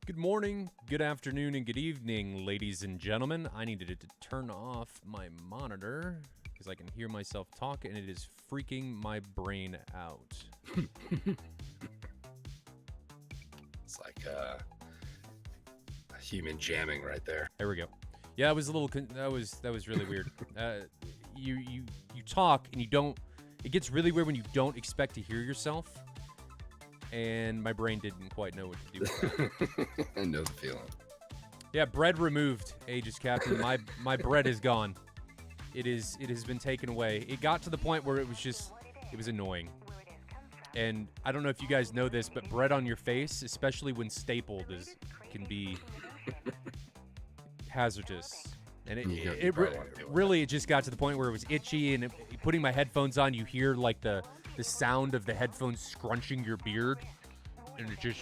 Good morning, good afternoon, and good evening, ladies and gentlemen. I needed to turn off my monitor because I can hear myself talk, and it is freaking my brain out. It's like a human jamming right there. There we go. Yeah, it was a little. That was really weird. You talk and you don't. It gets really weird when you don't expect to hear yourself. And my brain didn't quite know what to do with that. I know the feeling. Yeah, bread removed, Aegis Captain. My bread is gone. It has been taken away. It got to the point where it was annoying. And I don't know if you guys know this, but bread on your face, especially when stapled, can be hazardous. And it really just got to the point where it was itchy, and putting my headphones on, you hear like the sound of the headphones scrunching your beard, and it just,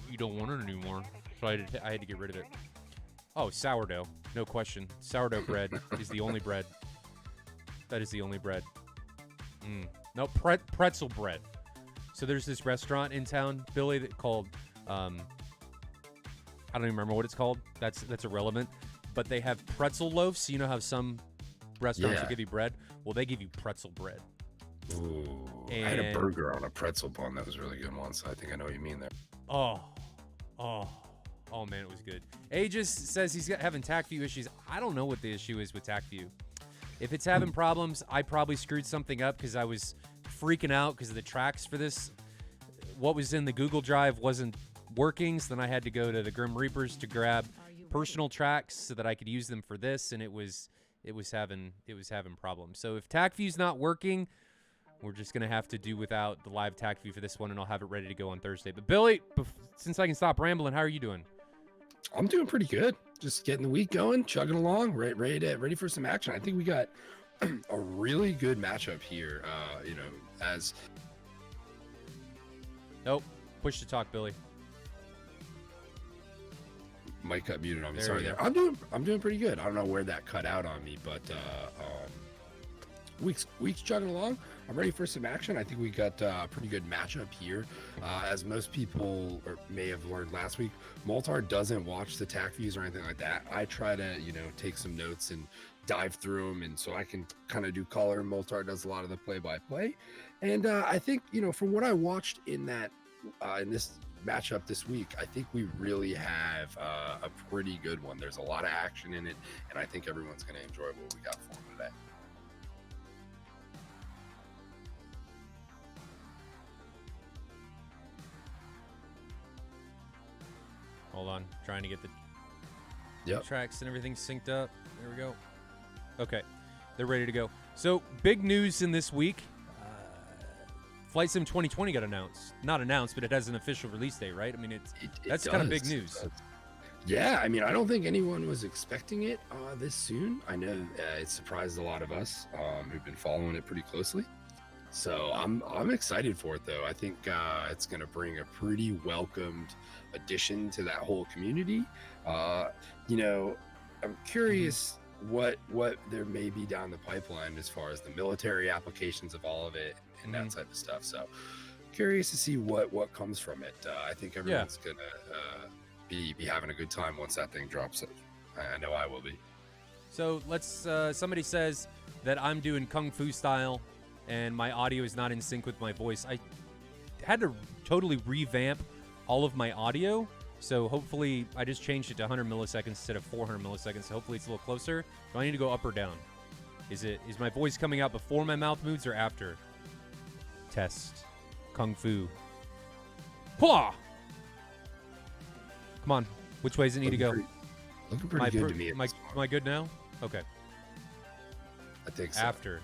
you don't want it anymore. So I had to get rid of it. Oh, sourdough. No question. Sourdough bread is the only bread. That is the only bread. No, pretzel bread. So there's this restaurant in town, Billy, that called, I don't even remember what it's called. That's irrelevant. But they have pretzel loaves. You know how some restaurants will give you bread? Well, they give you pretzel bread. Ooh, I had a burger on a pretzel bun that was really good once. So I think I know what you mean there. Oh, man, it was good. Aegis says he's having TACview issues. I don't know what the issue is with TACview. If it's having problems, I probably screwed something up because I was freaking out because of the tracks for this. What was in the Google Drive wasn't working, so then I had to go to the Grim Reapers to grab personal tracks so that I could use them for this, and it was having problems. So if TACview's not working, we're just going to have to do without the live TACview for this one, and I'll have it ready to go on Thursday. But Billy, since I can stop rambling, how are you doing? I'm doing pretty good. Just getting the week going, chugging along, ready for some action. I think we got a really good matchup here. As nope, push to talk, Billy. Mic got muted on me. Sorry there. I'm doing pretty good. I don't know where that cut out on me, but weeks chugging along. I'm ready for some action. I think we got a pretty good matchup here. As most people may have learned last week, Maltar doesn't watch the TACviews or anything like that. I try to, take some notes and dive through them, and so I can kind of do color. Maltar does a lot of the play-by-play, and I think from what I watched in this matchup this week, I think we really have a pretty good one. There's a lot of action in it, and I think everyone's going to enjoy what we got for them today. Hold on, trying to get the tracks and everything synced up. There we go. Okay, they're ready to go. So big news in this week. Flight Sim 2020 got announced. Not announced, but it has an official release date, right? I mean, that's kind of big news. Yeah, I mean, I don't think anyone was expecting it this soon. I know it surprised a lot of us who've been following it pretty closely. So I'm excited for it, though. I think it's going to bring a pretty welcomed addition to that whole community. I'm curious what there may be down the pipeline as far as the military applications of all of it and that type of stuff. So curious to see what comes from it. I think everyone's gonna be having a good time once that thing drops. I know I will be. So let's somebody says that I'm doing kung fu style and my audio is not in sync with my voice. I had to totally revamp all of my audio. So hopefully I just changed it to 100 milliseconds instead of 400 milliseconds. So hopefully it's a little closer. Do I need to go up or down? Is my voice coming out before my mouth moves or after? Test. Kung Fu. Hua! Come on. Which way does it need to go? Looking pretty good to me. Am I good now? Okay. I think so. After.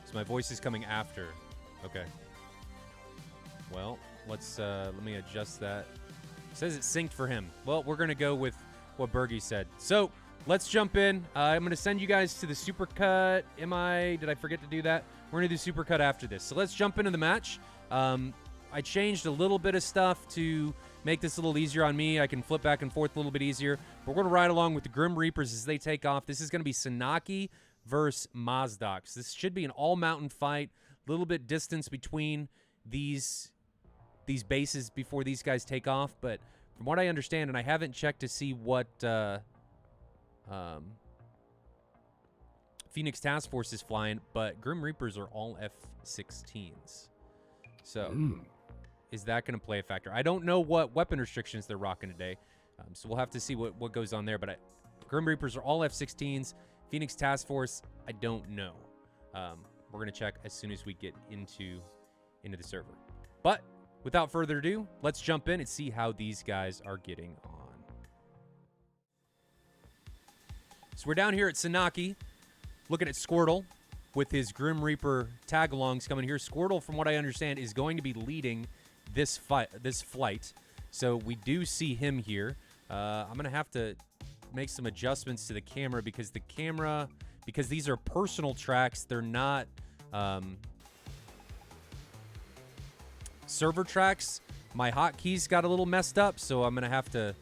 So my voice is coming after. Okay. Well, let me adjust that. It says it's synced for him. Well, we're going to go with what Bergie said. So let's jump in. I'm going to send you guys to the supercut. Did I forget to do that? We're going to do supercut after this. So let's jump into the match. I changed a little bit of stuff to make this a little easier on me. I can flip back and forth a little bit easier. But we're going to ride along with the Grim Reapers as they take off. This is going to be Sanaki versus Mazdox. This should be an all-mountain fight. A little bit distance between these bases before these guys take off, but From what I understand, and I haven't checked to see what Phoenix Task Force is flying, but Grim Reapers are all F-16s. So is that going to play a factor? I don't know what weapon restrictions they're rocking today, so we'll have to see what goes on there. But Grim Reapers are all F-16s. Phoenix Task Force, I don't know. We're going to check as soon as we get into the server. But without further ado, let's jump in and see how these guys are getting on. So we're down here at Sanaki, looking at Squirtle with his Grim Reaper tag-alongs coming here. Squirtle, from what I understand, is going to be leading this flight. So we do see him here. I'm going to have to make some adjustments to the camera because these are personal tracks, they're not server tracks. My hotkeys got a little messed up, so we're gonna have to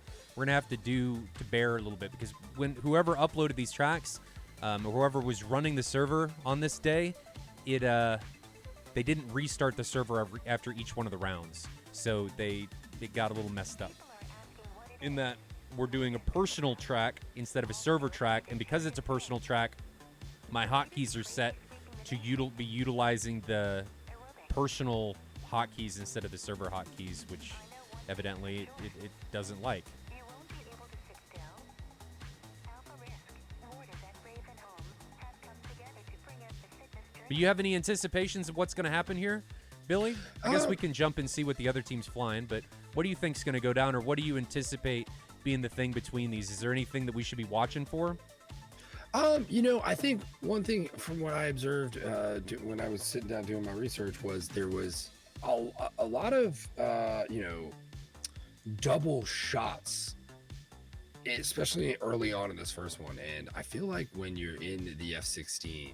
bear a little bit, because when whoever uploaded these tracks, or whoever was running the server on this day, they didn't restart the server after each one of the rounds, so it got a little messed up. In that we're doing a personal track instead of a server track, and because it's a personal track, my hotkeys are set to be utilizing the personal hotkeys instead of the server hotkeys, which evidently it doesn't like. But you have any anticipations of what's going to happen here, Billy? I guess we can jump and see what the other team's flying, but what do you think's going to go down, or what do you anticipate being the thing between these? Is there anything that we should be watching for? I think one thing from what I observed when I was sitting down doing my research was there was a lot of double shots, especially early on in this first one. And I feel like when you're in the F-16,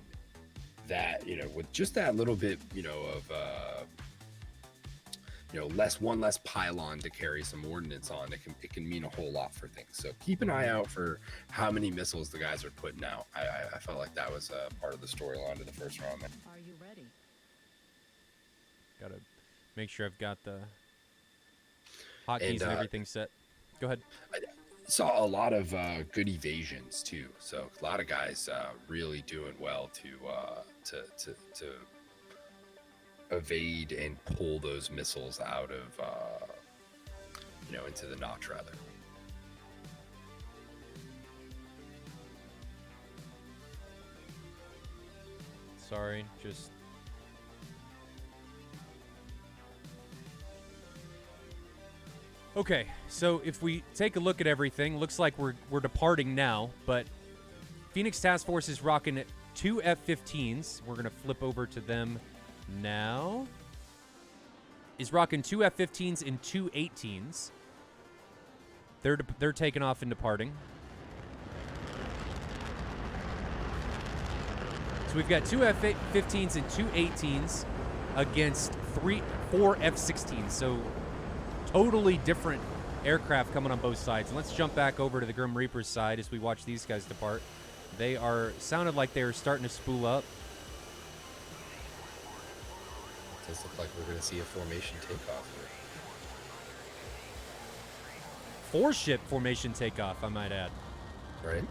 that with just that little bit of less pylon to carry some ordnance on, it can mean a whole lot for things. So keep an eye out for how many missiles the guys are putting out. I felt like that was part of the storyline of the first round there. Are you ready? Gotta make sure I've got the hotkeys and everything set. Go ahead. I saw a lot of good evasions too. So a lot of guys really doing well to evade and pull those missiles out of into the notch rather. Sorry, just okay. So if we take a look at everything, looks like we're departing now, but Phoenix Task Force is rocking 2 F-15s. We're gonna flip over to them now. Is rocking 2 F-15s and 2 18s. They're taking off and departing. So we've got 2 F-15s and 2 18s against 4 F-16s. So totally different aircraft coming on both sides. And let's jump back over to the Grim Reaper's side as we watch these guys depart. They sounded like they were starting to spool up. It does look like we're going to see a formation takeoff here. 4-ship formation takeoff, I might add. Right.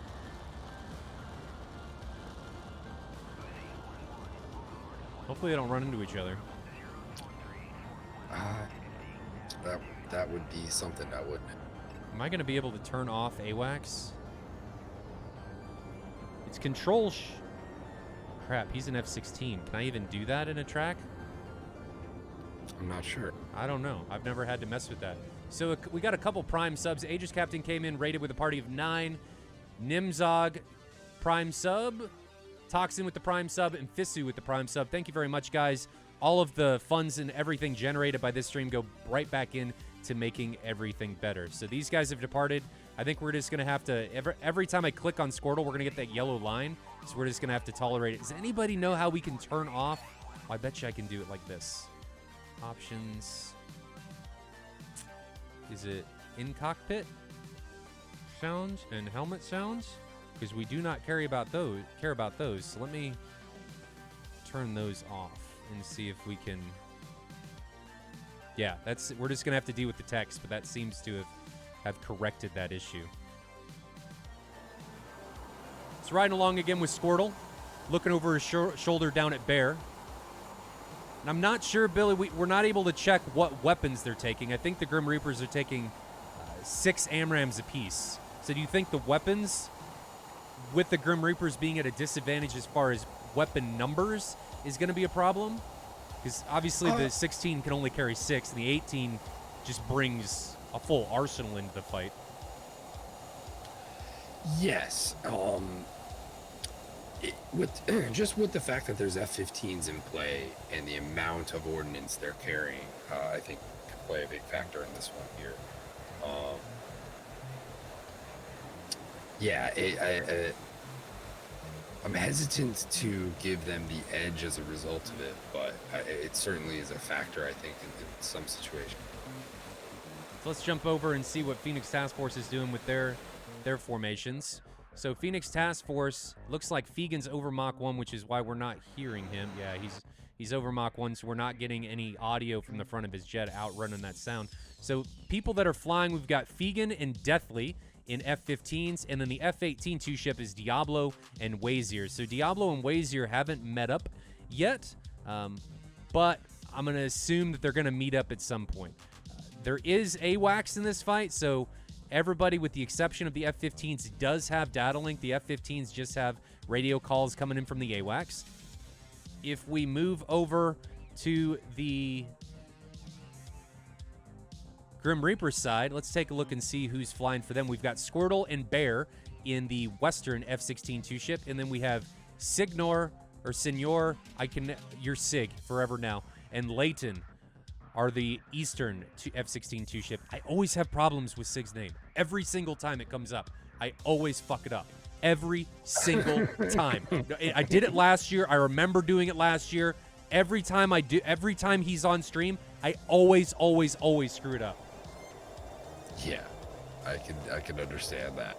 Hopefully they don't run into each other. That would be something, now, wouldn't it? Am I going to be able to turn off AWACS? It's control crap, he's an F-16. Can I even do that in a track? I'm not sure. I don't know. I've never had to mess with that. So we got a couple prime subs. Aegis Captain came in, rated with a party of 9. Nimzog, prime sub. Toxin with the prime sub, and Fisu with the prime sub. Thank you very much, guys. All of the funds and everything generated by this stream go right back in to making everything better. So these guys have departed. I think we're just going to have to, every time I click on Squirtle, we're going to get that yellow line. So we're just going to have to tolerate it. Does anybody know how we can turn off? Oh, I bet you I can do it like this. Options. Is it in cockpit sounds and helmet sounds? Because we do not care about those. So let me turn those off and see if we can. Yeah, we're just gonna have to deal with the text, but that seems to have have corrected that issue. It's riding along again with Squirtle, looking over his shoulder down at Bear. And I'm not sure, Billy, we're not able to check what weapons they're taking. I think the Grim Reapers are taking 6 AMRAAMs apiece. So do you think the weapons, with the Grim Reapers being at a disadvantage as far as weapon numbers, is going to be a problem? Because obviously the 16 can only carry 6, and the 18 just brings a full arsenal into the fight. Yes. With the fact that there's F-15s in play and the amount of ordnance they're carrying, I think could play a big factor in this one here. I'm hesitant to give them the edge as a result of it, but it certainly is a factor, I think, in some situations. So let's jump over and see what Phoenix Task Force is doing with their formations. So Phoenix Task Force looks like Fegan's over Mach 1, which is why we're not hearing him. Yeah, he's over Mach 1, so we're not getting any audio from the front of his jet outrunning that sound. So people that are flying, we've got Fegan and Deathly in F-15s, and then the F-18 two-ship is Diablo and Wazier. So Diablo and Wazier haven't met up yet, but I'm going to assume that they're going to meet up at some point. There is AWACS in this fight, so everybody with the exception of the F-15s does have data link. The F-15s just have radio calls coming in from the AWACS. If we move over to the Grim Reaper side, let's take a look and see who's flying for them. We've got Squirtle and Bear in the Western F-16 two-ship, and then we have Signor, you're Sig forever now, and Leighton are the Eastern F-16 two-ship. I always have problems with Sig's name. Every single time it comes up, I always fuck it up. Every single time. I did it last year. I remember doing it last year. Every time he's on stream, I always screw it up. Yeah, I can understand that.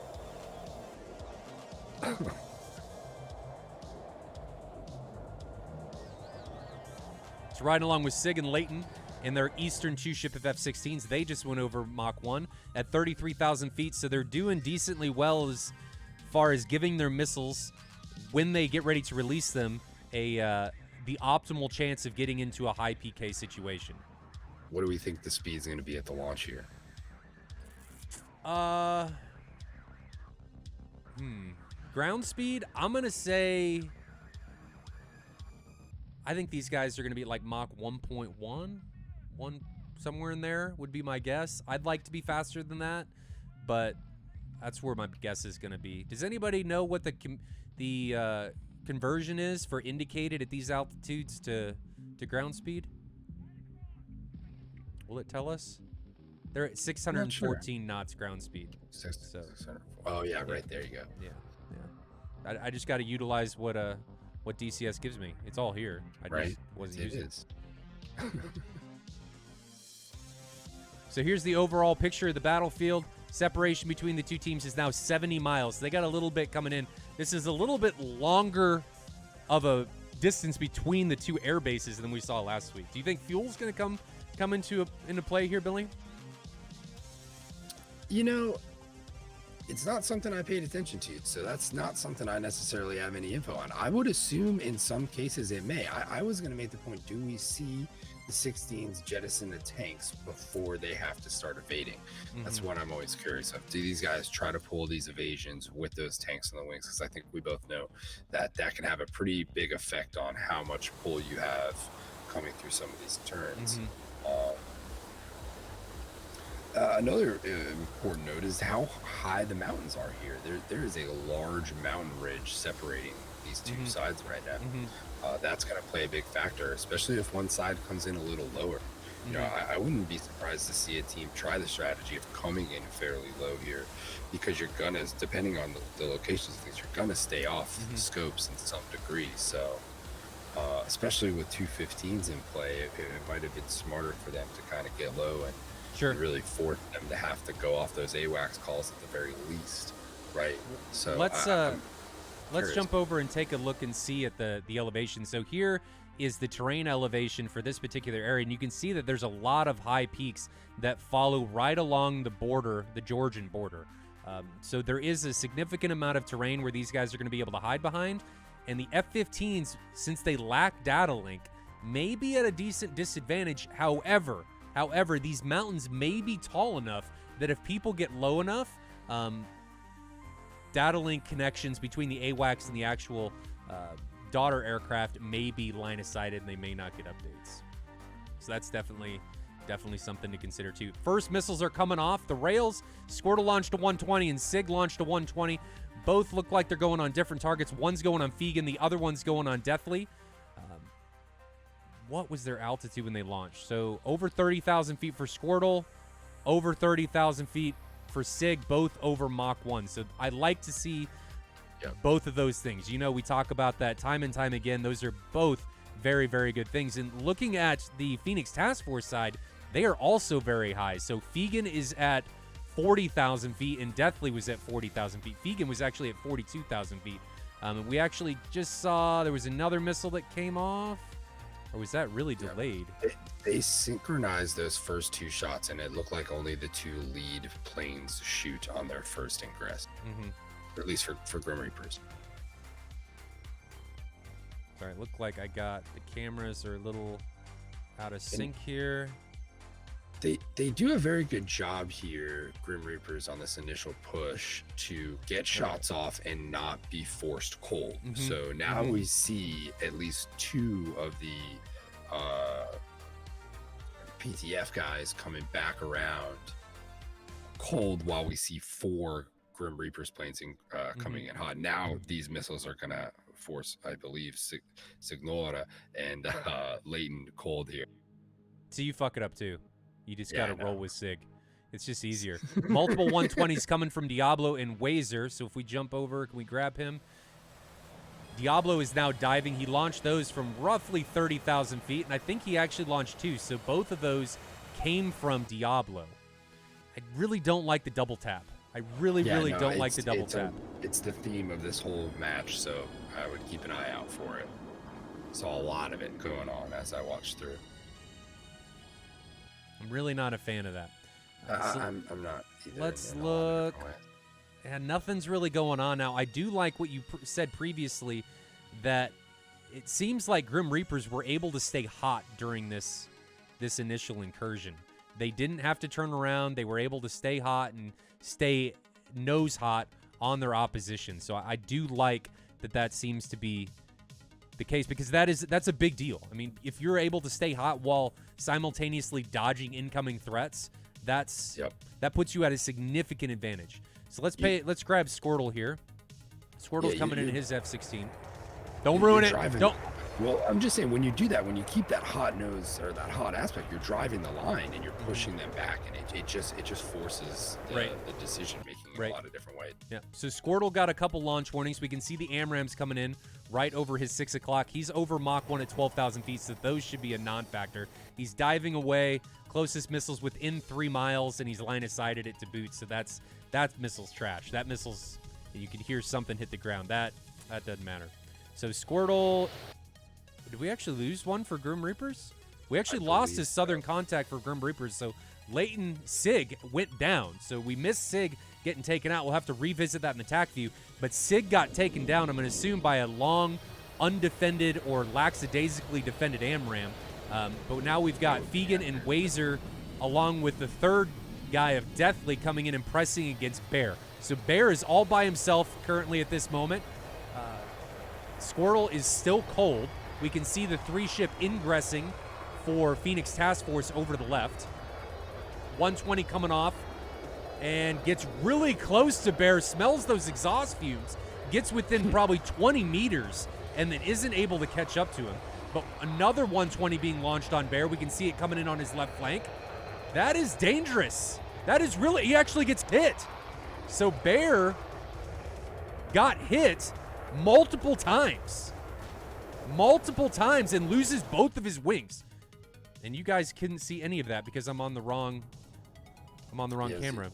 It's riding along with Sig and Leighton in their Eastern two-ship of F-16s. They just went over Mach 1 at 33,000 feet, so they're doing decently well as far as giving their missiles, when they get ready to release them, the optimal chance of getting into a high PK situation. What do we think the speed's going to be at the launch here? Ground speed, I'm going to say, I think these guys are going to be at like Mach 1.1, somewhere in there would be my guess. I'd like to be faster than that, but that's where my guess is going to be. Does anybody know what the conversion is for indicated at these altitudes to ground speed? Will it tell us? They're at 614 knots ground speed. Oh yeah, right there you go. Yeah. I just got to utilize what DCS gives me. It's all here. I just wasn't using it. So here's the overall picture of the battlefield. Separation between the two teams is now 70 miles. They got a little bit coming in. This is a little bit longer of a distance between the two air bases than we saw last week. Do you think fuel's going to come into play here, Billy? You know, it's not something I paid attention to, so that's not something I necessarily have any info on. I would assume in some cases it may. I was going to make the point, do we see the 16s jettison the tanks before they have to start evading? That's what I'm always curious of. Do these guys try to pull these evasions with those tanks on the wings? Because I think we both know that can have a pretty big effect on how much pull you have coming through some of these turns. Another important note is how high the mountains are here. There is a large mountain ridge separating these two sides right now. That's going to play a big factor, especially if one side comes in a little lower. You know, I wouldn't be surprised to see a team try the strategy of coming in fairly low here, because you're gonna, depending on the locations of things, you're gonna stay off the scopes in some degree. So, especially with two 15s in play, it might have been smarter for them to kind of get low and really force them to have to go off those AWACS calls at the very least, right? So let's jump over and take a look and see at the elevation. So here is the terrain elevation for this particular area, and you can see that there's a lot of high peaks that follow right along the border, the Georgian border. So there is a significant amount of terrain where these guys are going to be able to hide behind, and the F-15s, since they lack data link, may be at a decent disadvantage. However, these mountains may be tall enough that if people get low enough, data link connections between the AWACS and the actual daughter aircraft may be line of sighted, and they may not get updates. So that's definitely something to consider too. First missiles are coming off the rails. Squirtle launched to 120 and SIG launched to 120. Both look like they're going on different targets. One's going on Fegan, the other one's going on Deathly. What was their altitude when they launched? So over 30,000 feet for Squirtle, over 30,000 feet for SIG, both over Mach 1. So I like to see both of those things. You know, we talk about that time and time again. Those are both very, very good things. And looking at the Phoenix Task Force side, they are also very high. So Fegan is at 40,000 feet and Deathly was at 40,000 feet. Fegan was actually at 42,000 feet. And we actually just saw there was another missile that came off. Or was that really delayed? They synchronized those first two shots, and it looked like only the two lead planes shoot on their first ingress. Or at least for Grim Reapers. Sorry, it looked like I got the cameras are a little out of sync here. They do a very good job here, Grim Reapers, on this initial push to get shots off and not be forced cold. So now we see at least two of the PTF guys coming back around cold, while we see four Grim Reapers planes coming in hot. Now these missiles are gonna force, I believe, Signora and Leighton cold here. So you fuck it up too. You just got to roll with SIG. It's just easier. Multiple 120s coming from Diablo and Wazer. So if we jump over, can we grab him? Diablo is now diving. He launched those from roughly 30,000 feet, and I think he actually launched two. So both of those came from Diablo. I really don't like the double tap. I really don't like the double tap. It's the theme of this whole match, so I would keep an eye out for it. Saw a lot of it going on as I watched through. I'm really not a fan of that. I'm not either. Let's look. And nothing's really going on now. I do like what you said previously, that it seems like Grim Reapers were able to stay hot during this initial incursion. They didn't have to turn around. They were able to stay hot and stay nose hot on their opposition. So I do like that seems to be the case, because that's a big deal. I mean, if you're able to stay hot while simultaneously dodging incoming threats, that puts you at a significant advantage. So let's grab Squirtle here. Squirtle's coming in his F-16. Don't ruin it. Don't. Well, I'm just saying, when you do that, when you keep that hot nose or that hot aspect, you're driving the line and you're pushing them back, and it just forces the decision making in a lot of different ways. Yeah. So Squirtle got a couple launch warnings. We can see the AMRAAMs coming in right over his 6 o'clock. He's over Mach 1 at 12,000 feet, so those should be a non-factor. He's diving away. Closest missile's within 3 miles, and he's line-of-sighted it to boot. So that missile's trash. That missile's, you can hear something hit the ground. That doesn't matter. So Squirtle. Did we actually lose one for Grim Reapers? We actually lost his southern contact for Grim Reapers, so Leighton SIG went down. So we missed SIG getting taken out. We'll have to revisit that in attack view. But SIG got taken down, I'm going to assume, by a long, undefended or lackadaisically defended AMRAAM. But now we've got Fegan and Wazer, along with the third guy of Deathly, coming in and pressing against Bear. So Bear is all by himself currently at this moment. Squirtle is still cold. We can see the 3-ship ingressing for Phoenix Task Force over to the left. 120 coming off and gets really close to Bear, smells those exhaust fumes, gets within probably 20 meters, and then isn't able to catch up to him. But another 120 being launched on Bear. We can see it coming in on his left flank. That is dangerous. That is really, he actually gets hit. So Bear got hit multiple times and loses both of his wings. And you guys couldn't see any of that because I'm on the wrong camera.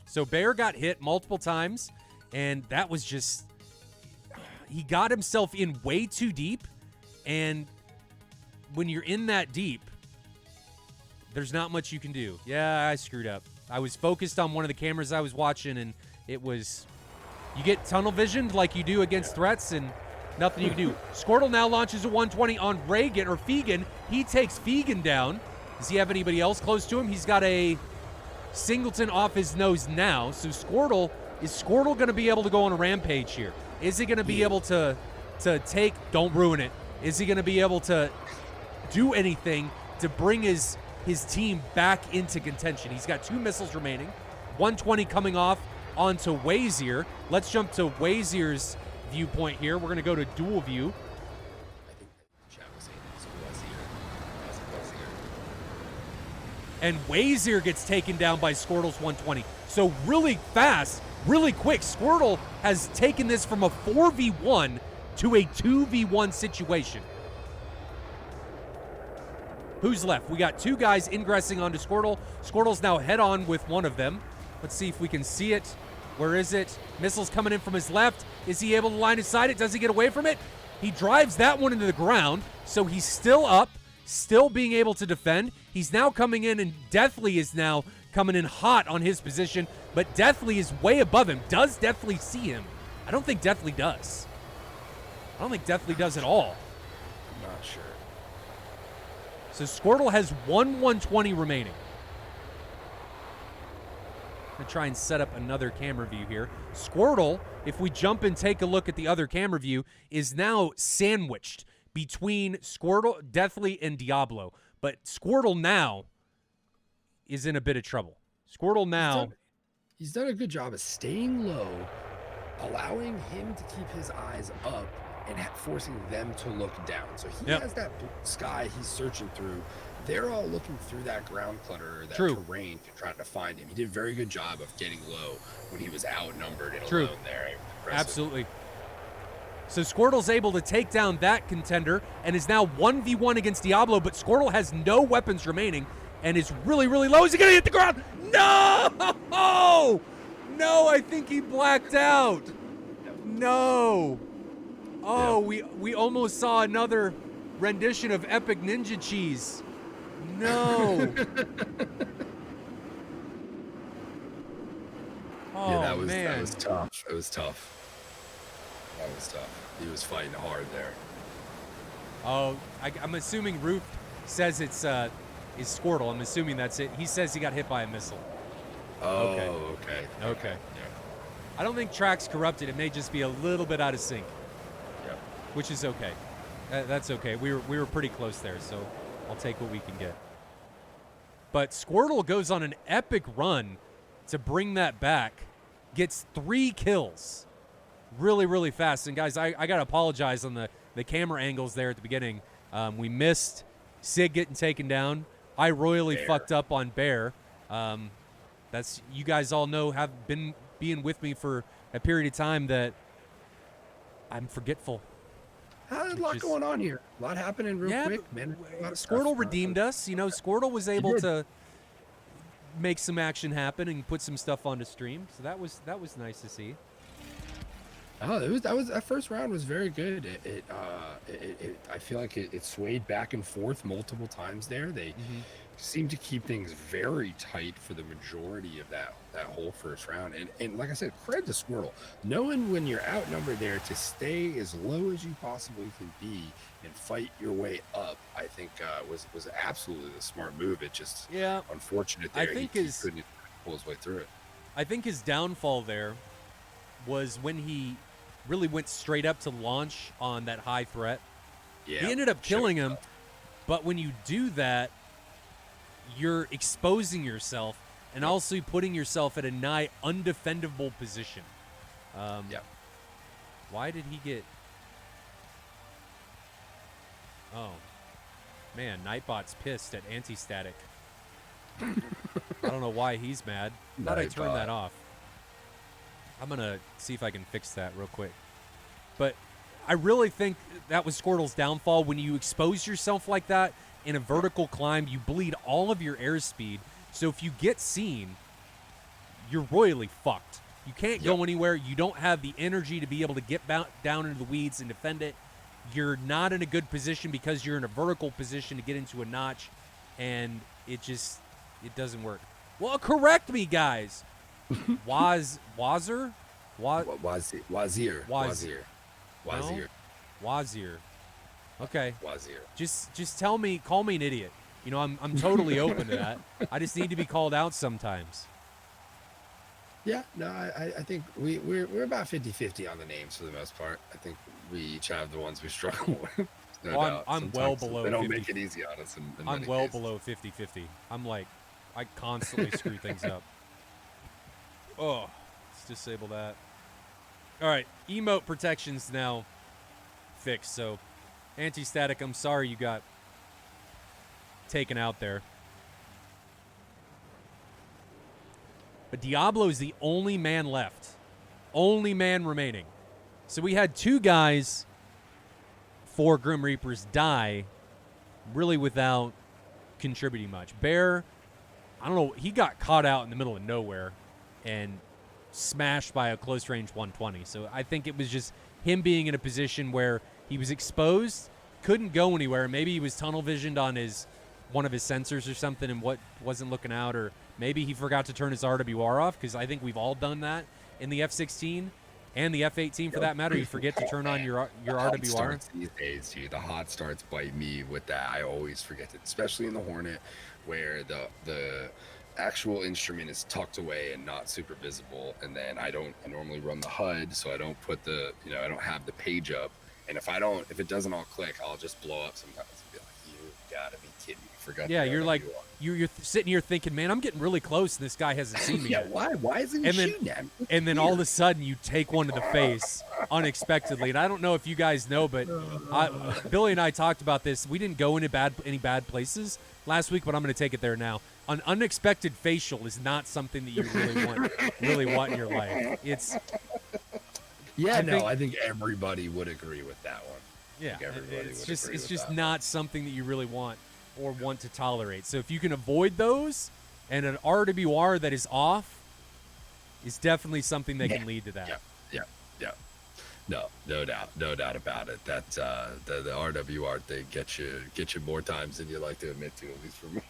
So Bear got hit multiple times, and that was just, he got himself in way too deep And when you're in that deep, there's not much you can do. Yeah, I screwed up. I was focused on one of the cameras I was watching, and it was... You get tunnel visioned like you do against threats, and nothing you can do. Squirtle now launches a 120 on Reagan, or Fegan. He takes Fegan down. Does he have anybody else close to him? He's got a Singleton off his nose now. So Squirtle, is Squirtle going to be able to go on a rampage here? Is he going to be able to take... Don't ruin it. Is he going to be able to do anything to bring his team back into contention? He's got 2 missiles remaining. 120 coming off onto Wazier. Let's jump to Wazier's viewpoint here. We're going to go to dual view. I think the chat was saying it's Wazier. And Wazier gets taken down by Squirtle's 120. So really fast, really quick, Squirtle has taken this from a 4v1 to a 2v1 situation. Who's left? We got 2 guys ingressing onto Squirtle. Squirtle's now head on with one of them. Let's see if we can see it. Where is it? Missiles coming in from his left. Is he able to line inside it? Does he get away from it? He drives that one into the ground, so he's still up, still being able to defend. He's now coming in, and Deathly is now coming in hot on his position, but Deathly is way above him. Does Deathly see him? I don't think Deathly does. I don't think Deathly does at all. I'm not sure. So Squirtle has 120 remaining. I'm going to try and set up another camera view here. Squirtle, if we jump and take a look at the other camera view, is now sandwiched between Squirtle, Deathly, and Diablo. But Squirtle now is in a bit of trouble. Squirtle now... He's done a good job of staying low, allowing him to keep his eyes up, and forcing them to look down. So he has that sky he's searching through. They're all looking through that ground clutter, that terrain, trying to find him. He did a very good job of getting low when he was outnumbered and alone there. Absolutely. So Squirtle's able to take down that contender and is now 1v1 against Diablo, but Squirtle has no weapons remaining and is really, really low. Is he going to hit the ground? No! No, I think he blacked out. No. Oh, we almost saw another rendition of Epic Ninja Cheese. No. Oh, yeah, that was tough. It was tough. That was tough. He was fighting hard there. Oh, I'm assuming Roof says it's is Squirtle. I'm assuming that's it. He says he got hit by a missile. Oh, okay. Yeah. I don't think track's corrupted. It may just be a little bit out of sync. Yeah. Which is okay. That's okay. We were pretty close there, so I'll take what we can get. But Squirtle goes on an epic run to bring that back. Gets 3 kills. Really, really fast. And guys, I got to apologize on the camera angles there at the beginning. We missed Sig getting taken down. I royally fucked up on Bear. That's, you guys all know, have been being with me for a period of time that I'm forgetful. A lot going on here. A lot happening real quick, man. Squirtle redeemed us. You know, Squirtle was able to make some action happen and put some stuff onto stream. So that was nice to see. Oh, that first round was very good. I feel like it swayed back and forth multiple times there. They seemed to keep things very tight for the majority of that whole first round. And like I said, credit to Squirtle, knowing when you're outnumbered there to stay as low as you possibly can be and fight your way up. I think was absolutely the smart move. It just unfortunate there. I think he couldn't pull his way through it. I think his downfall there was when he really went straight up to launch on that high threat. Yeah, he ended up killing him, but when you do that, you're exposing yourself and also putting yourself at a nigh undefendable position. Why did he get... Oh, man, Nightbot's pissed at Anti-Static. I don't know why he's mad. Thought I turned that off. I'm going to see if I can fix that real quick. But I really think that was Squirtle's downfall. When you expose yourself like that in a vertical climb, you bleed all of your airspeed. So if you get seen, you're royally fucked. You can't go anywhere. You don't have the energy to be able to get down into the weeds and defend it. you're not in a good position because you're in a vertical position to get into a notch, and it doesn't work. Well, correct me, guys. Wazir? Wazir. No? Wazir. Okay. Wazir. Just call me an idiot. You know, I'm totally open to that. I just need to be called out sometimes. Yeah, no, I think we're about 50-50 on the names for the most part. I think we each have the ones we struggle with. No doubt. I'm well below. They don't make it easy on us. I'm well below 50-50. I'm like, I constantly screw things up. Oh, let's disable that. All right, emote protections now fixed. So, anti-static, I'm sorry you got taken out there. But Diablo is the only man left. Only man remaining. So we had 2 guys, 4 Grim Reapers die, really without contributing much. Bear, I don't know, he got caught out in the middle of nowhere and smashed by a close range 120. So I think it was just him being in a position where he was exposed, couldn't go anywhere. Maybe he was tunnel visioned on one of his sensors or something and what wasn't looking out, or maybe he forgot to turn his RWR off, because I think we've all done that in the F-16 and the F-18 for that matter. You forget to turn on your RWR. Starts these days, dude. The hot starts bite me with that. I always forget it, especially in the Hornet, where the actual instrument is tucked away and not super visible. And then I normally run the HUD, so I don't put I don't have the page up. And if it doesn't all click, I'll just blow up sometimes and be like, you gotta be kidding me. Forgot. Yeah, you're like, you're sitting here thinking, man, I'm getting really close and this guy hasn't seen me yeah, yet. why isn't he shooting at me? And then all of a sudden you take one to the face unexpectedly. And I don't know if you guys know, but Billy and I talked about this. We didn't go into any bad places last week, but I'm going to take it there now. An unexpected facial is not something that you really want in your life. I think everybody would agree with that one. Yeah, it's just not something that you really want or want to tolerate. So if you can avoid those, and an RWR that is off is definitely something that can lead to that. Yeah. No doubt about it. That the RWR thing gets you more times than you like to admit to, at least for me.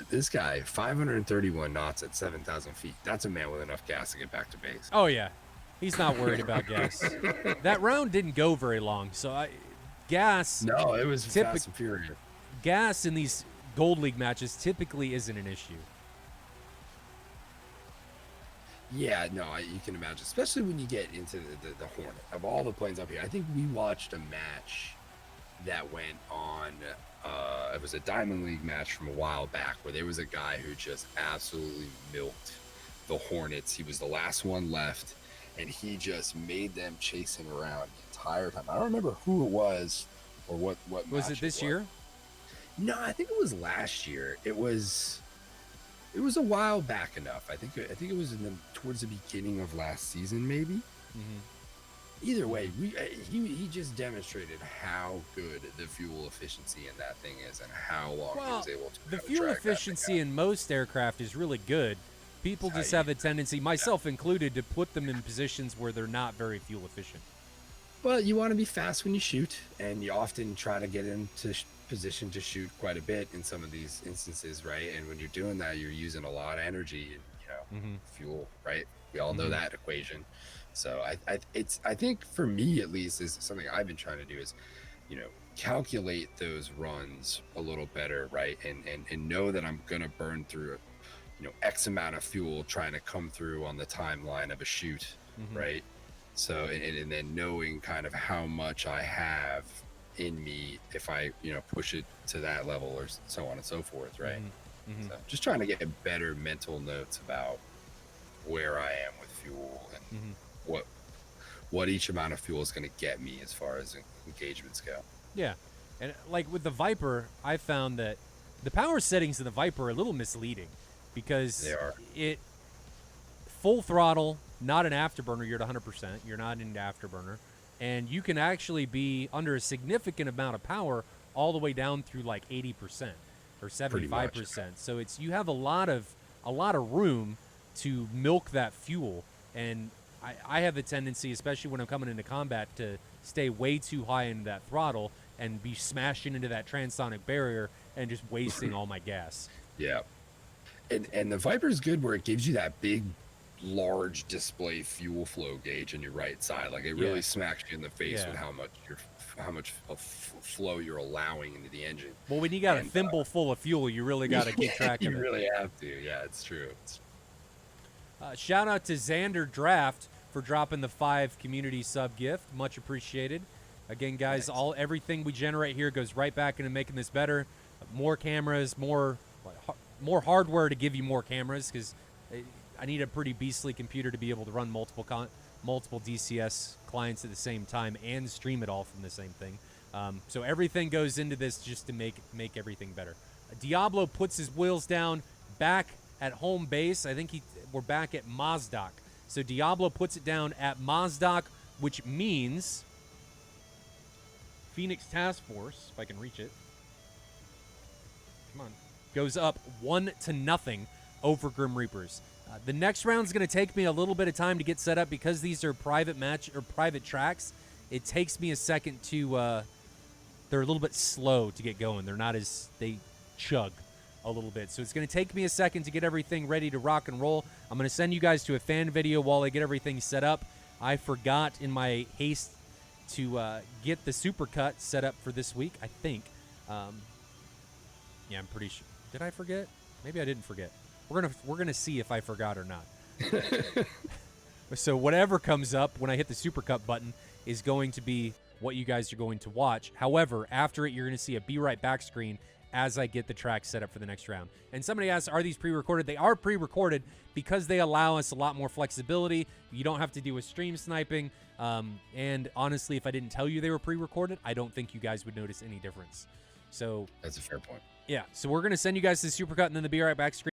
This guy, 531 knots at 7,000 feet. That's a man with enough gas to get back to base. Oh yeah. He's not worried about gas. That round didn't go very long, so gas. No, it was fast and furious. Gas in these Gold League matches typically isn't an issue. Yeah, no, you can imagine, especially when you get into the Hornet. Of all the planes up here, I think we watched a match that went on. It was a Diamond League match from a while back where there was a guy who just absolutely milked the Hornets. He was the last one left. And he just made them chase him around the entire time. I don't remember who it was or what was it this year? No, I think it was last year. It was a while back enough. I think it was towards the beginning of last season, maybe. Mm-hmm. Either way, he just demonstrated how good the fuel efficiency in that thing is and how long he was able to. The fuel efficiency in most aircraft is really good. People just have a tendency, myself included, to put them in positions where they're not very fuel efficient. Well, you want to be fast when you shoot, and you often try to get into position to shoot quite a bit in some of these instances, right? And when you're doing that, you're using a lot of energy and fuel, right? We all know that equation. So I think for me at least is something I've been trying to do is, calculate those runs a little better, right? And know that I'm gonna burn through X amount of fuel trying to come through on the timeline of a shoot, right? So, and then knowing kind of how much I have in me if I, push it to that level or so on and so forth, right? So just trying to get better mental notes about where I am with fuel and what each amount of fuel is going to get me as far as engagements go. Yeah. And like with the Viper, I found that the power settings of the Viper are a little misleading. Because it full throttle, not an afterburner, you're at 100%. You're not in the afterburner. And you can actually be under a significant amount of power all the way down through like 80% or 75%. So you have a lot of room to milk that fuel. And I have a tendency, especially when I'm coming into combat, to stay way too high into that throttle and be smashing into that transonic barrier and just wasting all my gas. Yeah. And the Viper's good where it gives you that big, large display fuel flow gauge on your right side. Like it really smacks you in the face with how much flow you're allowing into the engine. Well, when you got a thimble full of fuel, you really got to keep track of it. You really have to. Yeah, it's true. Shout out to Xander Draft for dropping the 5 community sub gift. Much appreciated. Again, guys, everything we generate here goes right back into making this better. More cameras, more hardware to give you more cameras, because I need a pretty beastly computer to be able to run multiple DCS clients at the same time and stream it all from the same thing. So everything goes into this just to make everything better. Diablo puts his wheels down back at home base. I think we're back at Mozdok. So Diablo puts it down at Mozdok, which means Phoenix Task Force, if I can reach it, come on, goes up 1-0 over Grim Reapers. The next round's going to take me a little bit of time to get set up because these are private tracks. It takes me a second to. They're a little bit slow to get going. They chug a little bit. So it's going to take me a second to get everything ready to rock and roll. I'm going to send you guys to a fan video while I get everything set up. I forgot in my haste to get the supercut set up for this week, I think. Yeah, I'm pretty sure. Did I forget? Maybe I didn't forget. We're gonna see if I forgot or not. So whatever comes up when I hit the supercut button is going to be what you guys are going to watch. However, after it, you're going to see a Be Right Back screen as I get the track set up for the next round. And somebody asked, are these pre-recorded? They are pre-recorded because they allow us a lot more flexibility. You don't have to do a stream sniping. And honestly, if I didn't tell you they were pre-recorded, I don't think you guys would notice any difference. So that's a fair point. Yeah, so we're going to send you guys to the supercut and then the Be Right Back screen.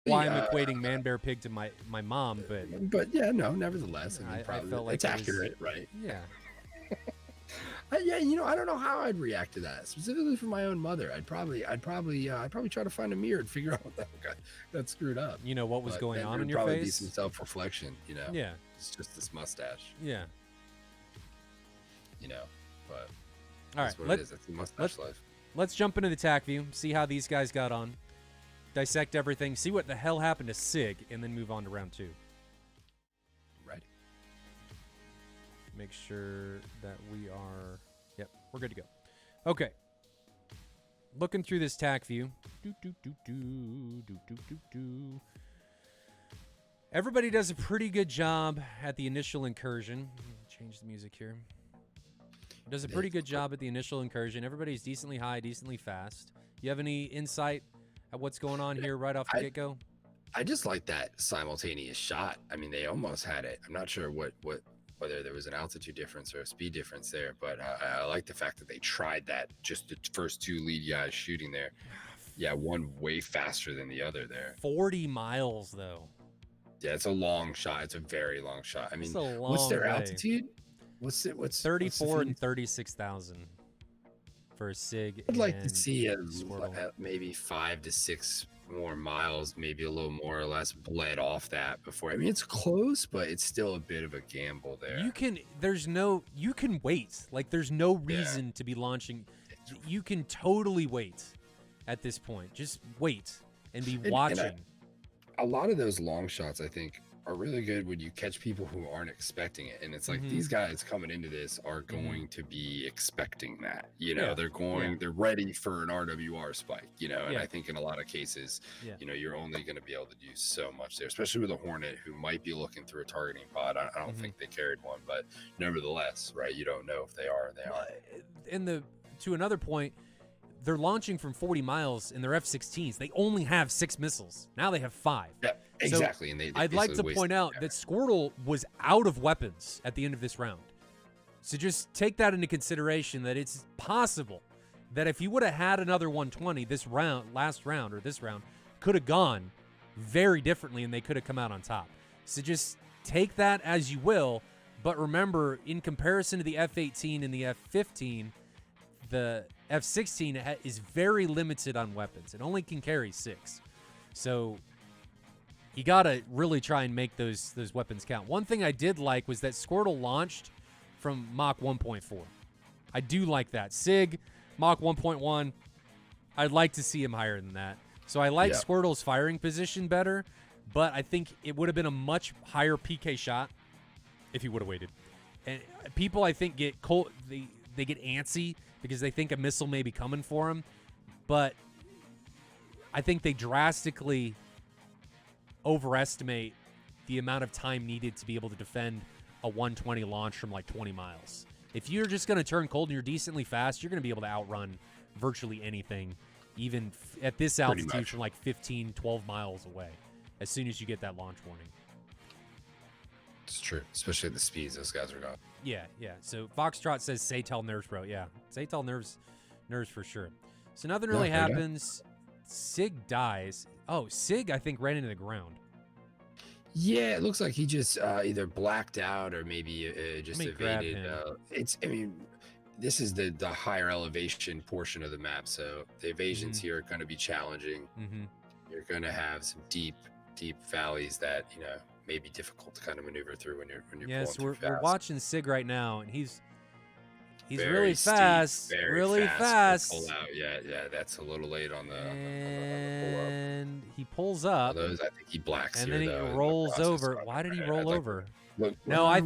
why I'm equating man, bear, pig to my mom, but yeah, no, nevertheless, I mean, I felt like it's accurate, right? Yeah. Yeah, I don't know how I'd react to that. Specifically for my own mother, I'd probably try to find a mirror and figure out what the hell got screwed up. You know what was going on in your probably face? Be some self-reflection. Yeah. It's just this mustache. Yeah. But all right, what it is. It's the mustache life. Let's jump into the TAC view, see how these guys got on, dissect everything, see what the hell happened to Sig, and then move on to round 2. Right. Make sure that we are... Yep, we're good to go. Okay. Looking through this TAC view. Everybody does a pretty good job at the initial incursion. Change the music here. Does a pretty good job at the initial incursion. Everybody's decently high, decently fast. You have any insight at what's going on here right off the get-go? I just like that simultaneous shot. I mean, they almost had it. I'm not sure whether there was an altitude difference or a speed difference there, but I like the fact that they tried that. Just the first 2 lead guys shooting there. Yeah, one way faster than the other there. 40 miles, though. Yeah, it's a long shot. It's a very long shot. I mean, what's their altitude? What's 34 and 36,000 for a Sig. I'd like to see maybe 5 to 6 more miles, maybe a little more or less bled off that before. I mean, it's close, but it's still a bit of a gamble there. You can wait. Like, there's no reason to be launching. You can totally wait at this point. Just wait and be watching. A lot of those long shots, I think, are really good when you catch people who aren't expecting it. And it's like these guys coming into this are going to be expecting that. They're ready for an RWR spike, and I think in a lot of cases, you're only going to be able to do so much there, especially with a Hornet who might be looking through a targeting pod. I don't think they carried one, but nevertheless, right, you don't know if they are or they aren't. To another point, they're launching from 40 miles in their F-16s. They only have 6 missiles. Now they have 5. Yeah, exactly. So and I'd like to point out that Squirtle was out of weapons at the end of this round. So just take that into consideration, that it's possible that if you would have had another 120, this round could have gone very differently and they could have come out on top. So just take that as you will. But remember, in comparison to the F-18 and the F-15, the F-16 is very limited on weapons. It only can carry 6. So you got to really try and make those weapons count. One thing I did like was that Squirtle launched from Mach 1.4. I do like that. Sig, Mach 1.1, I'd like to see him higher than that. So I like Squirtle's firing position better, but I think it would have been a much higher PK shot if he would have waited. And people, I think, get cold. They get antsy because they think a missile may be coming for them. But I think they drastically overestimate the amount of time needed to be able to defend a 120 launch from like 20 miles. If you're just going to turn cold and you're decently fast, you're going to be able to outrun virtually anything, even at this altitude from like 15, 12 miles away, as soon as you get that launch warning. It's true, especially at the speeds those guys are going. Yeah. So Foxtrot says SATAL nerves, bro. Yeah, SATAL nerves for sure. So nothing really happens. Sig dies. Oh, Sig, I think, ran into the ground. Yeah, it looks like he just either blacked out or maybe just evaded. This is the higher elevation portion of the map, so the evasions here are going to be challenging. You're going to have some deep valleys that may be difficult to kind of maneuver through when you're yes, we're watching Sig right now, and he's very really fast, steep, really fast. Pull out. Yeah, that's a little late on the and he pulls up. I think he blacks and here, then he rolls over. Why did he roll over? No, I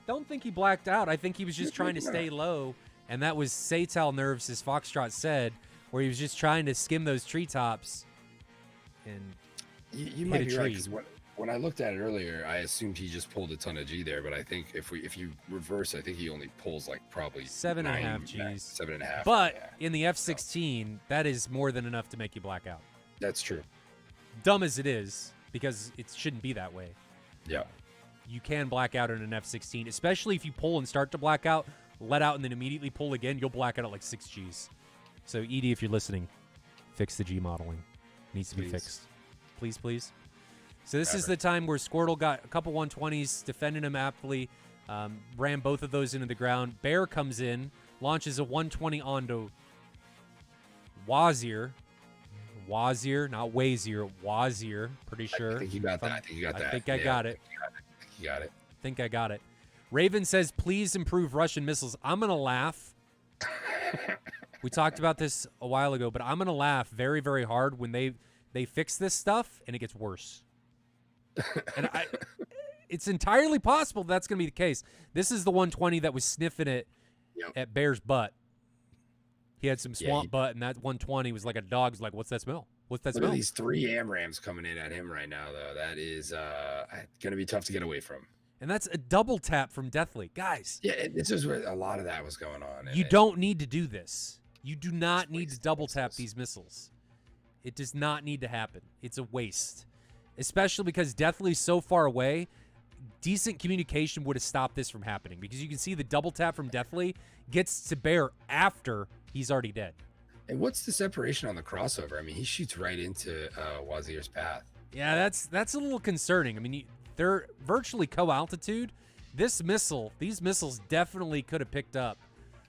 don't think he blacked out. I think he was just trying to stay low, and that was SATAL nerves, as Foxtrot said, where he was just trying to skim those treetops and you might be right, because when I looked at it earlier, I assumed he just pulled a ton of G there, but I think if you reverse, I think he only pulls like probably 7.5 Gs. 7.5. But in the F-16, that is more than enough to make you black out. That's true. Dumb as it is, because it shouldn't be that way. Yeah. You can black out in an F-16, especially if you pull and start to black out, let out, and then immediately pull again, you'll black out at like 6 Gs. So, Edie, if you're listening, fix the G modeling. It needs to be fixed. Please, please. So this is the time where Squirtle got a couple 120s, defending him aptly, ran both of those into the ground. Bear comes in, launches a 120 onto Wazir. Wazir, not Wazier, Wazir, pretty sure. I think you got that. I think you got that. I think I got it. You got it. I think I got it. Raven says, please improve Russian missiles. I'm going to laugh. We talked about this a while ago, but I'm going to laugh very, very hard when they fix this stuff and it gets worse. And it's entirely possible that's going to be the case. This is the 120 that was sniffing it at Bear's butt. He had some swamp butt, and that 120 was like a dog's like, what's that smell? What's that smell? These 3 AMRAMs coming in at him right now, though. That is going to be tough to get away from. And that's a double tap from Deathly. Guys. Yeah, this is where a lot of that was going on. You don't need to do this. You do not need to double tap these missiles. It does not need to happen. It's a waste. Especially because Deathly's so far away, decent communication would have stopped this from happening. Because you can see the double tap from Deathly gets to Bear after he's already dead. And what's the separation on the crossover? I mean, he shoots right into Wazir's path. Yeah, that's a little concerning. I mean, they're virtually co-altitude. These missiles definitely could have picked up.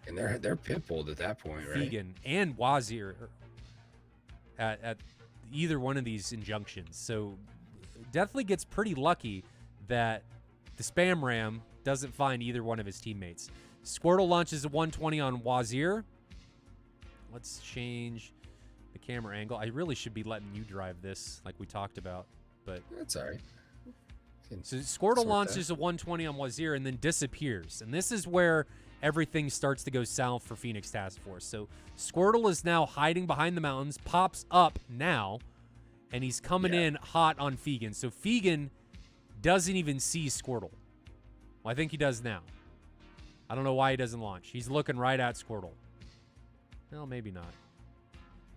And they're pit-bulled at that point, right? Fegan and Wazir at either one of these injunctions. So Deathly gets pretty lucky that the spam ram doesn't find either one of his teammates. Squirtle launches a 120 on Wazir. Let's change the camera angle. I really should be letting you drive this like we talked about, but that's all right. So Squirtle launches a 120 on Wazir and then disappears. And this is where everything starts to go south for Phoenix Task Force. So Squirtle is now hiding behind the mountains, pops up now, and he's coming in hot on Fegan. So Fegan doesn't even see Squirtle. Well, I think he does now. I don't know why he doesn't launch. He's looking right at Squirtle. Well, maybe not.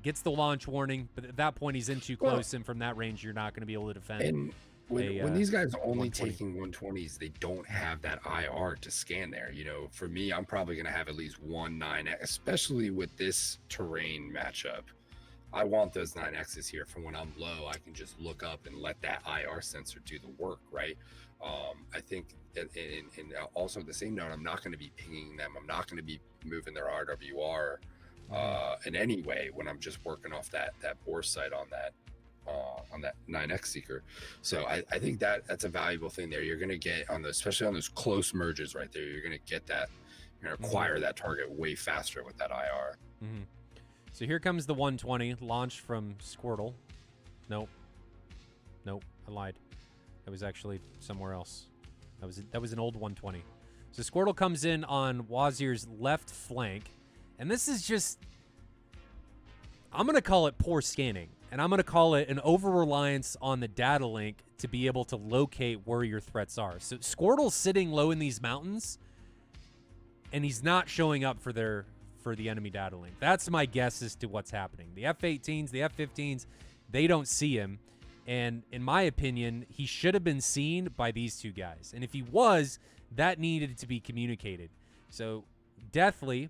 Gets the launch warning, but at that point he's in too close, and from that range you're not going to be able to defend. And when these guys are only taking 120s, they don't have that IR to scan there. You know, for me, I'm probably going to have at least 1 9X, especially with this terrain matchup. I want those 9Xs here for when I'm low. I can just look up and let that IR sensor do the work, right? I think, and also at the same note, I'm not going to be pinging them. I'm not going to be moving their RWR in any way when I'm just working off that bore sight on that 9X seeker. So I think that's a valuable thing there. You're going to get on those, especially on those close merges right there. You're going to get that. You're going to acquire that target way faster with that IR. Mm-hmm. So here comes the 120 launched from Squirtle. Nope, I lied. That was actually somewhere else. That was an old 120. So Squirtle comes in on Wazir's left flank, and this is just, I'm going to call it poor scanning, and I'm going to call it an over-reliance on the data link to be able to locate where your threats are. So Squirtle's sitting low in these mountains, and he's not showing up for the enemy data link. That's my guess as to what's happening. The F-18s, the F-15s, they don't see him. And in my opinion, he should have been seen by these two guys. And if he was, that needed to be communicated. So Deathly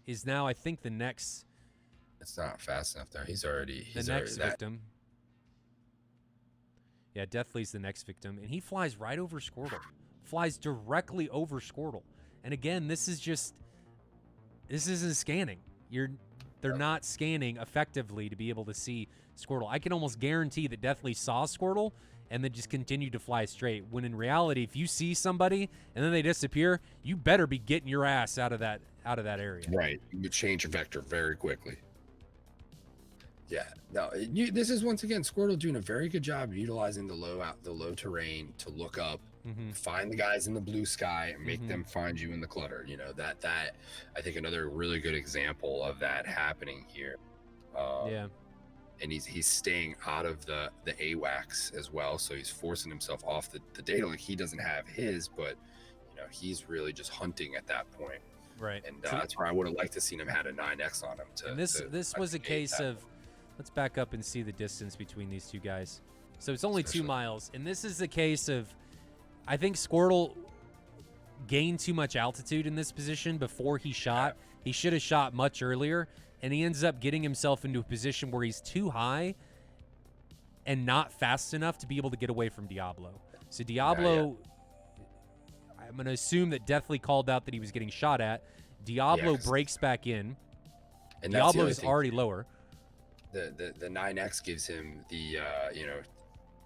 is now, I think, the next. It's not fast enough there. He's already the next victim. Yeah, Deathly's the next victim, and he flies right over Squirtle. Flies directly over Squirtle. And again, this isn't scanning. They're not scanning effectively to be able to see Squirtle. I can almost guarantee that Deathly saw Squirtle and then just continued to fly straight. When in reality, if you see somebody and then they disappear, you better be getting your ass out of that area. Right. You change your vector very quickly. Yeah. No. This is once again Squirtle doing a very good job utilizing the low terrain to look up, find the guys in the blue sky, and make them find you in the clutter. You know that I think another really good example of that happening here. Yeah. And he's staying out of the AWACS as well, so he's forcing himself off the data link. He doesn't have his, but he's really just hunting at that point. Right. And that's where I would have liked to seen him had a 9X on him. And this was a case of, let's back up and see the distance between these two guys. So it's only 2 miles, and this is a case of, I think Squirtle gained too much altitude in this position before he shot. He should have shot much earlier, and he ends up getting himself into a position where he's too high, and not fast enough to be able to get away from Diablo. So Diablo, I'm going to assume that Deathly called out that he was getting shot at. Diablo breaks back in. And Diablo is already lower. The 9X gives him the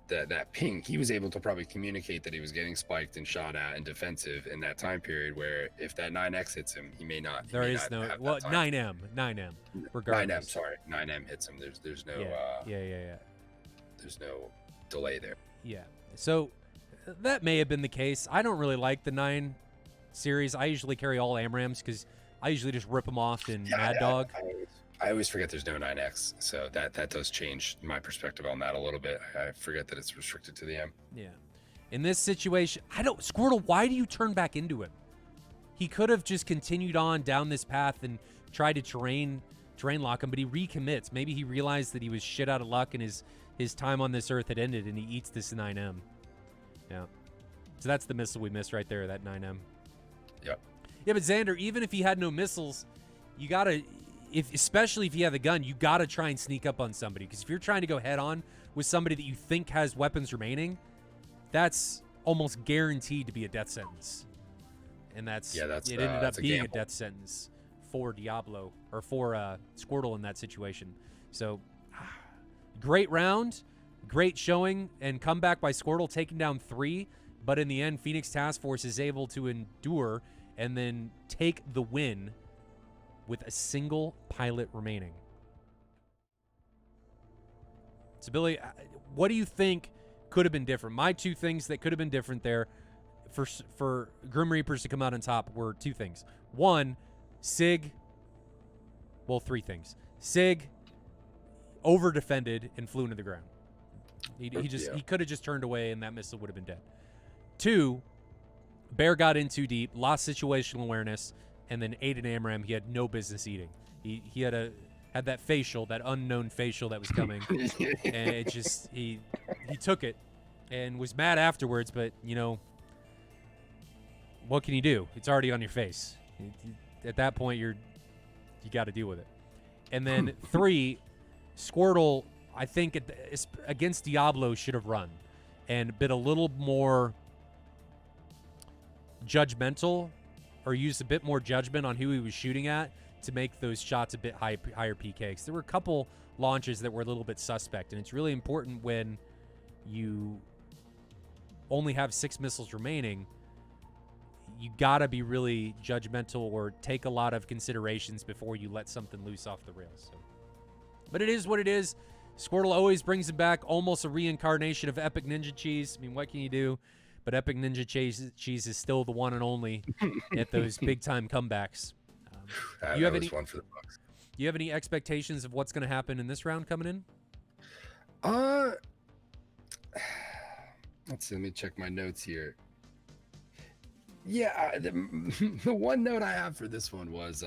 that ping. He was able to probably communicate that he was getting spiked and shot at and defensive in that time period, where if that 9X hits him, he may not. There is no 9M regardless. 9M, sorry, 9M hits him. There's no there's no delay there. Yeah, so that may have been the case. I don't really like the 9 series. I usually carry all AMRAMs because I usually just rip them off in Mad Dog. I always forget there's no 9X, so that does change my perspective on that a little bit. I forget that it's restricted to the M. Yeah. In this situation, Squirtle, why do you turn back into him? He could have just continued on down this path and tried to terrain lock him, but he recommits. Maybe he realized that he was shit out of luck and his time on this earth had ended, and he eats this 9M. Yeah. So that's the missile we missed right there, that 9M. Yep. Yeah, but Xander, even if he had no missiles, you gotta, especially if you have a gun, you gotta try and sneak up on somebody. Because if you're trying to go head on with somebody that you think has weapons remaining, that's almost guaranteed to be a death sentence. And it ended up being a death sentence for Diablo, or for Squirtle in that situation. So, great round, great showing, and comeback by Squirtle, taking down 3. But in the end, Phoenix Task Force is able to endure and then take the win with a single pilot remaining. So, Billy, what do you think could have been different? My 2 things that could have been different there for Grim Reapers to come out on top were 2 things. 1, Sig, well, 3 things. Sig over-defended and flew into the ground. He could have just turned away and that missile would have been dead. 2, Bear got in too deep, lost situational awareness, and then ate an AMRAM he had no business eating. He had that facial, that unknown facial that was coming, and it just he took it and was mad afterwards. But what can you do? It's already on your face. At that point, you got to deal with it. And then 3, Squirtle, I think against Diablo should have run and been a little more judgmental, or used a bit more judgment on who he was shooting at to make those shots a bit higher PK. Because there were a couple launches that were a little bit suspect, and it's really important when you only have 6 missiles remaining. You gotta be really judgmental or take a lot of considerations before you let something loose off the rails. So. But it is what it is. Squirtle always brings it back, almost a reincarnation of Epic Ninja Cheese. I mean, what can you do? But Epic Ninja Cheese is still the one and only at those big-time comebacks. Do you have any one for the Bucks? Do you have any expectations of what's going to happen in this round coming in? Let's see. Let me check my notes here. Yeah, the one note I have for this one was,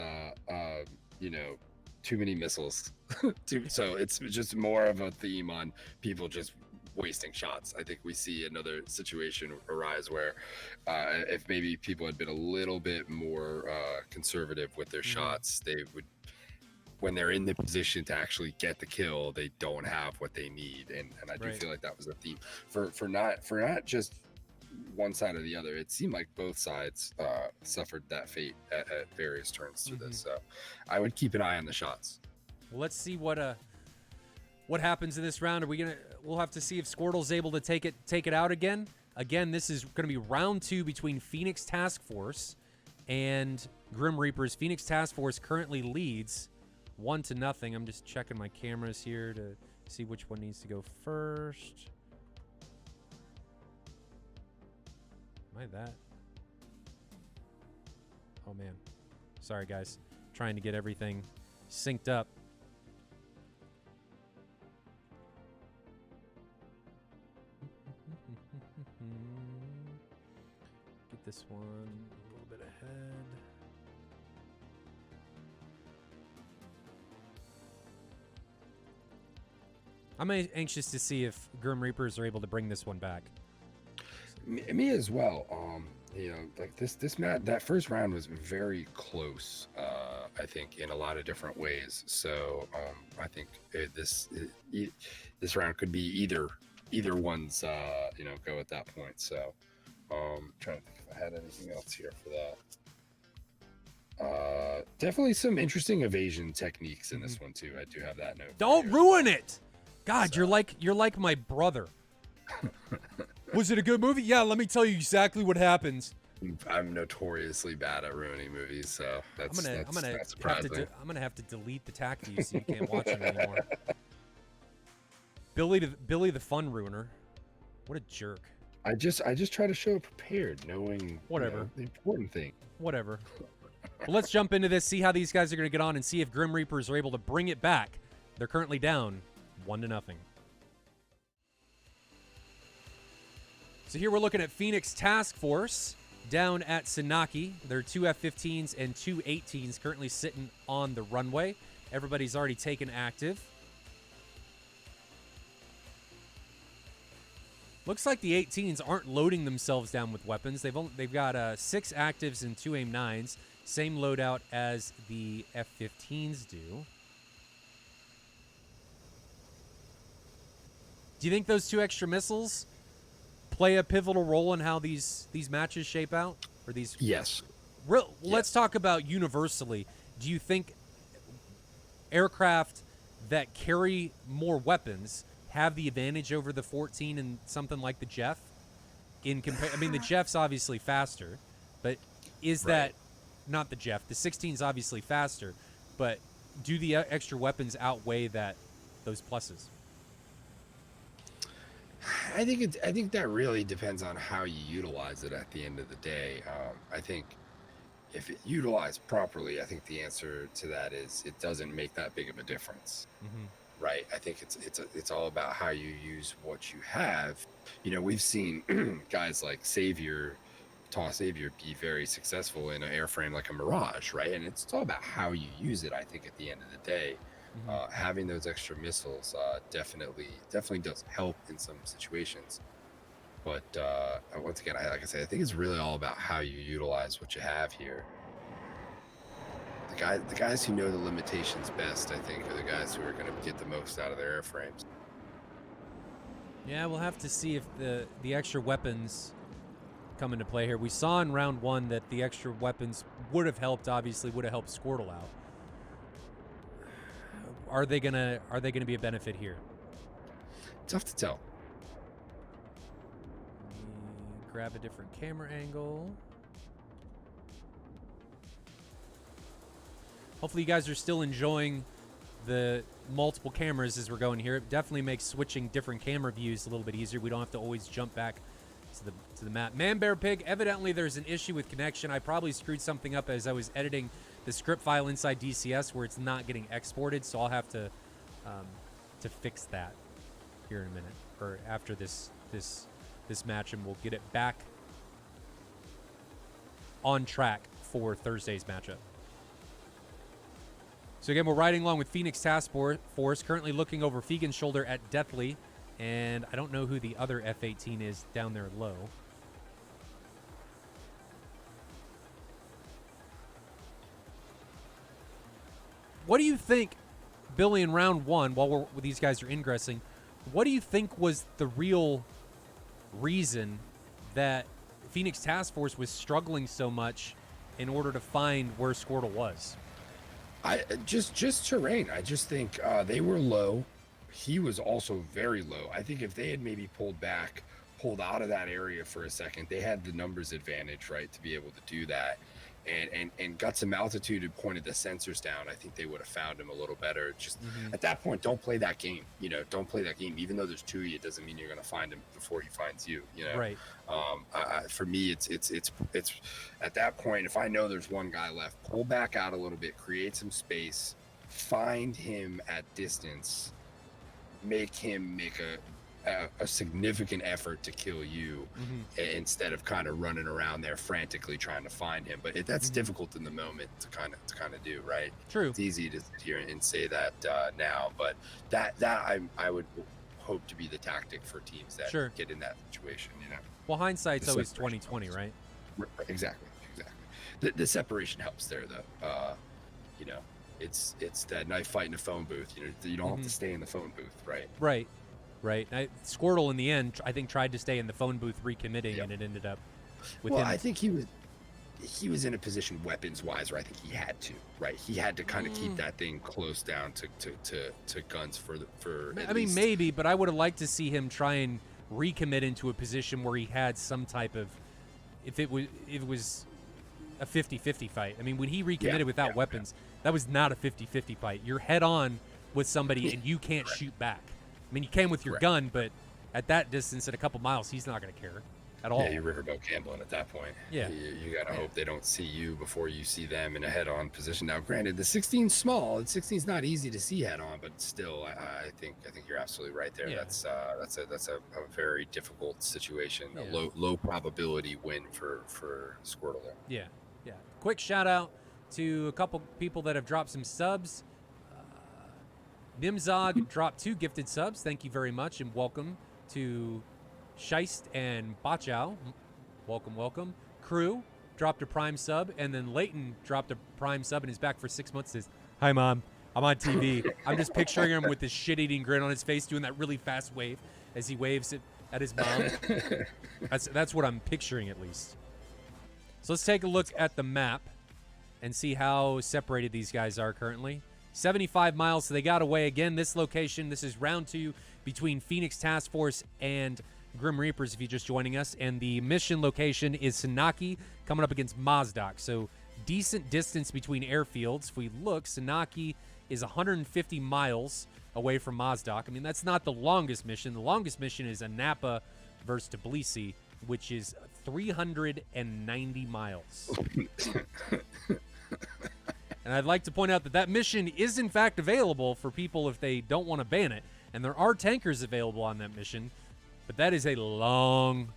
too many missiles. So it's just more of a theme on people just wasting shots. I think we see another situation arise where if maybe people had been a little bit more conservative with their shots, they would, when they're in the position to actually get the kill, they don't have what they need. And I do feel like that was a theme for not just one side or the other. It seemed like both sides suffered that fate at various turns through this. So I would keep an eye on the shots. Well, let's see what happens in this round. We'll have to see if Squirtle's able to take it out again. Again, this is going to be round 2 between Phoenix Task Force and Grim Reapers. Phoenix Task Force currently leads 1-0. I'm just checking my cameras here to see which one needs to go first. Am I that? Oh man, sorry guys, trying to get everything synced up. Get this one a little bit ahead. I'm anxious to see if Grim Reapers are able to bring this one back. Me as well. Like this match, that first round was very close. I think, in a lot of different ways. So I think this round could be either one's go at that point. So trying to think if I had anything else here for that. Definitely some interesting evasion techniques in this one too. I do have that note. Don't ruin it. God, so. you're like my brother. Was it a good movie? Yeah, let me tell you exactly what happens. I'm notoriously bad at ruining movies, so that's surprising. I'm gonna have to delete the tack view so you can't watch it anymore. Billy the fun ruiner. What a jerk. I just try to show prepared, knowing whatever the important thing. Whatever. Well, let's jump into this, see how these guys are gonna get on, and see if Grim Reapers are able to bring it back. They're currently down 1-0. So here we're looking at Phoenix Task Force down at Sanaki. There are 2 F-15s and 2 18s currently sitting on the runway. Everybody's already taken active. Looks like the 18s aren't loading themselves down with weapons. They've got 6 actives and 2 AIM-9s. Same loadout as the F-15s do. Do you think those 2 extra missiles play a pivotal role in how these matches shape out? Or these? Yes. Let's talk about universally. Do you think aircraft that carry more weapons have the advantage over the 14 and something like the Jeff? I mean, the Jeff's obviously faster, but is that not the Jeff? The 16's obviously faster, but do the extra weapons outweigh those pluses? I think that really depends on how you utilize it at the end of the day. I think if it utilized properly, I think the answer to that is it doesn't make that big of a difference. Mm-hmm. Right? I think it's all about how you use what you have. We've seen guys like Tall Savior be very successful in an airframe like a Mirage, right? And it's all about how you use it, I think, at the end of the day. Having those extra missiles definitely does help in some situations, but once again, like I say, I think it's really all about how you utilize what you have here. The guys who know the limitations best, I think, are the guys who are going to get the most out of their airframes. Yeah, we'll have to see if the extra weapons come into play here. We saw in round 1 that the extra weapons would have helped Squirtle out. Are they gonna be a benefit here? Tough to tell. Grab a different camera angle. Hopefully you guys are still enjoying the multiple cameras as we're going here. It definitely makes switching different camera views a little bit easier. We don't have to always jump back to the map. Man Bear Pig, evidently there's an issue with connection. I probably screwed something up as I was editing the script file inside DCS where it's not getting exported, so I'll have to fix that here in a minute, or after this match, and we'll get it back on track for Thursday's matchup. So again, we're riding along with Phoenix Task Force, currently looking over Fegan's shoulder at Deathly, and I don't know who the other F-18 is down there low. What do you think, Billy, in round 1, while these guys are ingressing, what do you think was the real reason that Phoenix Task Force was struggling so much in order to find where Squirtle was? Just terrain. I just think they were low. He was also very low. I think if they had maybe pulled out of that area for a second, they had the numbers advantage, right, to be able to do that. And got some altitude and pointed the sensors down, I think they would have found him a little better. Just at that point, don't play that game. Don't play that game. Even though there's 2 of you, it doesn't mean you're going to find him before he finds you. Right. For me, it's at that point, if I know there's one guy left, pull back out a little bit, create some space, find him at distance, make him make a significant effort to kill you instead of kind of running around there frantically trying to find him. But that's difficult in the moment to kind of do, right? True. It's easy to sit here and say that now, but that I would hope to be the tactic for teams that get in that situation. Well, hindsight's always 20/20, right? Exactly. The separation helps there, though. You know, it's that knife fight in a phone booth. You know, you don't have to stay in the phone booth, right? Right. Squirtle in the end, I think, tried to stay in the phone booth recommitting, and it ended up with him. I think he was in a position weapons wise where I think he had to, right? He had to kind of keep that thing close down to guns for. I mean, maybe, but I would have liked to see him try and recommit into a position where he had some type of, if it was a 50-50 fight. I mean, when he recommitted without weapons, that was not a 50-50 fight. You're head on with somebody and you can't shoot back. I mean, you can with your gun, but at that distance, at a couple miles, he's not going to care at all. Yeah, you're riverboat gambling at that point. Yeah. You got to hope they don't see you before you see them in a head-on position. Now, granted, the 16's small. The 16's not easy to see head-on, but still, I think you're absolutely right there. Yeah. That's a very difficult situation. A low probability win for Squirtle there. Yeah. Quick shout-out to a couple people that have dropped some subs. Nimzog dropped 2 gifted subs. Thank you very much, and welcome to Scheist and Bachao. Welcome. Crew dropped a Prime sub, and then Leighton dropped a Prime sub and is back for 6 months. Says, "Hi, Mom. I'm on TV." I'm just picturing him with this shit-eating grin on his face doing that really fast wave as he waves it at his mom. That's what I'm picturing, at least. So let's take a look at the map and see how separated these guys are currently. 75 miles, so they got away. Again, this location, this is round 2 between Phoenix Task Force and Grim Reapers, if you're just joining us. And the mission location is Sanaki coming up against Mozdok. So decent distance between airfields. If we look, Sanaki is 150 miles away from Mozdok. I mean, that's not the longest mission. The longest mission is Anapa versus Tbilisi, which is 390 miles. And I'd like to point out that mission is, in fact, available for people if they don't want to ban it. And there are tankers available on that mission. But that is a long,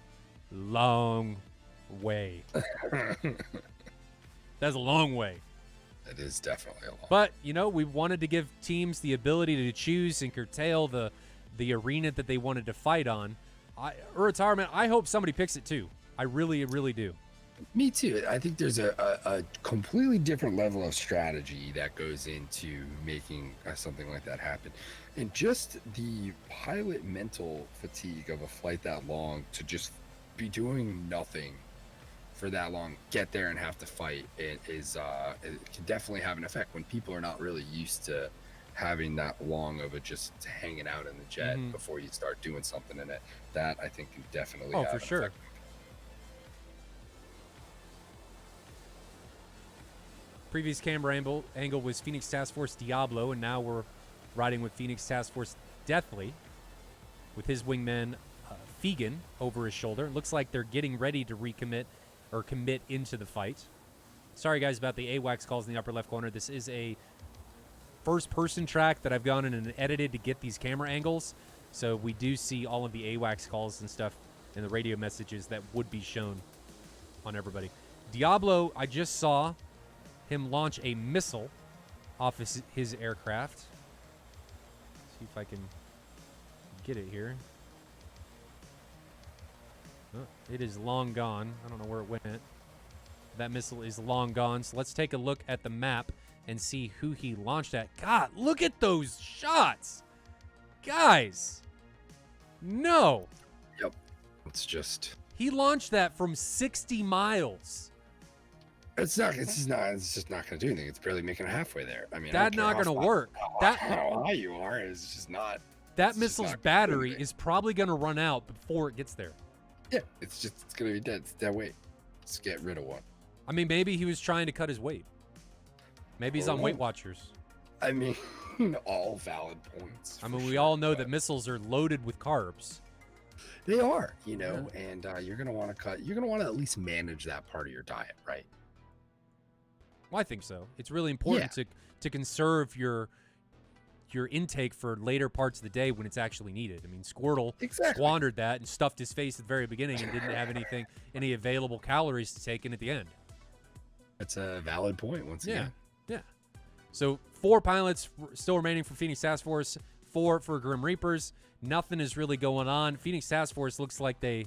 long way. That's a long way. It is definitely a long way. But, we wanted to give teams the ability to choose and curtail the arena that they wanted to fight on. Uratar, man, I hope somebody picks it too. I really, really do. Me too. I think there's a completely different level of strategy that goes into making something like that happen. And just the pilot mental fatigue of a flight that long, to just be doing nothing for that long, get there and have to fight, it can definitely have an effect when people are not really used to having that long of a just hanging out in the jet before you start doing something in it. That, I think, can definitely have for an sure. effect. Previous camera angle was Phoenix Task Force Diablo, and now we're riding with Phoenix Task Force Deathly with his wingman Fegan over his shoulder. It looks like they're getting ready to recommit or commit into the fight. Sorry, guys, about the AWACS calls in the upper left corner. This is a first-person track that I've gone in and edited to get these camera angles, so we do see all of the AWACS calls and stuff and the radio messages that would be shown on everybody. Diablo, I just saw him launch a missile off his aircraft. See if I can get it here. Oh, it is long gone. I don't know where it went. That missile is long gone. So let's take a look at the map and see who he launched at. God, look at those shots. Guys. No. Yep. It's just... He launched that from 60 miles. It's just not going to do anything. It's barely making it halfway there. I mean, that's not going to work. How high you are is just not. That missile's battery is probably going to run out before it gets there. Yeah, it's going to be dead. It's dead weight. Let's get rid of one. I mean, maybe he was trying to cut his weight. Maybe he's on Weight Watchers. I mean, all valid points. I mean, we all know that missiles are loaded with carbs. They are, and you're going to want to cut. You're going to want to at least manage that part of your diet, right? Well, I think so. It's really important to conserve your intake for later parts of the day when it's actually needed. I mean, Squirtle squandered that and stuffed his face at the very beginning and didn't have any available calories to take in at the end. That's a valid point once again. Yeah. So 4 pilots still remaining for Phoenix Task Force, 4 for Grim Reapers. Nothing is really going on. Phoenix Task Force looks like they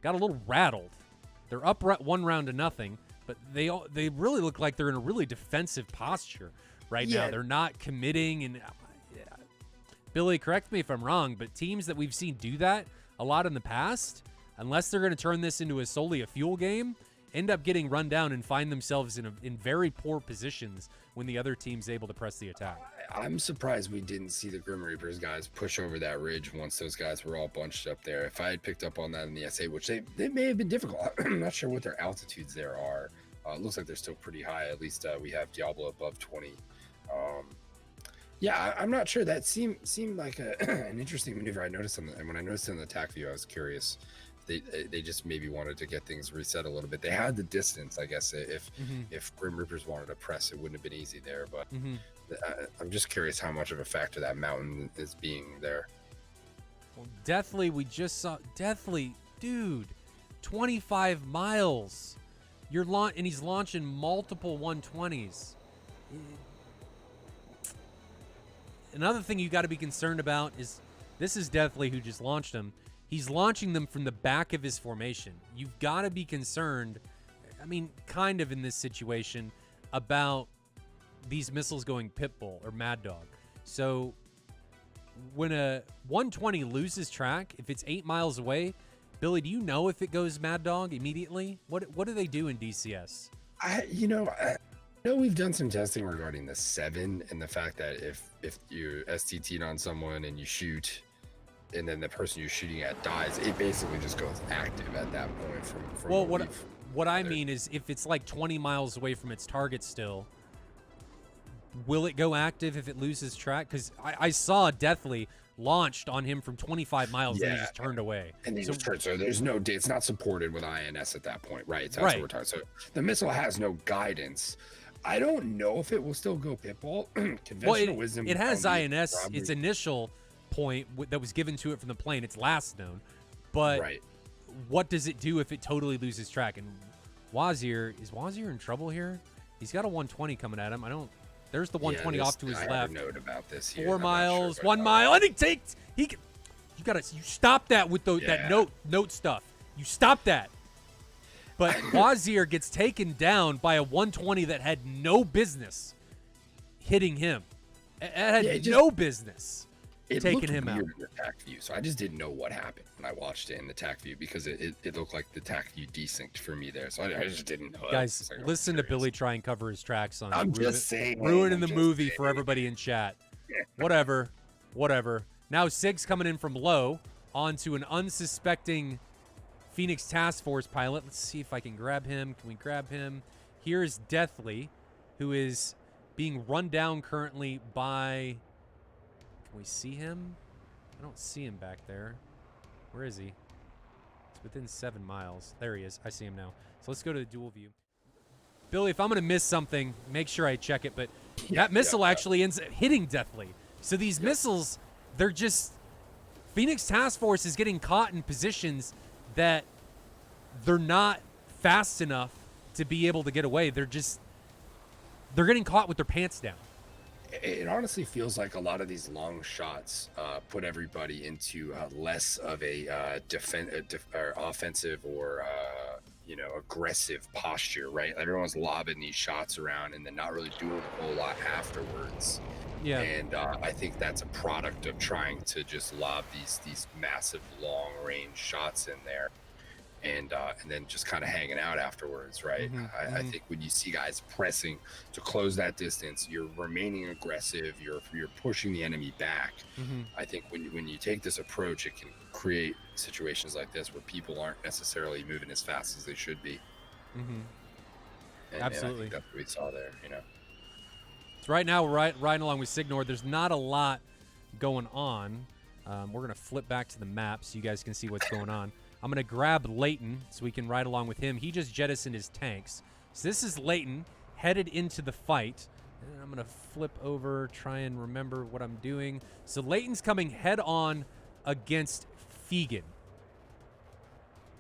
got a little rattled. They're up 1 round to nothing. but they really look like they're in a really defensive posture right now. They're not committing. And Billy, correct me if I'm wrong, but teams that we've seen do that a lot in the past, unless they're going to turn this into solely a fuel game, end up getting run down and find themselves in very poor positions when the other team's able to press the attack. I'm surprised we didn't see the Grim Reapers guys push over that ridge once those guys were all bunched up there. If I had picked up on that in the SA, which they may have been difficult. I'm not sure what their altitudes there are. It looks like they're still pretty high. At least we have Diablo above 20. Yeah, I'm not sure. That seemed like an interesting maneuver. I noticed and when I noticed it in the attack view, I was curious. They just maybe wanted to get things reset a little bit. They had the distance, I guess. If Grim Reapers wanted to press, it wouldn't have been easy there. But I'm just curious how much of a factor that mountain is being there. Well, Deathly, we just saw Deathly, dude, 25 miles. And he's launching multiple 120s. Another thing you got to be concerned about is this is Deathly who just launched him. He's launching them from the back of his formation. You've got to be concerned, I mean, kind of in this situation, about these missiles going Pitbull or Mad Dog. So when a 120 loses track, if it's 8 miles away, Billy, do you know if it goes Mad Dog immediately? What do they do in DCS? I know we've done some testing regarding the 7 and the fact that if you STT'd on someone and you shoot, and then the person you're shooting at dies, it basically just goes active at that point. From well, what I mean is, if it's like 20 miles away from its target still, will it go active if it loses track? Because I saw Deathly launched on him from 25 miles and he just turned away. And then so there's no, it's not supported with INS at that point, right? So that's what we're talking. So the missile has no guidance. I don't know if it will still go Pitbull. Conventional wisdom. It has INS. Its initial point that was given to it from the plane. It's last known, but what does it do if it totally loses track? And is Wazir in trouble here? He's got a 120 coming at him. There's the 120 off to his left. I have a note about this here. 4 miles, 1 mile, and you stop that with that note stuff. You stop that. But Wazir gets taken down by a 120 that had no business hitting him. It had no business taking him out. In the TAC view, so I just didn't know what happened when I watched it in the TAC view because it looked like the TAC view desynced for me there. So I just didn't know. Guys, listen to Billy try and cover his tracks on. I'm just saying. Ruining the movie for everybody in chat. Whatever. Now Sig's coming in from low onto an unsuspecting Phoenix Task Force pilot. Let's see if I can grab him. Can we grab him? Here's Deathly, who is being run down currently by... Can we see him? I don't see him back there. Where is he? It's within 7 miles. There he is. I see him now. So let's go to the dual view. Billy, if I'm going to miss something, make sure I check it. But that missile actually ends up hitting Deathly. So these missiles, they're just... Phoenix Task Force is getting caught in positions that they're not fast enough to be able to get away. They're getting caught with their pants down. It honestly feels like a lot of these long shots put everybody into less of a offensive or aggressive posture, right? Everyone's lobbing these shots around and then not really doing a whole lot afterwards. Yeah. And I think that's a product of trying to just lob these massive long range shots in there. And then just kind of hanging out afterwards, right? I think when you see guys pressing to close that distance, you're remaining aggressive, you're pushing the enemy back. I think when you take this approach, it can create situations like this where people aren't necessarily moving as fast as they should be. Absolutely. And I think that's what we saw there, So right now we're riding along with Signor. There's not a lot going on. We're going to flip back to the map so you guys can see what's going on. I'm going to grab Leighton so we can ride along with him. He just jettisoned his tanks. So this is Leighton headed into the fight. And I'm going to flip over, try and remember what I'm doing. So Leighton's coming head on against Fegan.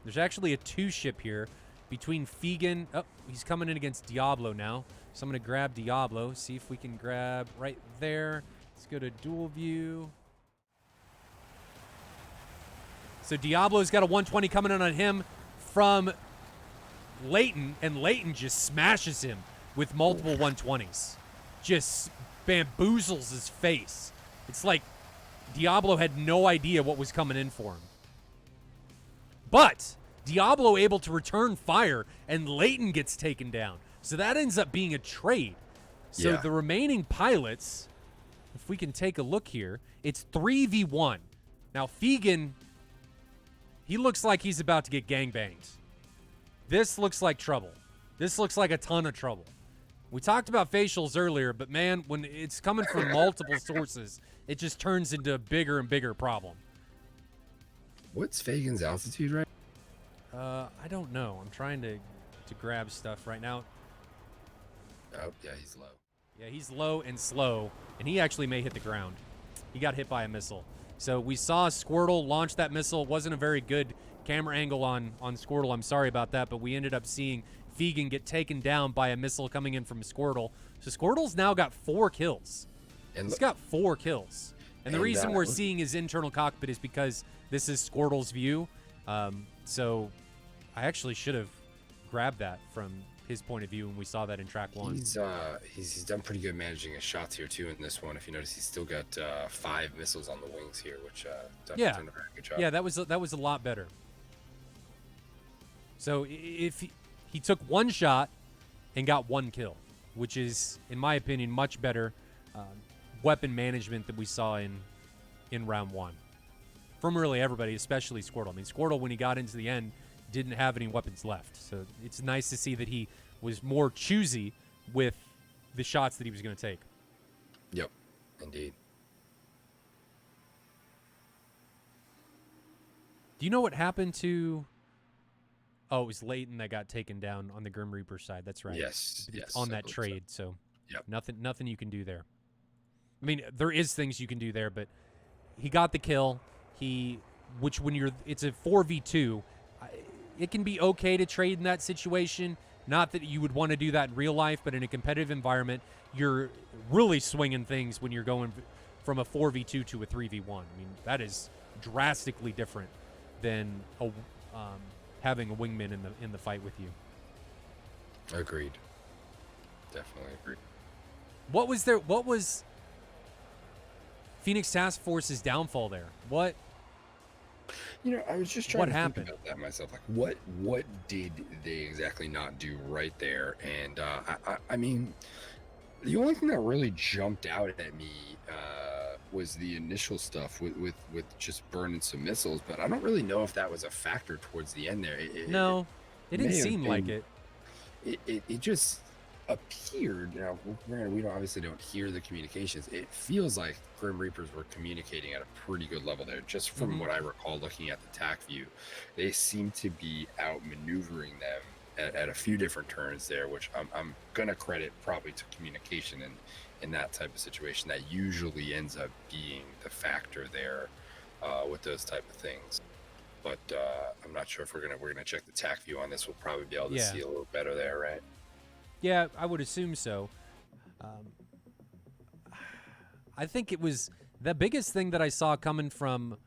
There's actually a 2-ship here between Fegan. Oh, he's coming in against Diablo now. So I'm going to grab Diablo, see if we can grab right there. Let's go to dual view. So Diablo's got a 120 coming in on him from Leighton, and Leighton just smashes him with multiple 120s. Just bamboozles his face. It's like Diablo had no idea what was coming in for him. But Diablo able to return fire, and Leighton gets taken down. So that ends up being a trade. So the remaining pilots, if we can take a look here, it's 3v1. Now, Fegan, he looks like he's about to get gangbanged. This looks like trouble. This looks like a ton of trouble. We talked about facials earlier, but man, when it's coming from multiple sources, it just turns into a bigger and bigger problem. What's Fagan's altitude right? I don't know. I'm trying to grab stuff right now. Oh, yeah, he's low. Yeah, he's low and slow, and he actually may hit the ground. He got hit by a missile. So we saw Squirtle launch that missile. Wasn't a very good camera angle on Squirtle. I'm sorry about that, but we ended up seeing Fegan get taken down by a missile coming in from Squirtle. So Squirtle's now got 4 kills. And he's got 4 kills. And the reason we're seeing his internal cockpit is because this is Squirtle's view. So I actually should have grabbed that from his point of view when we saw that in track 1. He's done pretty good managing his shots here too in this one. If you notice, he's still got 5 missiles on the wings here, which definitely done a very good job. Yeah, that was a lot better. So if he took 1 shot and got 1 kill, which is, in my opinion, much better weapon management than we saw in round 1 from really everybody, especially Squirtle. I mean, Squirtle, when he got into the end, didn't have any weapons left. So it's nice to see that he was more choosy with the shots that he was going to take. Yep, indeed. Do you know what happened to... Oh, it was Leighton that got taken down on the Grim Reaper side. That's right. Yes. On that trade, so yep. Nothing you can do there. I mean, there is things you can do there, but he got the kill. It's a 4v2. It can be okay to trade in that situation. Not that you would want to do that in real life, but in a competitive environment, you're really swinging things when you're going from a 4v2 to a 3v1. I mean, that is drastically different than having a wingman in the fight with you. Agreed. Definitely agreed. What was Phoenix Task Force's downfall there? What? You know, I was just trying to happened? think about that myself. Like, what did they exactly not do right there? And I mean, the only thing that really jumped out at me was the initial stuff with just burning some missiles. But I don't really know if that was a factor towards the end there. It didn't seem like it. It just appeared. Now, granted, we obviously don't hear the communications. It feels like Grim Reapers were communicating at a pretty good level there. Just from what I recall looking at the TAC view, they seem to be outmaneuvering them at a few different turns there, which I'm gonna credit probably to communication in that type of situation. That usually ends up being the factor there with those type of things. But I'm not sure if we're gonna check the TAC view on this. We'll probably be able to see a little better there, right? Yeah, I would assume so. I think it was the biggest thing that I saw coming from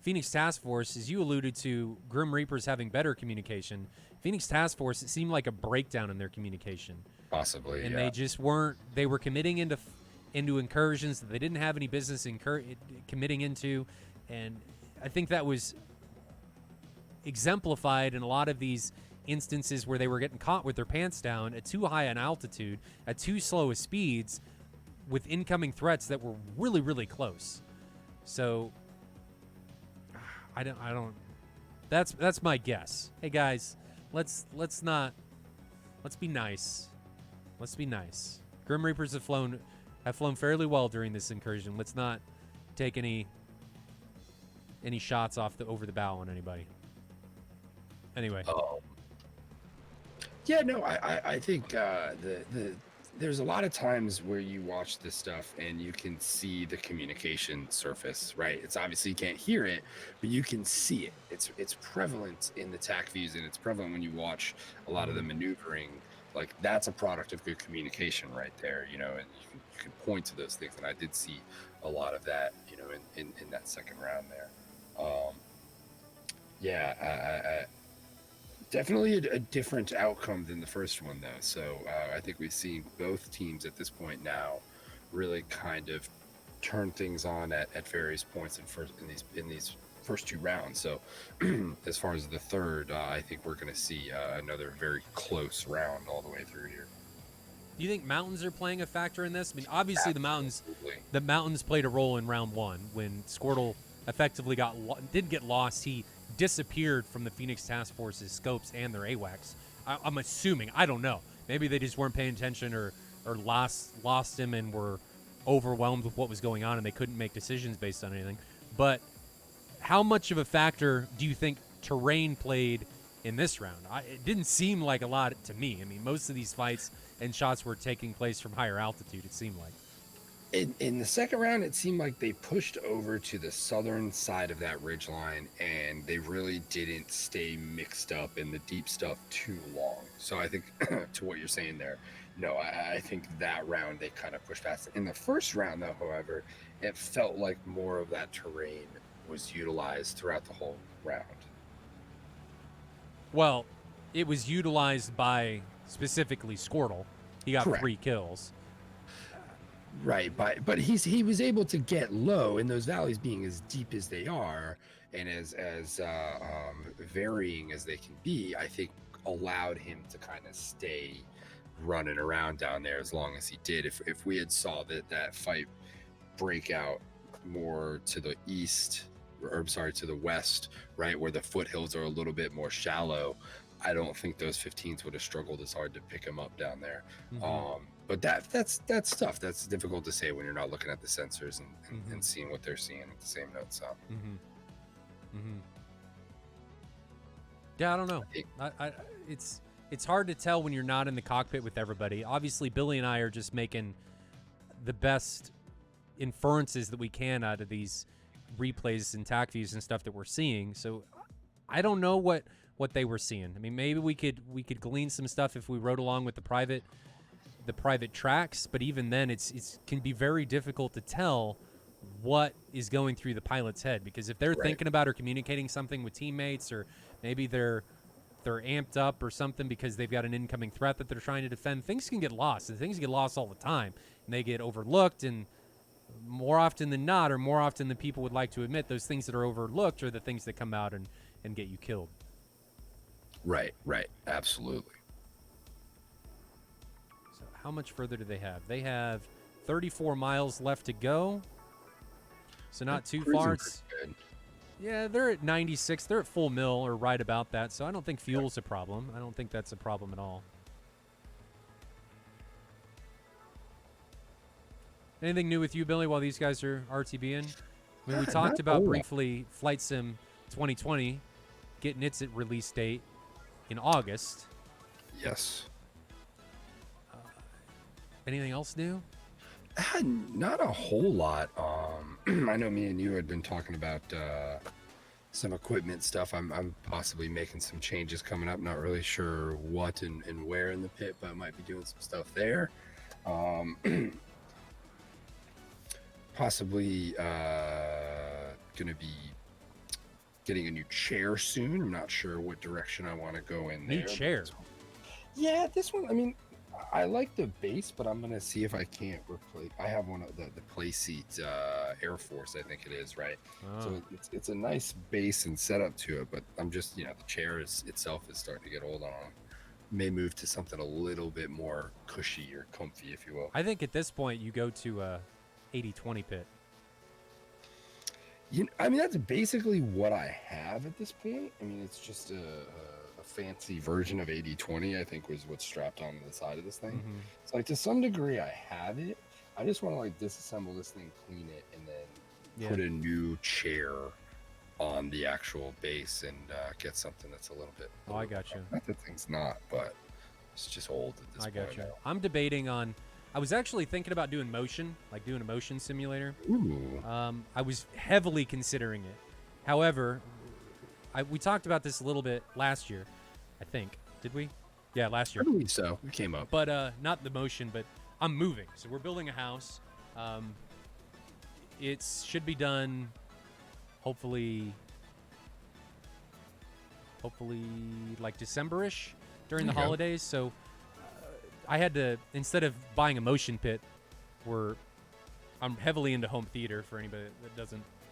Phoenix Task Force, as you alluded to, Grim Reapers having better communication. Phoenix Task Force, it seemed like a breakdown in their communication. Possibly, and they just weren't. They were committing into incursions that they didn't have any business committing into, and I think that was exemplified in a lot of these instances where they were getting caught with their pants down at too high an altitude, at too slow a speeds, with incoming threats that were really, really close. So I don't. That's my guess. Hey guys, let's be nice. Let's be nice. Grim Reapers have flown fairly well during this incursion. Let's not take any shots over the bow on anybody. Anyway. Yeah, no, I think there's a lot of times where you watch this stuff and you can see the communication surface, right? It's obviously you can't hear it, but you can see it. It's prevalent in the TAC views, and it's prevalent when you watch a lot of the maneuvering. Like, that's a product of good communication right there, you know, and you can point to those things. And I did see a lot of that, you know, in that second round there. Definitely a different outcome than the first one, though. So I think we've seen both teams at this point now really kind of turn things on at various points in these first 2 rounds. So as far as the third, I think we're going to see another very close round all the way through here. Do you think mountains are playing a factor in this? I mean, obviously Absolutely. the mountains played a role in round 1 when Squirtle effectively didn't get lost. He disappeared from the Phoenix Task Force's scopes and their AWACS. I'm assuming. I don't know. Maybe they just weren't paying attention or lost him and were overwhelmed with what was going on and they couldn't make decisions based on anything. But how much of a factor do you think terrain played in this round? It didn't seem like a lot to me. I mean, most of these fights and shots were taking place from higher altitude, it seemed like. In the second round, it seemed like they pushed over to the southern side of that ridgeline, and they really didn't stay mixed up in the deep stuff too long. So I think, to what you're saying there, no, I think that round they kind of pushed past it. In the first round, though, however, it felt like more of that terrain was utilized throughout the whole round. Well, it was utilized by specifically Squirtle. He got Correct. 3 kills. Right, but he was able to get low in those valleys, being as deep as they are and as varying as they can be. I think allowed him to kind of stay running around down there as long as he did. If we had saw that fight break out more to the east, or I'm sorry, to the west, right, where the foothills are a little bit more shallow, I don't think those 15s would have struggled as hard to pick him up down there. But that's tough. That's difficult to say when you're not looking at the sensors and seeing what they're seeing with the same notes. So. Yeah, I don't know. It's hard to tell when you're not in the cockpit with everybody. Obviously, Billy and I are just making the best inferences that we can out of these replays and tac views and stuff that we're seeing. So I don't know what they were seeing. I mean, maybe we could glean some stuff if we rode along with the private tracks, but even then it's can be very difficult to tell what is going through the pilot's head, because if they're thinking about or communicating something with teammates, or maybe they're amped up or something because they've got an incoming threat that they're trying to defend, things can get lost, and things get lost all the time, and they get overlooked, and more often than not, or more often than people would like to admit, those things that are overlooked are the things that come out and get you killed. Right, absolutely. So how much further do they have? They have 34 miles left to go. So not too far. Yeah, they're at 96. They're at full mill or right about that. So I don't think fuel's a problem. I don't think that's a problem at all. Anything new with you, Billy, while these guys are RTBing? I mean, we talked about briefly Flight Sim 2020 getting its release date in August. Yes. Anything else new? Not a whole lot. I know me and you had been talking about some equipment stuff. I'm possibly making some changes coming up. Not really sure what and where in the pit, but I might be doing some stuff there. Possibly going to be getting a new chair soon. I'm not sure what direction I want to go in there. New chair? Yeah, this one, I mean, I like the base, but I'm going to see if I can't replace. I have one of the play seat Air Force, I think it is, right? Oh. So it's a nice base and setup to it, but I'm just, the chair itself is starting to get old on. May move to something a little bit more cushy or comfy, if you will. I think at this point you go to 80-20 pit. I mean, that's basically what I have at this point. I mean, it's just a fancy version of 80-20, I think, was what's strapped onto the side of this thing. So, to some degree, I have it. I just want to, disassemble this thing, clean it, and then put a new chair on the actual base and get something that's a little bit... I got you. Not that thing's not, but it's just old at this point. I got you. I'm debating on... I was actually thinking about doing motion, like doing a motion simulator. Ooh. I was heavily considering it. However, we talked about this a little bit last year, I think. Did we? Yeah, last year. I believe so. It came up. But not the motion, but I'm moving. So we're building a house. It should be done, hopefully, hopefully like December-ish during the holidays. So I had to, instead of buying a motion pit, I'm heavily into home theater for anybody that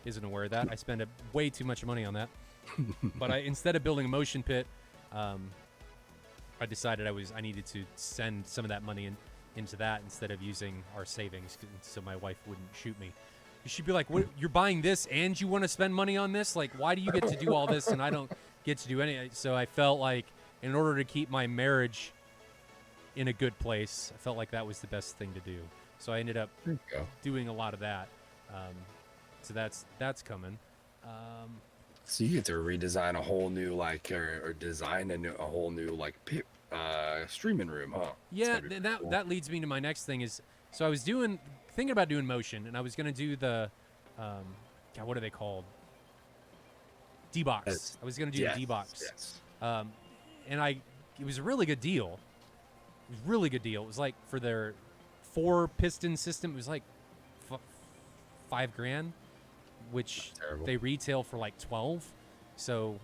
isn't aware of that. I spend way too much money on that. But instead of building a motion pit, I decided I needed to send some of that money into that instead of using our savings, so my wife wouldn't shoot me. She'd be like, "What? You're buying this and you want to spend money on this? Like, why do you get to do all this and I don't get to do any?" So I felt like in order to keep my marriage in a good place, I felt like that was the best thing to do. So I ended up doing a lot of that. So that's coming. So you get to redesign a whole new or design a whole new pit, streaming room, huh? Yeah, that leads me to my next thing is, so I was thinking about doing motion, and I was gonna do the, God, what are they called? D-box. I was gonna do the D-box. Yes. And it was a really good deal. It was a really good deal. It was like for their 4-piston system, it was like $5,000, which they retail for like 12. So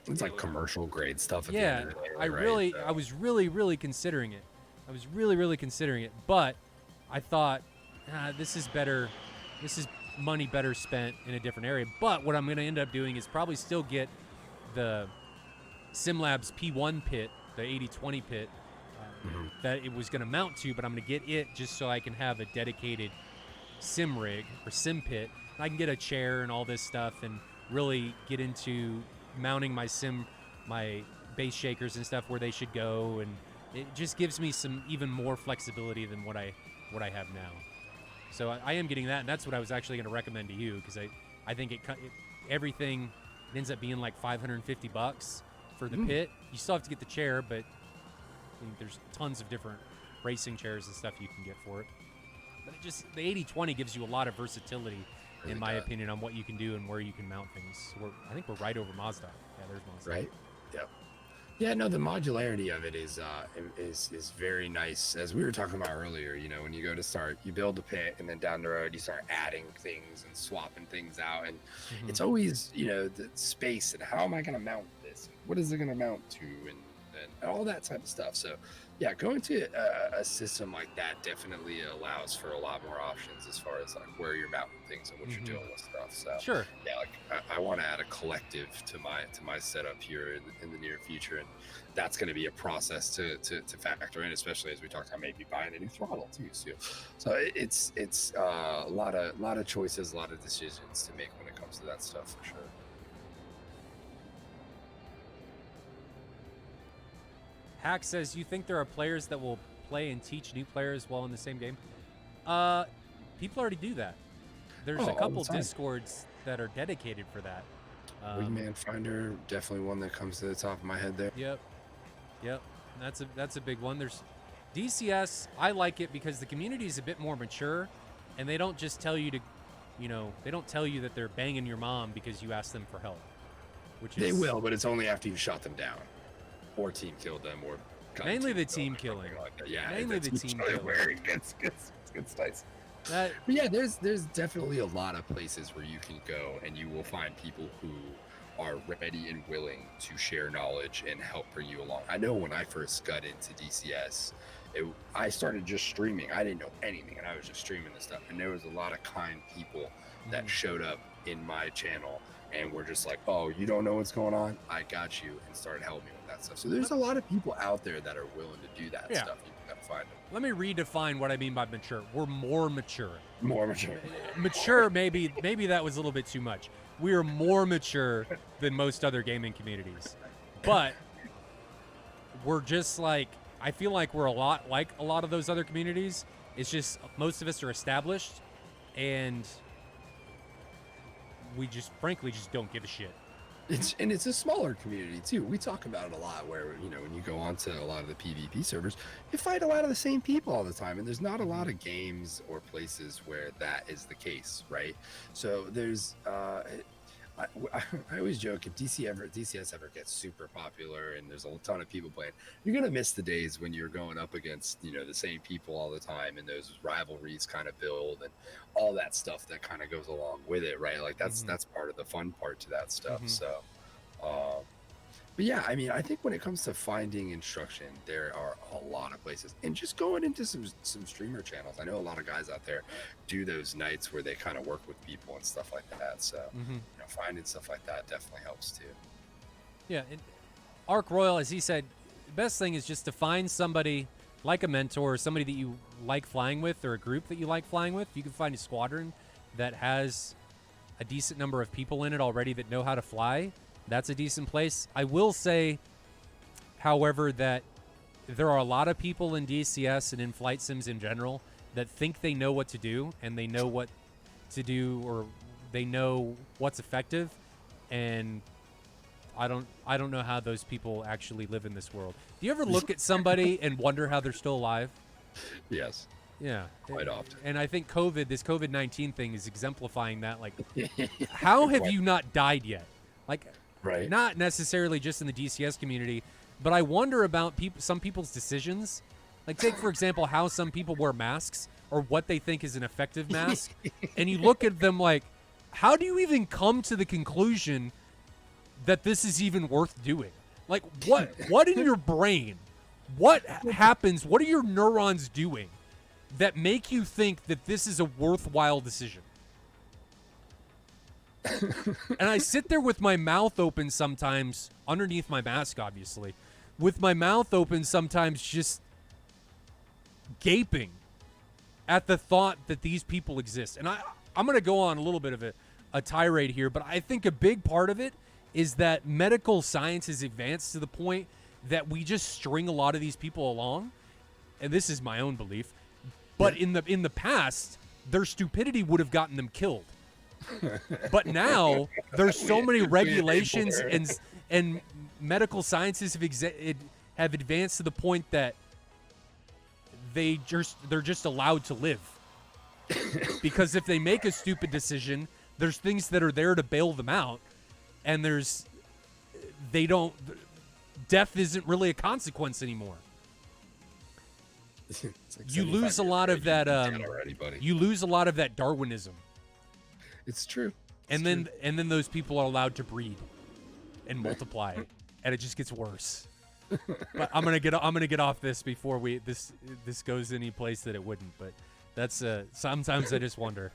it's like commercial grade stuff. Yeah, I was really considering it. I was really considering it, but I thought, this is better. This is money better spent in a different area. But what I'm going to end up doing is probably still get the SimLabs P1 pit, the 80/20 pit, that it was going to mount to, but I'm going to get it just so I can have a dedicated sim rig or sim pit. I can get a chair and all this stuff and really get into mounting my base shakers and stuff where they should go, and it just gives me some even more flexibility than what I have now. So I am getting that, and that's what I was actually going to recommend to you, because I think everything ends up being like $550 for the pit. You still have to get the chair, but there's tons of different racing chairs and stuff you can get for it. But the 80/20 gives you a lot of versatility, in my opinion, on what you can do and where you can mount things. So I think we're right over Mazda. Yeah, there's Mazda. Right. Yep. Yeah, no, the modularity of it is very nice. As we were talking about earlier, when you go to start, you build a pit, and then down the road you start adding things and swapping things out, and it's always the space and how am I going to mount this? What is it going to mount to, and all that type of stuff. So yeah, going to a system like that definitely allows for a lot more options as far as where you're mounting things and what you're doing with stuff. So sure, yeah, I want to add a collective to my setup here in the near future, and that's going to be a process to factor in, especially as we talked about maybe buying a new throttle too. So it's a lot of choices, a lot of decisions to make when it comes to that stuff for sure. Hack says, you think there are players that will play and teach new players while in the same game? People already do that. There's a couple Discords that are dedicated for that. Wingman Finder, definitely one that comes to the top of my head there. Yep. That's a big one. There's DCS. I like it because the community is a bit more mature, and they don't just tell you to, they don't tell you that they're banging your mom because you asked them for help. They will, but it's only after you've shot them down. Or team killed them, or mainly the team killing. Yeah, mainly the team killing. Where it gets nice. But yeah, there's definitely a lot of places where you can go, and you will find people who are ready and willing to share knowledge and help bring you along. I know when I first got into DCS, I started just streaming. I didn't know anything, and I was just streaming this stuff. And there was a lot of kind people that showed up in my channel and were just like, "Oh, you don't know what's going on? I got you," and started helping me with that stuff. So there's a lot of people out there that are willing to do that stuff. You gotta find them. Let me redefine what I mean by mature. We're more mature. More mature. Mature, maybe that was a little bit too much. We are more mature than most other gaming communities, but we're just I feel like we're a lot like a lot of those other communities. It's just most of us are established, and we just frankly just don't give a shit. It's a smaller community too. We talk about it a lot where, when you go onto a lot of the PvP servers, you fight a lot of the same people all the time, and there's not a lot of games or places where that is the case, right? So there's I always joke, if DCS ever gets super popular and there's a ton of people playing, you're gonna miss the days when you're going up against the same people all the time, and those rivalries kind of build and all that stuff that kind of goes along with it, right? Like that's part of the fun part to that stuff. So But yeah, I mean, I think when it comes to finding instruction, there are a lot of places, and just going into some streamer channels. I know a lot of guys out there do those nights where they kind of work with people and stuff like that. So finding stuff like that definitely helps too. Yeah, and Arc Royal, as he said, the best thing is just to find somebody like a mentor, or somebody that you like flying with, or a group that you like flying with. If you can find a squadron that has a decent number of people in it already that know how to fly, that's a decent place. I will say, however, that there are a lot of people in DCS and in flight sims in general that think they know what to do, and they know what to do, or they know what's effective, and I don't know how those people actually live in this world. Do you ever look at somebody and wonder how they're still alive? Yes. Yeah. Quite often. And I think this COVID-19 thing is exemplifying that. Like, how have you not died yet? Like, right. Not necessarily just in the DCS community, but I wonder about some people's decisions. Like, take, for example, how some people wear masks, or what they think is an effective mask. And you look at them like, how do you even come to the conclusion that this is even worth doing? Like, what in your brain, what happens, what are your neurons doing that make you think that this is a worthwhile decision? And I sit there with my mouth open sometimes, underneath my mask, obviously, with my mouth open sometimes, just gaping at the thought that these people exist. And I'm going to go on a little bit of a tirade here, but I think a big part of it is that medical science has advanced to the point that we just string a lot of these people along. And this is my own belief. But in the past, their stupidity would have gotten them killed. But now there's so many regulations and medical sciences have advanced to the point that they're just allowed to live. Because if they make a stupid decision, there's things that are there to bail them out, and death isn't really a consequence anymore. Like you lose a lot of that you lose a lot of that Darwinism. It's true. And then those people are allowed to breed and multiply, and it just gets worse. But I'm gonna get off this before this goes any place that it wouldn't. But that's sometimes I just wonder.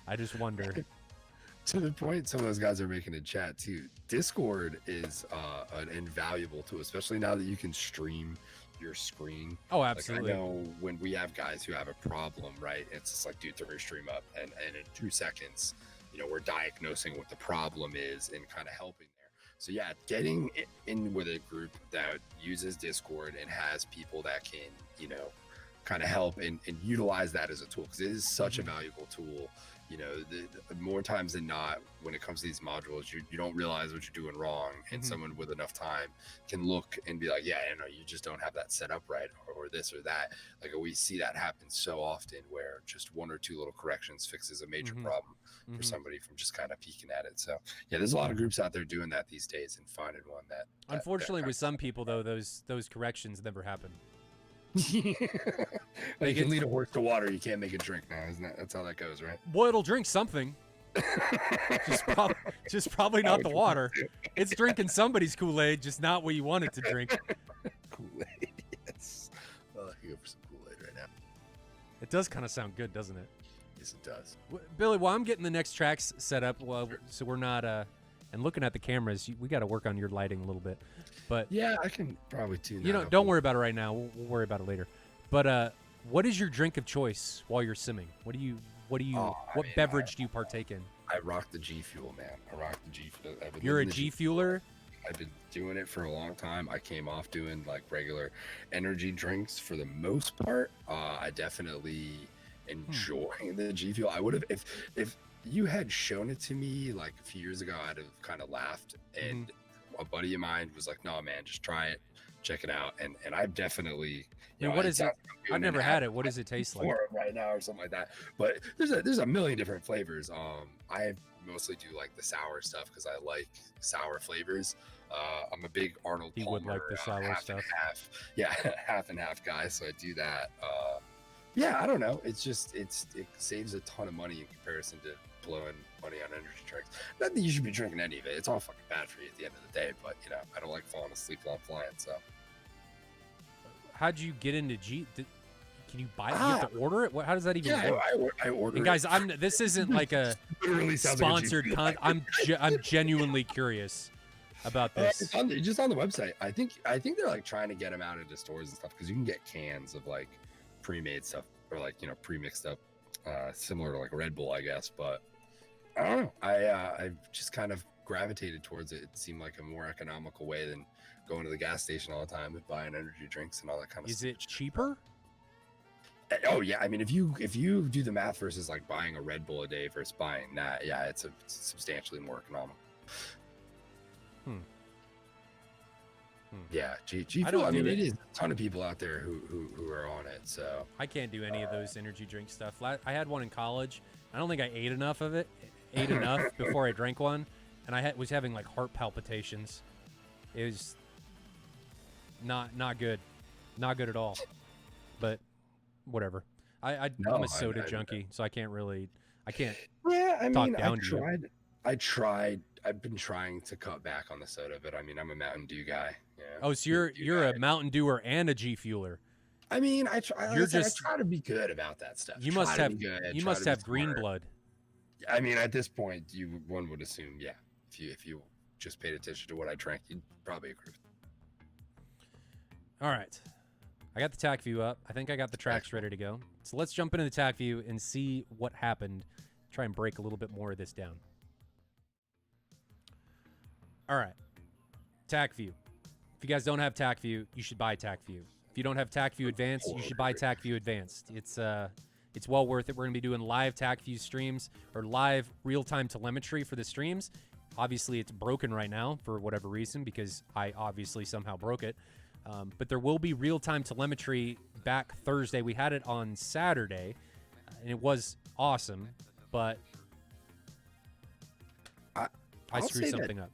To the point some of those guys are making in chat too. Discord is an invaluable tool, especially now that you can stream your screen. Oh, absolutely. Like, I know when we have guys who have a problem, right? It's just like, dude, throw your stream up, and in 2 seconds, we're diagnosing what the problem is and kind of helping there. So yeah, getting in with a group that uses Discord and has people that can, kind of help and utilize that as a tool, because it is such a valuable tool. The more times than not, when it comes to these modules, you don't realize what you're doing wrong, and someone with enough time can look and be like, yeah, you just don't have that set up right, or this or that. Like, we see that happen so often, where just 1 or 2 little corrections fixes a major problem for somebody from just kind of peeking at it. So yeah, there's a lot of groups out there doing that these days, and finding one that unfortunately with some people though, those corrections never happen. Like, you can lead a horse to water, you can't make it drink now, isn't that? That's how that goes, right? Well, it'll drink something. just probably not the water. It's drinking somebody's Kool-Aid, just not what you want it to drink. Kool-Aid, yes. Well, I can go for some Kool-Aid right now. It does kind of sound good, doesn't it? Yes, it does. Billy, while I'm getting the next tracks set up, so we're not and looking at the cameras, we got to work on your lighting a little bit. But yeah, I can probably tune that up. Don't worry about it right now. We'll worry about it later. But what is your drink of choice while you're simming? What beverage do you partake in? I rock the G Fuel, man. I rock the G Fuel. You're a G Fueler? I've been doing it for a long time. I came off doing like regular energy drinks for the most part. I definitely enjoy the G Fuel. I would have, if you had shown it to me like a few years ago, I'd have kind of laughed. And a buddy of mine was like, no, man, just try it, check it out. And I've definitely, what is it? I've never had it. What does it taste like? Right now, or something like that. But there's a million different flavors. I mostly do like the sour stuff because I like sour flavors. I'm a big Arnold Palmer. He would like the sour stuff. Yeah, half and half guy. So I do that. Yeah, I don't know. It's just it saves a ton of money in comparison to blowing money on energy drinks. Not that you should be drinking any of it. It's all fucking bad for you at the end of the day. But you know, I don't like falling asleep while I'm flying. So, how'd you get into can you buy it? You have to order it? How does that even work? I ordered. And guys, this isn't like a sponsored content. I'm genuinely curious about this. It's just on the website. I think they're like trying to get them out into stores and stuff because you can get cans of like pre-made stuff or like, you know, pre-mixed up, similar to like Red Bull, I guess. But I don't know. I just kind of gravitated towards it. It seemed like a more economical way than going to the gas station all the time and buying energy drinks and all that kind of stuff. Is it cheaper? Oh yeah, I mean, if you do the math versus like buying a Red Bull a day versus buying that, yeah, it's substantially more economical. Yeah, G Fuel. I mean, it is a ton of people out there who are on it. So I can't do any of those energy drink stuff. I had one in college. I don't think I ate enough of it. Ate enough before I drank one, and I was having like heart palpitations. It was not good, not good at all. But whatever. I'm a soda junkie, so I can't. Yeah, I mean, I tried. I've been trying to cut back on the soda, but I mean, I'm a Mountain Dew guy. Yeah. Oh, so you're a Mountain Dewer and a G Fueler. I mean, I try to be good about that stuff. You must have green blood. I mean, at this point, one would assume, yeah. If you just paid attention to what I drank, you'd probably agree. All right. I got the TAC view up. I think I got the tracks ready to go. So let's jump into the TAC view and see what happened. Try and break a little bit more of this down. All right. TAC view. If you guys don't have TAC view, you should buy TAC view. If you don't have TAC view Advanced, you should buy TAC view Advanced. It's well worth it. We're going to be doing live TAC view streams or live real-time telemetry for the streams. Obviously, it's broken right now for whatever reason because I obviously somehow broke it. But there will be real-time telemetry back Thursday. We had it on Saturday, and it was awesome, but I screwed something up.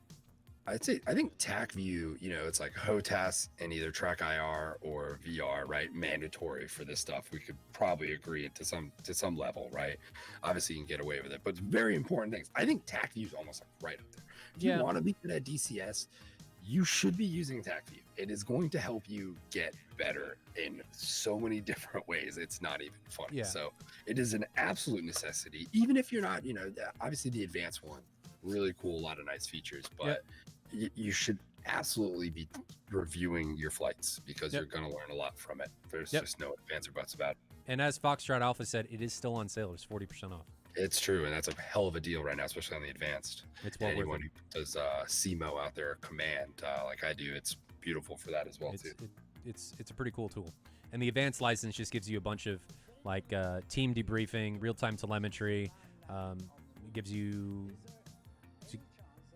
I think TAC view, you know, it's like HOTAS and either Track IR or VR, right? Mandatory for this stuff. We could probably agree to some level, right? Obviously, you can get away with it, but it's very important things. I think TAC view is almost like right up there. If you want to be good at DCS, you should be using TAC view. It is going to help you get better in so many different ways. It's not even funny. Yeah. So it is an absolute necessity, even if you're not, you know, obviously the advanced one, really cool, a lot of nice features, but you should absolutely be reviewing your flights because you're going to learn a lot from it. There's just no ifs or buts about it. And as Foxtrot Alpha said, it is still on sale. It's 40% off. It's true, and that's a hell of a deal right now, especially on the advanced. It's well worth it. Anyone who does CMO out there, command like I do, it's beautiful for that as well too. It's a pretty cool tool. And the advanced license just gives you a bunch of like team debriefing, real-time telemetry. It gives you.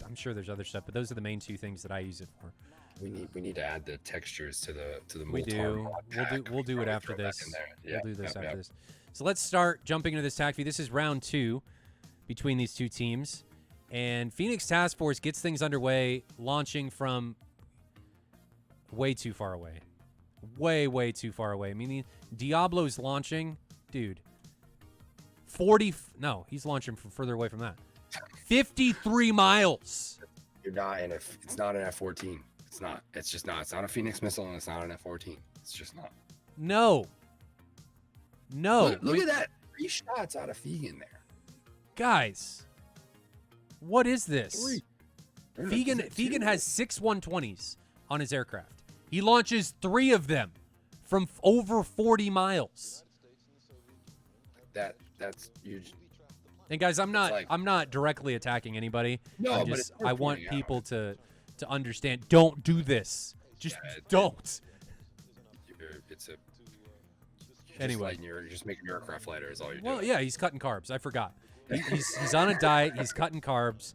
I'm sure there's other stuff, but those are the main two things that I use it for. We need to add the textures to the. We do. We'll do it after this. Yeah, we'll do this after this. So let's start jumping into this TAC view. This is round 2 between these two teams, and Phoenix Task Force gets things underway, launching from way too far away, way too far away. I mean, Diablo's launching, dude. He's launching from further away from that. 53 miles. You're not in it's not an F-14. It's not. It's just not. It's not a Phoenix missile, and it's not an F-14. It's just not. No. Look at that. 3 shots out of Fegan there. Guys, what is this? Fegan has 6 120s on his aircraft. He launches 3 of them from over 40 miles. That's huge. And guys, I'm not directly attacking anybody. No, I want people to understand. Don't do this. Just don't. Anyway, you're just making your aircraft lighter is all you're doing. Well, yeah, he's cutting carbs. I forgot. He's on a diet. He's cutting carbs.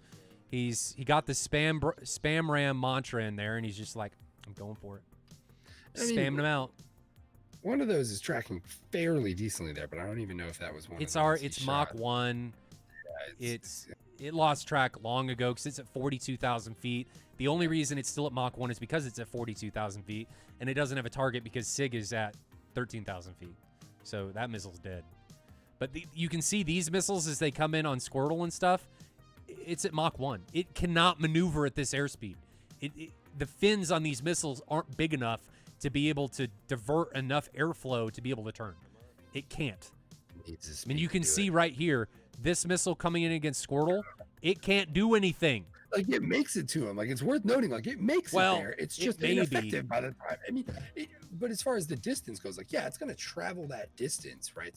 He got the spam ram mantra in there, and he's just like, I'm going for it. Spamming them out. One of those is tracking fairly decently there, but I don't even know if that was one. It's Mach 1. Yeah, it lost track long ago because it's at 42,000 feet. The only reason it's still at Mach 1 is because it's at 42,000 feet, and it doesn't have a target because SIG is at 13,000 feet. So that missile's dead. But you can see these missiles as they come in on Squirtle and stuff. It's at Mach 1. It cannot maneuver at this airspeed. The fins on these missiles aren't big enough to be able to divert enough airflow to be able to turn. It can't. I mean, you can see right here, this missile coming in against Squirtle, it can't do anything. Like, it makes it to him. Like, it's worth noting. Like, it makes it there. It's just ineffective by the time. I mean, but as far as the distance goes, like, yeah, it's going to travel that distance, right?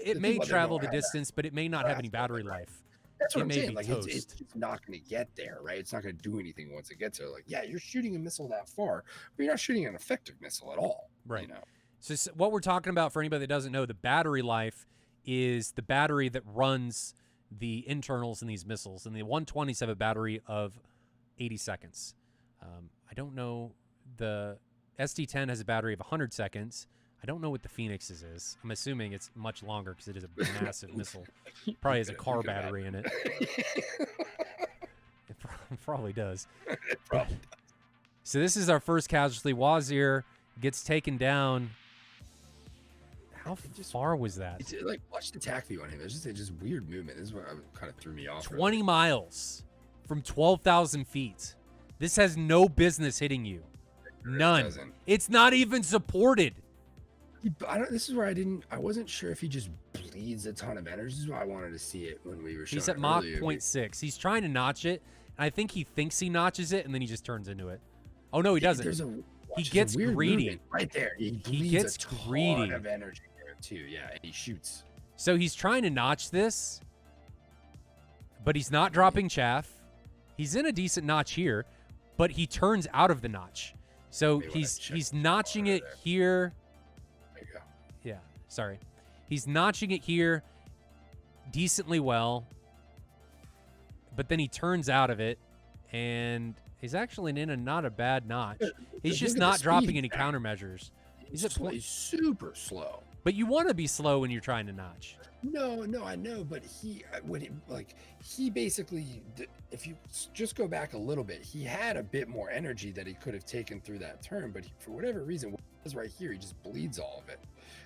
It may travel the distance, but it may not have any battery life. That's what I'm saying. Like, it's just not going to get there, right? It's not going to do anything once it gets there. Like, yeah, you're shooting a missile that far, but you're not shooting an effective missile at all. Right. You know? So what we're talking about, for anybody that doesn't know, the battery life is the battery that runs the internals in these missiles, and the 120s have a battery of 80 seconds. I don't know. The SD-10 has a battery of 100 seconds. I don't know what the Phoenix's is. I'm assuming it's much longer because it is a massive missile. Probably has a car battery in it. It probably does. It probably does. So this is our first casualty. Wazir gets taken down. How far was that? It's like, watch the tack view on him. It's just weird movement. This is what kind of threw me off. 20 miles from 12,000 feet. This has no business hitting you. None. It's not even supported. This is where I wasn't sure if he just bleeds a ton of energy. This is why I wanted to see it when we were showing. He's at Mach 0.6. He's trying to notch it. And I think he thinks he notches it, and then he just turns into it. Oh, no, he doesn't. He gets greedy. Right there. He gets greedy. Of energy there too. Yeah, and he shoots. So he's trying to notch this, but he's not dropping chaff. He's in a decent notch here, but he turns out of the notch. So he's notching it here. There you go. Yeah, sorry. He's notching it here decently well, but then he turns out of it, and he's actually in a not a bad notch. He's just not dropping any countermeasures. He's super slow. But you want to be slow when you're trying to notch. No, I know, but he basically, if you just go back a little bit, he had a bit more energy that he could have taken through that turn, but for whatever reason, right here, he just bleeds all of it.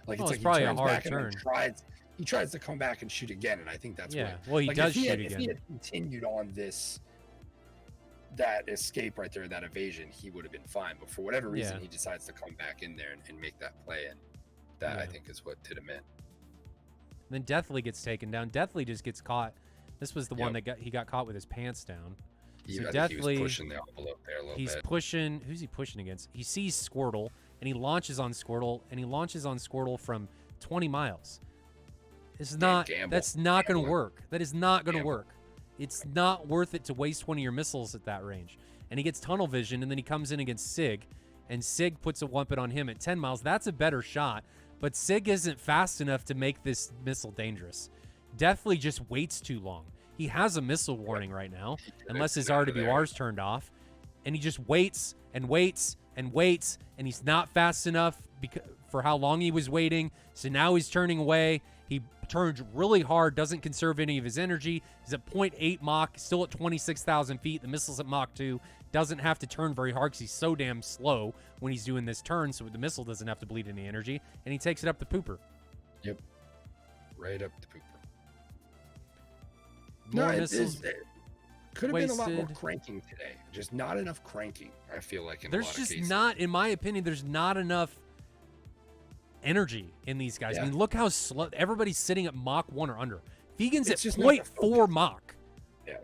Like, it's like probably he a turns hard back turn. And he tries to come back and shoot again, and I think that's well, he does shoot again. If he had continued on that escape right there, that evasion, he would have been fine. But for whatever reason, he decides to come back in there and make that play, and that I think is what did him in. Then Deathly gets taken down. Deathly just gets caught. This was the one that he got caught with his pants down. So Deathly, he was pushing the envelope there a little bit. He's pushing. Who's he pushing against? He sees Squirtle, and he launches on Squirtle, from 20 miles. It's not. That's not going to work. That is not going to work. It's not worth it to waste one of your missiles at that range. And he gets tunnel vision, and then he comes in against Sig, and Sig puts a weapon on him at 10 miles. That's a better shot, but Sig isn't fast enough to make this missile dangerous. Deathly just waits too long. He has a missile warning right now, unless his RWR's turned off, and he just waits and waits and waits, and he's not fast enough for how long he was waiting, so now he's turning away. He turns really hard, doesn't conserve any of his energy. He's at 0.8 Mach, still at 26,000 feet. The missile's at Mach 2. Doesn't have to turn very hard because he's so damn slow when he's doing this turn, so the missile doesn't have to bleed any energy, and he takes it up the pooper. Yep. Right up the pooper. More missiles. It could have been a lot more cranking today. Just not enough cranking, I feel like, in a lot of cases. There's just not, in my opinion, there's not enough energy in these guys. I mean, look how slow everybody's sitting at Mach 1 or under. Vegan's at 0.4 Mach. Yeah,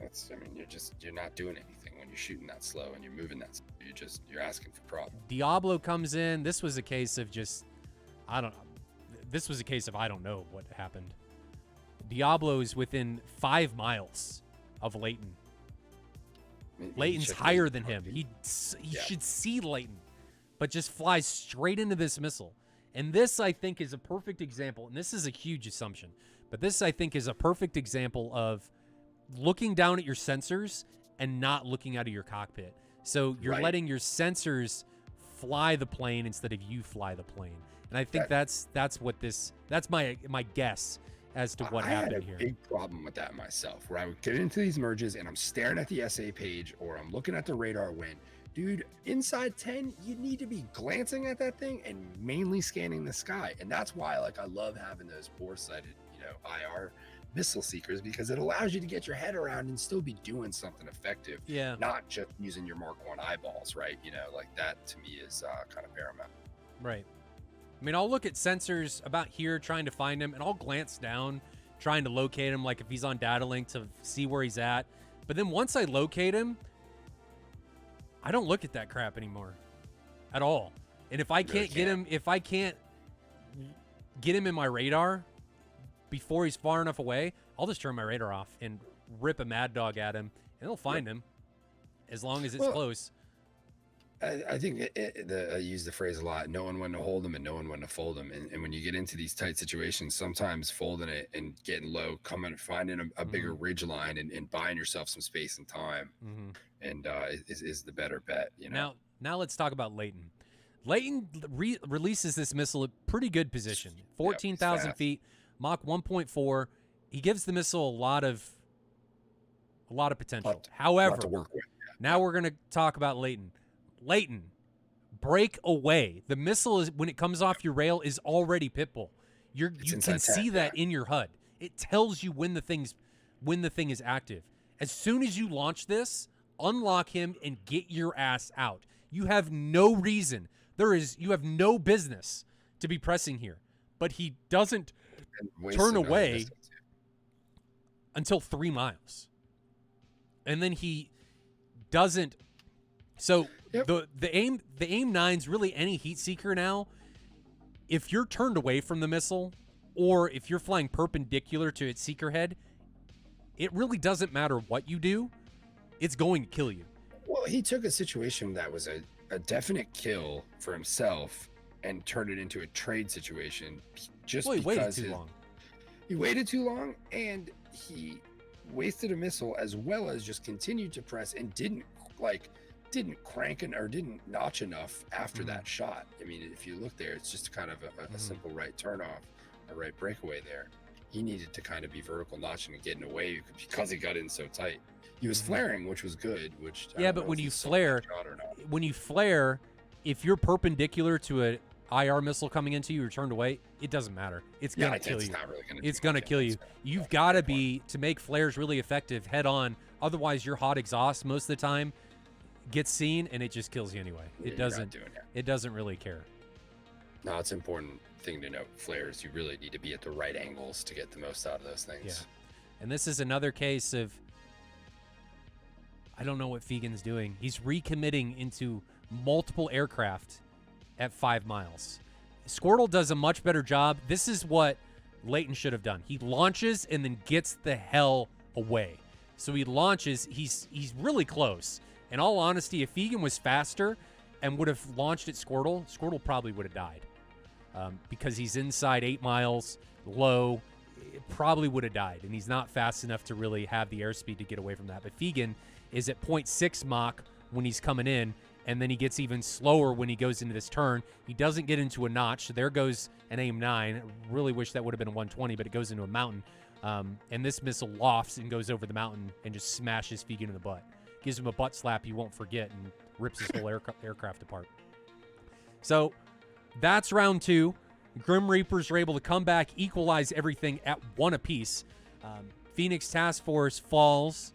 you're not doing anything when you're shooting that slow and you're moving that slow. You're asking for problems. Diablo comes in. This was a case of just, I don't know. This was a case of I don't know what happened. Diablo is within 5 miles of Leighton. Leighton's higher than him. He should see Leighton, but just flies straight into this missile. And this, I think, is a perfect example, and this is a huge assumption, but this, I think, is a perfect example of looking down at your sensors and not looking out of your cockpit. So you're letting your sensors fly the plane instead of you fly the plane. And I think that's my guess as to what happened here. I had a big problem with that myself, where I would get into these merges and I'm staring at the SA page or I'm looking at the radar win. Dude, inside 10, you need to be glancing at that thing and mainly scanning the sky. And that's why, I love having those bore-sighted, IR missile seekers, because it allows you to get your head around and still be doing something effective. Yeah. Not just using your Mark 1 eyeballs, right? Like that to me is kind of paramount. Right. I mean, I'll look at sensors about here trying to find him, and I'll glance down trying to locate him, like if he's on data link to see where he's at. But then once I locate him, I don't look at that crap anymore at all. And if I can't get him, if I can't get him in my radar before he's far enough away, I'll just turn my radar off and rip a mad dog at him, and they'll find him as long as it's close. I think I use the phrase a lot, knowing when to hold them and knowing when to fold them. And when you get into these tight situations, sometimes folding it and getting low, finding a bigger ridge line and buying yourself some space and time and is the better bet. Now let's talk about Leighton. Leighton releases this missile at pretty good position, 14,000 feet, Mach 1.4. He gives the missile a lot of potential. However, to work with. Now we're going to talk about Leighton. Leighton, break away. The missile is, when it comes off your rail, is already pitbull. You can see that in your HUD. It tells you when the thing is active. As soon as you launch this, unlock him and get your ass out. You have no reason. You have no business to be pressing here. But he doesn't turn away until 3 miles. And then he doesn't. So the aim 9's really any heat seeker now. If you're turned away from the missile, or if you're flying perpendicular to its seeker head, it really doesn't matter what you do. It's going to kill you. Well, he took a situation that was a definite kill for himself and turned it into a trade situation just he because waited too long. He waited too long, and he wasted a missile, as well as just continued to press and didn't crank or didn't notch enough after that shot. I mean, if you look there, it's just kind of a simple right turnoff, a right breakaway there. He needed to kind of be vertical notching and getting away because he got in so tight. He was flaring, which was good. But when you flare, if you're perpendicular to an IR missile coming into you or turned away, it doesn't matter. It's gonna kill you. It's gonna kill you. You've got to be, to make flares really effective, head on. Otherwise, your hot exhaust most of the time gets seen and it just kills you anyway. It doesn't really care. No, it's an important thing to note. Flares, you really need to be at the right angles to get the most out of those things. Yeah. And this is another case of, I don't know what Fegan's doing. He's recommitting into multiple aircraft at 5 miles. Squirtle does a much better job. This is what Leighton should have done. He launches and then gets the hell away. So he launches. He's really close. In all honesty, if Fegan was faster and would have launched at Squirtle, Squirtle probably would have died. Because he's inside 8 miles, low, it probably would have died. And he's not fast enough to really have the airspeed to get away from that. But Fegan is at 0.6 Mach when he's coming in, and then he gets even slower when he goes into this turn. He doesn't get into a notch. So there goes an aim 9. I really wish that would have been a 120, but it goes into a mountain. And this missile lofts and goes over the mountain and just smashes Fegan in the butt. Gives him a butt slap you won't forget and rips his whole aircraft apart. So that's round 2. Grim Reapers are able to come back, equalize everything at 1 apiece. Phoenix Task Force falls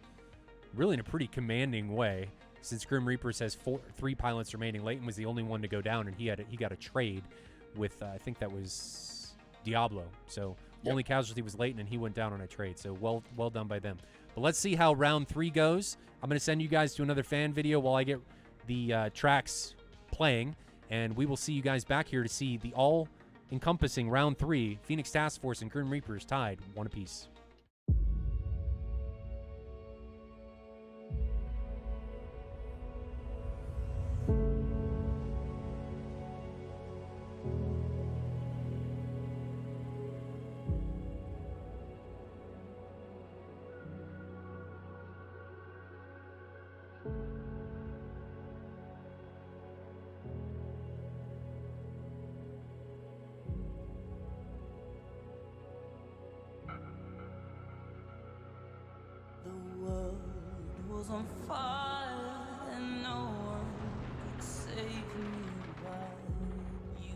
really in a pretty commanding way, since Grim Reapers has 3 pilots remaining. Leighton was the only one to go down, and he got a trade with, I think that was Diablo. So only casualty was Leighton, and he went down on a trade. So well done by them. But let's see how round 3 goes. I'm going to send you guys to another fan video while I get the tracks playing, and we will see you guys back here to see the all-encompassing round 3. Phoenix Task Force and Grim Reapers tied 1 apiece. The world was on fire and no one could save me but you.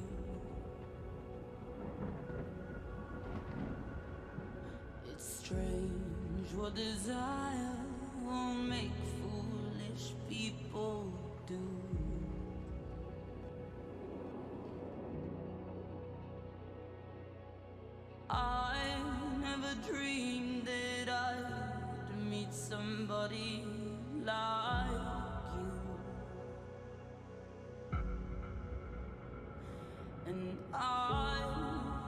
Your desire will make foolish people do. I never dreamed that I'd meet somebody like you. And I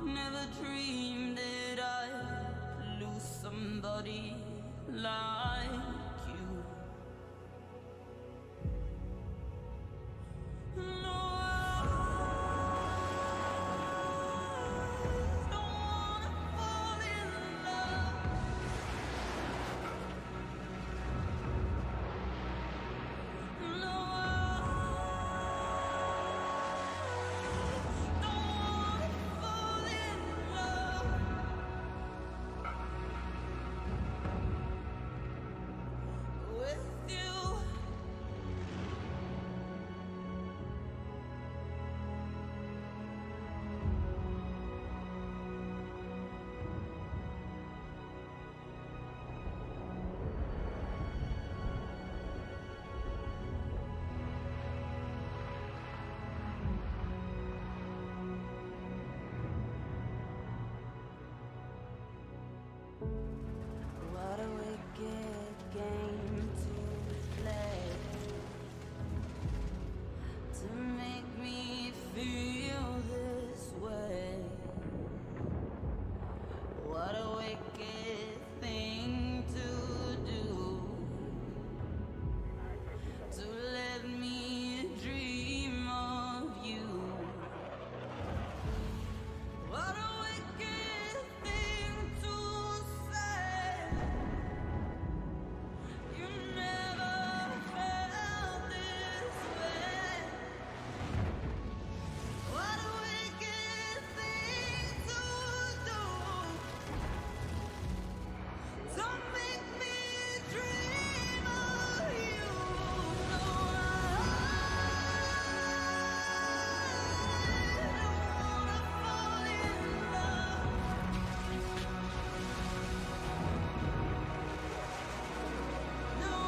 never dreamed that I'd lose somebody like you. No, I don't wanna fall in love. No, I don't wanna fall in love with you. What a wicked game to play, to make me feel this way. What a wicked thing to do, to let me dream of you. What a wicked thing to say. You never felt this way. What a wicked thing to do, to make me dream of you. No, I don't wanna fall in love. No,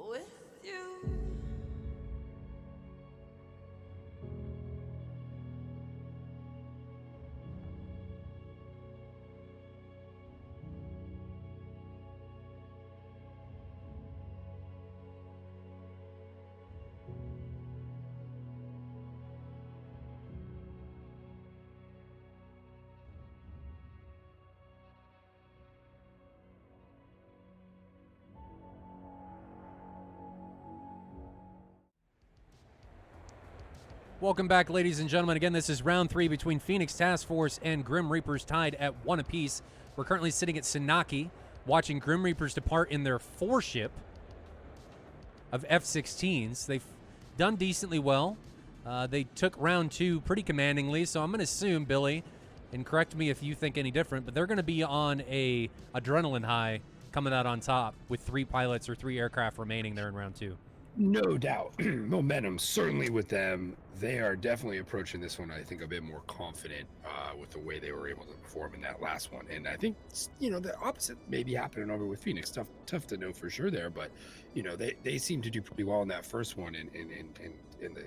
with you. Welcome back, ladies and gentlemen. Again, this is round 3 between Phoenix Task Force and Grim Reapers, tied at 1 apiece. We're currently sitting at Sanaki, watching Grim Reapers depart in their 4-ship of F-16s. They've done decently well. They took round 2 pretty commandingly, so I'm going to assume, Billy, and correct me if you think any different, but they're going to be on a adrenaline high coming out on top with 3 pilots or 3 aircraft remaining there in round 2. No doubt. Momentum, certainly with them. They are definitely approaching this one, I think, a bit more confident with the way they were able to perform in that last one. And I think, the opposite may be happening over with Phoenix. Tough to know for sure there, but, they seem to do pretty well in that first one and they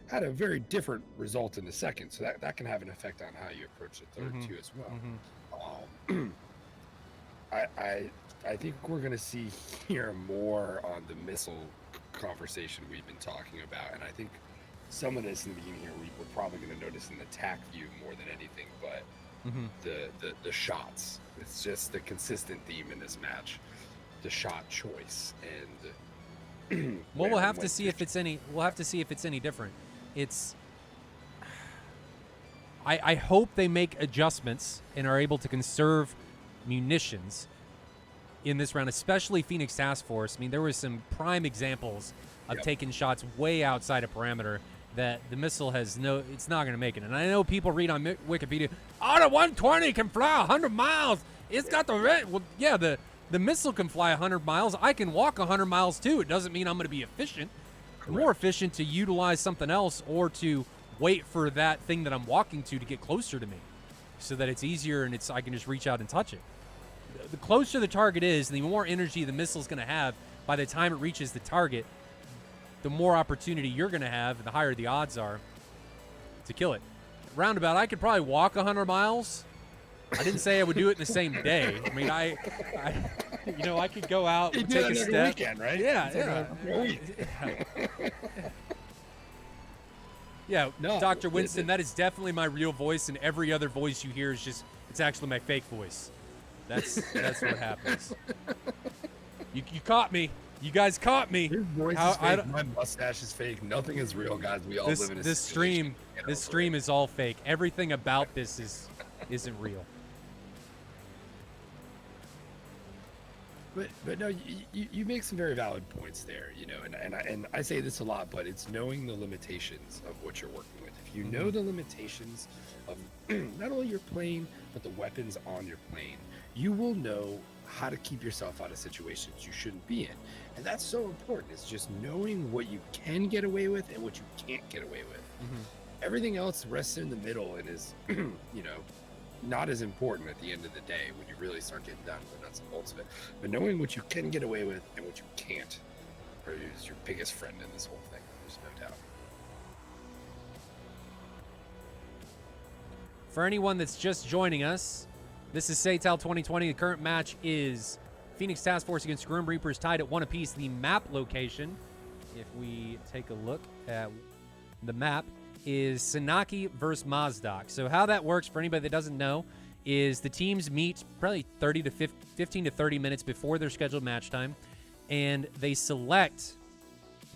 had a very different result in the second. So that can have an effect on how you approach the third, too, as well. I think we're going to hear more on the missile conversation we've been talking about, and I think some of this in the beginning here we're probably going to notice in the TAC view more than anything, but the shots, it's just the consistent theme in this match, the shot choice, and Well, we'll have to see if it's any. We'll have to see if it's any different. It's. I hope they make adjustments and are able to conserve munitions in this round, especially Phoenix Task Force. I mean, there was some prime examples of taking shots way outside of parameter that the missile has it's not going to make it. And I know people read on Wikipedia, oh, the 120 can fly 100 miles. It's got the red. Well, yeah, the missile can fly 100 miles. I can walk 100 miles too. It doesn't mean I'm going to be efficient. I'm more efficient to utilize something else or to wait for that thing that I'm walking to get closer to me so that it's easier and I can just reach out and touch it. The closer the target is, the more energy the missile's going to have by the time it reaches the target, the more opportunity you're going to have and the higher the odds are to kill it. Roundabout, I could probably walk 100 miles. I didn't say I would do it in the same day. I mean, I could go out and take a step. Weekend, right? Yeah. Yeah, no, Dr. Winston, that is definitely my real voice, and every other voice you hear is it's actually my fake voice. That's what happens. You caught me. You guys caught me. His voice is fake. My mustache is fake. Nothing is real, guys. We all live in a this stream is all fake. Everything about this isn't real. But no, you make some very valid points there, and I say this a lot, but it's knowing the limitations of what you're working with. If you know the limitations of not only your plane, but the weapons on your plane, you will know how to keep yourself out of situations you shouldn't be in. And that's so important. It's just knowing what you can get away with and what you can't get away with. Everything else rests in the middle and is, not as important at the end of the day when you really start getting down to the nuts and bolts of it. But knowing what you can get away with and what you can't is your biggest friend in this whole thing. There's no doubt. For anyone that's just joining us, this is SATAL 2020. The current match is Phoenix Task Force against Grim Reapers, tied at 1 apiece. The map location, if we take a look at the map, is Sanaki versus Mazdak. So how that works, for anybody that doesn't know, is the teams meet probably 15 to 30 minutes before their scheduled match time, and they select,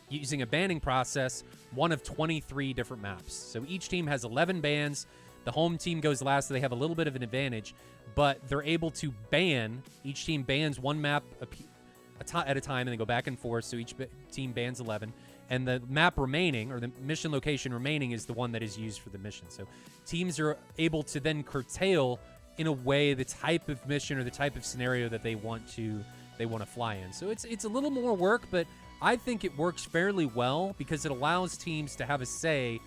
using a banding process, one of 23 different maps. So each team has 11 bands. The home team goes last, so they have a little bit of an advantage, but they're able to ban. Each team bans one map at a time, and they go back and forth, so each team bans 11. And the map remaining, or the mission location remaining, is the one that is used for the mission. So teams are able to then curtail, in a way, the type of mission or the type of scenario that they want to fly in. So it's a little more work, but I think it works fairly well because it allows teams to have a say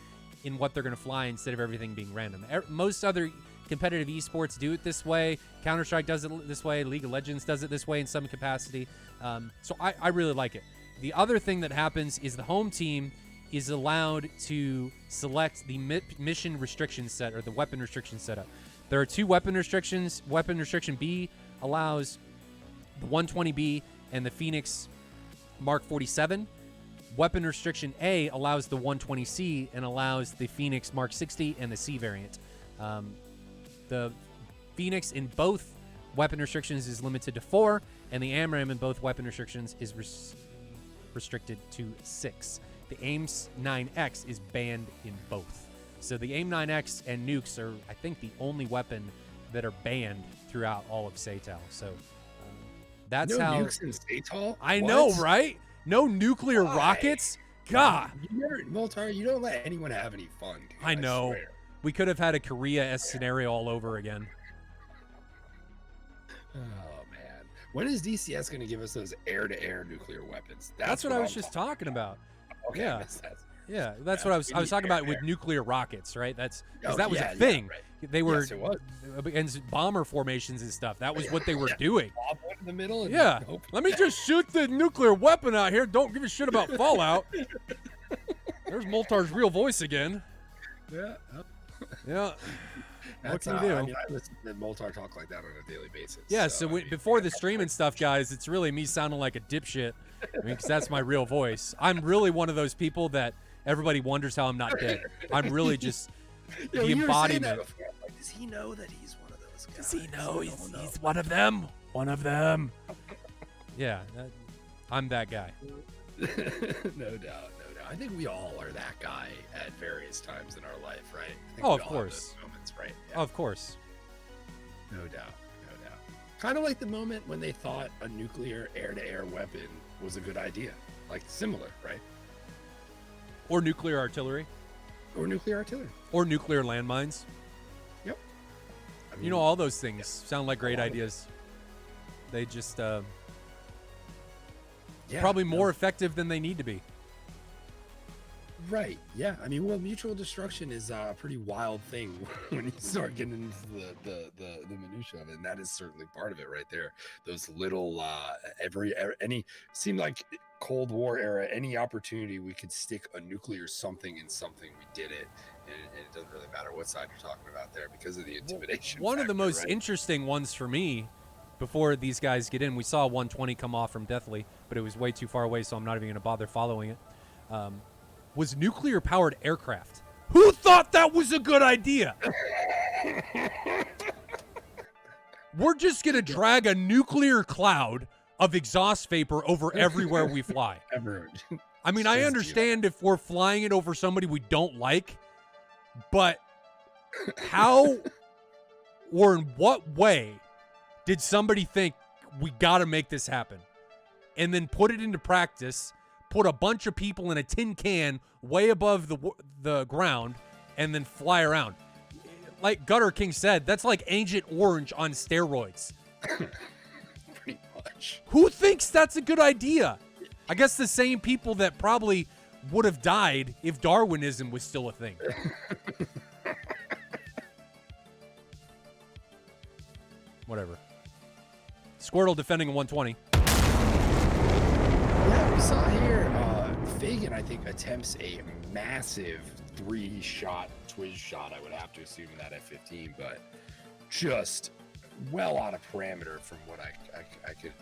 in what they're going to fly instead of everything being random. Most other competitive esports do it this way. Counter-Strike does it this way. League of Legends does it this way in some capacity. So I really like it. The other thing that happens is the home team is allowed to select the mission restriction set, or the weapon restriction setup. There are 2 weapon restrictions. Weapon restriction B allows the 120B and the Phoenix Mark 47. Weapon restriction A allows the 120C and allows the Phoenix Mark 60 and the C variant. The Phoenix in both weapon restrictions is limited to 4, and the AMRAAM in both weapon restrictions is restricted to 6. The AIM 9X is banned in both. So the AIM 9X and nukes are, I think, the only weapon that are banned throughout all of SATAL. So that's no how. Nukes in SATAL? I know, right? No nuclear rockets? God. Moltar, you don't let anyone have any fun. Dude, I know. Swear. We could have had a Korea-esque scenario all over again. Oh, man. When is DCS going to give us those air-to-air nuclear weapons? That's what I was just talking about. Okay, yeah. Yeah, that's what I was talking about with nuclear rockets, right? That's because that was a thing. Yeah, right. They were against bomber formations and stuff. That was what they were doing. Bob went in the middle. And yeah. Let me just shoot the nuclear weapon out here. Don't give a shit about Fallout. There's Moltar's real voice again. Yeah. Yeah. What can you do? I mean, I listen to Moltar talk like that on a daily basis. Yeah, so before the stream and stuff, guys, it's really me sounding like a dipshit. I mean, because that's my real voice. I'm really one of those people that everybody wonders how I'm not dead. I'm really just the embodiment. Like, does he know that he's one of those guys? Does he know he's one of them? One of them. Yeah, I'm that guy. No doubt. I think we all are that guy at various times in our life, right? I think Oh, we of all have course. those moments, right? Of course. No doubt. Kind of like the moment when they thought a nuclear air-to-air weapon was a good idea. Like similar, right? Or nuclear artillery. Or nuclear artillery. Or nuclear landmines. Yep. I mean, You know, all those things sound like great ideas. They just probably more effective than they need to be. Right. Yeah. I mean, well, mutual destruction is a pretty wild thing when you start getting into the minutia of it, and that is certainly part of it right there. Those little any seemed like Cold War era, any opportunity we could stick a nuclear something in something, we did it, and it doesn't really matter what side you're talking about there because of the intimidation. One of the most right? interesting ones for me, before these guys get in, we saw 120 come off from Deathly, but it was way too far away, so I'm not even going to bother following it. Was nuclear-powered aircraft. Who thought that was a good idea? We're just going to drag a nuclear cloud of exhaust vapor over everywhere we fly. I mean, I understand if we're flying it over somebody we don't like, but how or in what way did somebody think we got to make this happen and then put it into practice, put a bunch of people in a tin can way above the ground, and then fly around? Like Gutter King said, that's like Agent Orange on steroids. Pretty much. Who thinks that's a good idea? I guess the same people that probably would have died if Darwinism was still a thing. Whatever. Squirtle defending a 120. Yeah, we saw here, Fagan, I think, attempts a massive 3-shot Twiz shot, I would have to assume, in that F-15, but just well out of parameter from what I could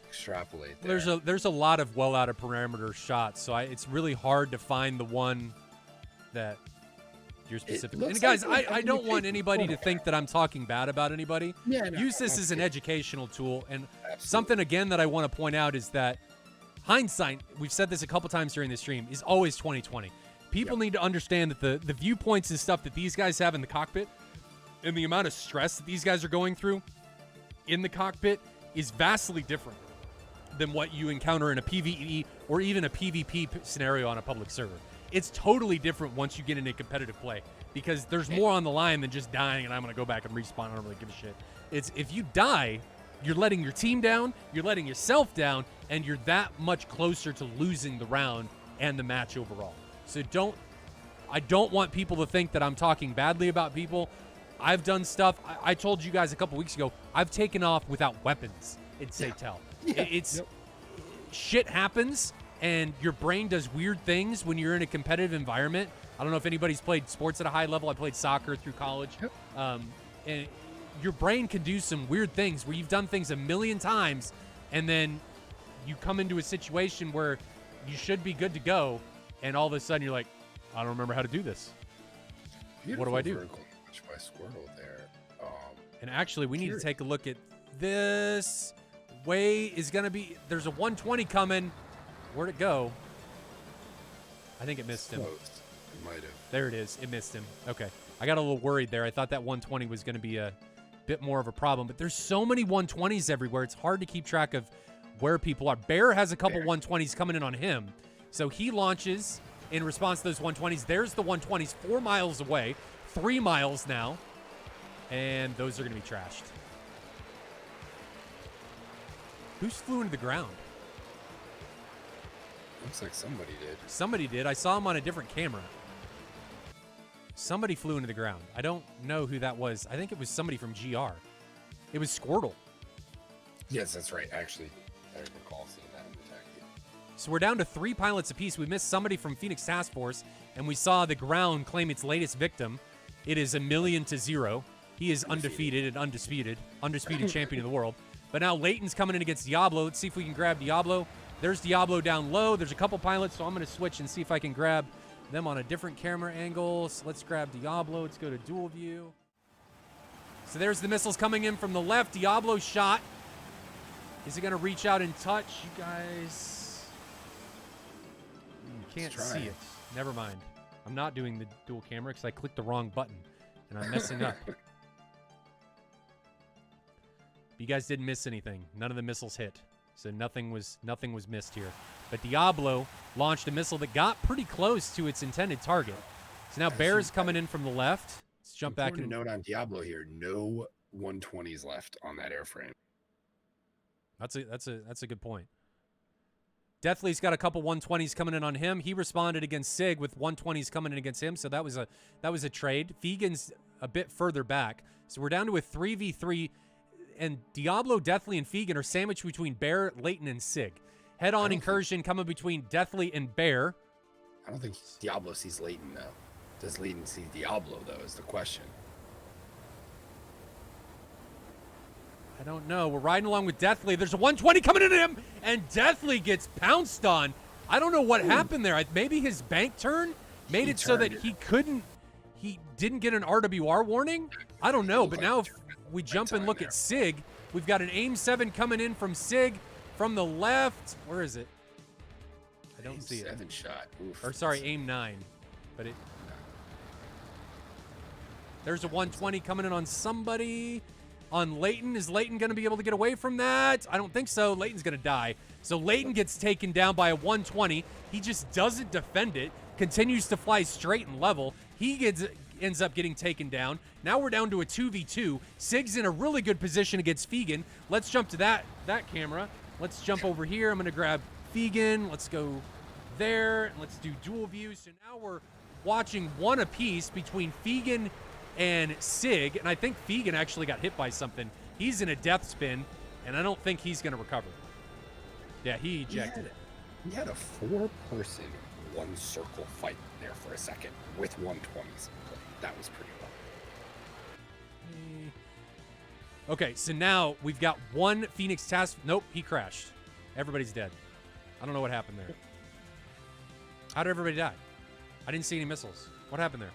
extrapolate there. There's a lot of well out of parameter shots, so it's really hard to find the one that you're specific. And guys, I don't want anybody to think that I'm talking bad about anybody. Yeah, no, use this as an educational tool. And Absolutely. something, again, that I want to point out is that hindsight, we've said this a couple times during the stream, is always 2020. People need to understand that the viewpoints and stuff that these guys have in the cockpit and the amount of stress that these guys are going through in the cockpit is vastly different than what you encounter in a PvE or even a PvP scenario on a public server. It's totally different once you get into competitive play because there's more on the line than just dying and I'm going to go back and respawn. I don't really give a shit. It's if you die, you're letting your team down, you're letting yourself down, and you're that much closer to losing the round and the match overall. So I don't want people to think that I'm talking badly about people. I've done stuff. I told you guys a couple weeks ago, I've taken off without weapons in SATAL. Yeah. Shit happens, and your brain does weird things when you're in a competitive environment. I don't know if anybody's played sports at a high level. I played soccer through college. And your brain can do some weird things where you've done things a million times, and then you come into a situation where you should be good to go, and all of a sudden you're like, I don't remember how to do this. Beautiful What do I do? vertical launch by Squirtle there. And actually, we need to take a look at this. Way is going to be... There's a 120 coming. Where'd it go? I think it missed him. Close. It might have. There it is. It missed him. Okay. I got a little worried there. I thought that 120 was going to be a bit more of a problem. But there's so many 120s everywhere. It's hard to keep track of where people are. Bear has a couple 120s coming in on him. So he launches in response to those 120s. There's the 120s 4 miles away. 3 miles now. And those are going to be trashed. Who's flew into the ground? Looks like somebody did. Somebody did. I saw him on a different camera. Somebody flew into the ground. I don't know who that was. I think it was somebody from GR. It was Squirtle. Yes, that's right. Actually, I recall seeing that in the tag team. So we're down to 3 pilots apiece. We missed somebody from Phoenix Task Force, and we saw the ground claim its latest victim. It is 1,000,000. He is undefeated and undisputed champion of the world. But now Leighton's coming in against Diablo. Let's see if we can grab Diablo. There's Diablo down low. There's a couple pilots, so I'm going to switch and see if I can grab them on a different camera angle. So let's grab Diablo. Let's go to dual view. So there's the missiles coming in from the left. Diablo shot. Is it going to reach out and touch? You guys... You can't see it. Never mind. I'm not doing the dual camera because I clicked the wrong button, and I'm messing up. You guys didn't miss anything. None of the missiles hit. So nothing was missed here. But Diablo launched a missile that got pretty close to its intended target. So now Bear is coming in from the left. Let's jump back in. Note on Diablo here: no 120s left on that airframe. That's a good point. Deathly's got a couple 120s coming in on him. He responded against Sig with 120s coming in against him. So that was a trade. Fegan's a bit further back. So we're down to a 3v3. And Diablo, Deathly, and Fegan are sandwiched between Bear, Leighton, and Sig. Head-on incursion coming between Deathly and Bear. I don't think Diablo sees Leighton, though. Does Leighton see Diablo, though, is the question. I don't know. We're riding along with Deathly. There's a 120 coming into him, and Deathly gets pounced on. I don't know what happened there. Maybe his bank turn made it so that he didn't get an RWR warning? I don't know, but now if we jump and look at Sig, we've got an AIM 7 coming in from Sig from the left. Where is it? I don't see it. 7 shot. Oof. Or sorry, AIM 9. But there's a 120 coming in on somebody. On Leighton. Is Leighton going to be able to get away from that? I don't think so. Leighton's going to die. So Leighton gets taken down by a 120. He just doesn't defend it. Continues to fly straight and level. He ends up getting taken down. Now we're down to a 2v2. Sig's in a really good position against Fegan. Let's jump to that camera. Let's jump over here. I'm going to grab Fegan. Let's go there. And let's do dual view. So now we're watching one apiece between Fegan and Sig. And I think Fegan actually got hit by something. He's in a death spin, and I don't think he's going to recover. Yeah, he ejected it. He had a 4-person one circle fight there for a second with 120s. That was pretty well. Okay, so now we've got one Phoenix task. Nope, he crashed. Everybody's dead. I don't know what happened there. How did everybody die? I didn't see any missiles. What happened there?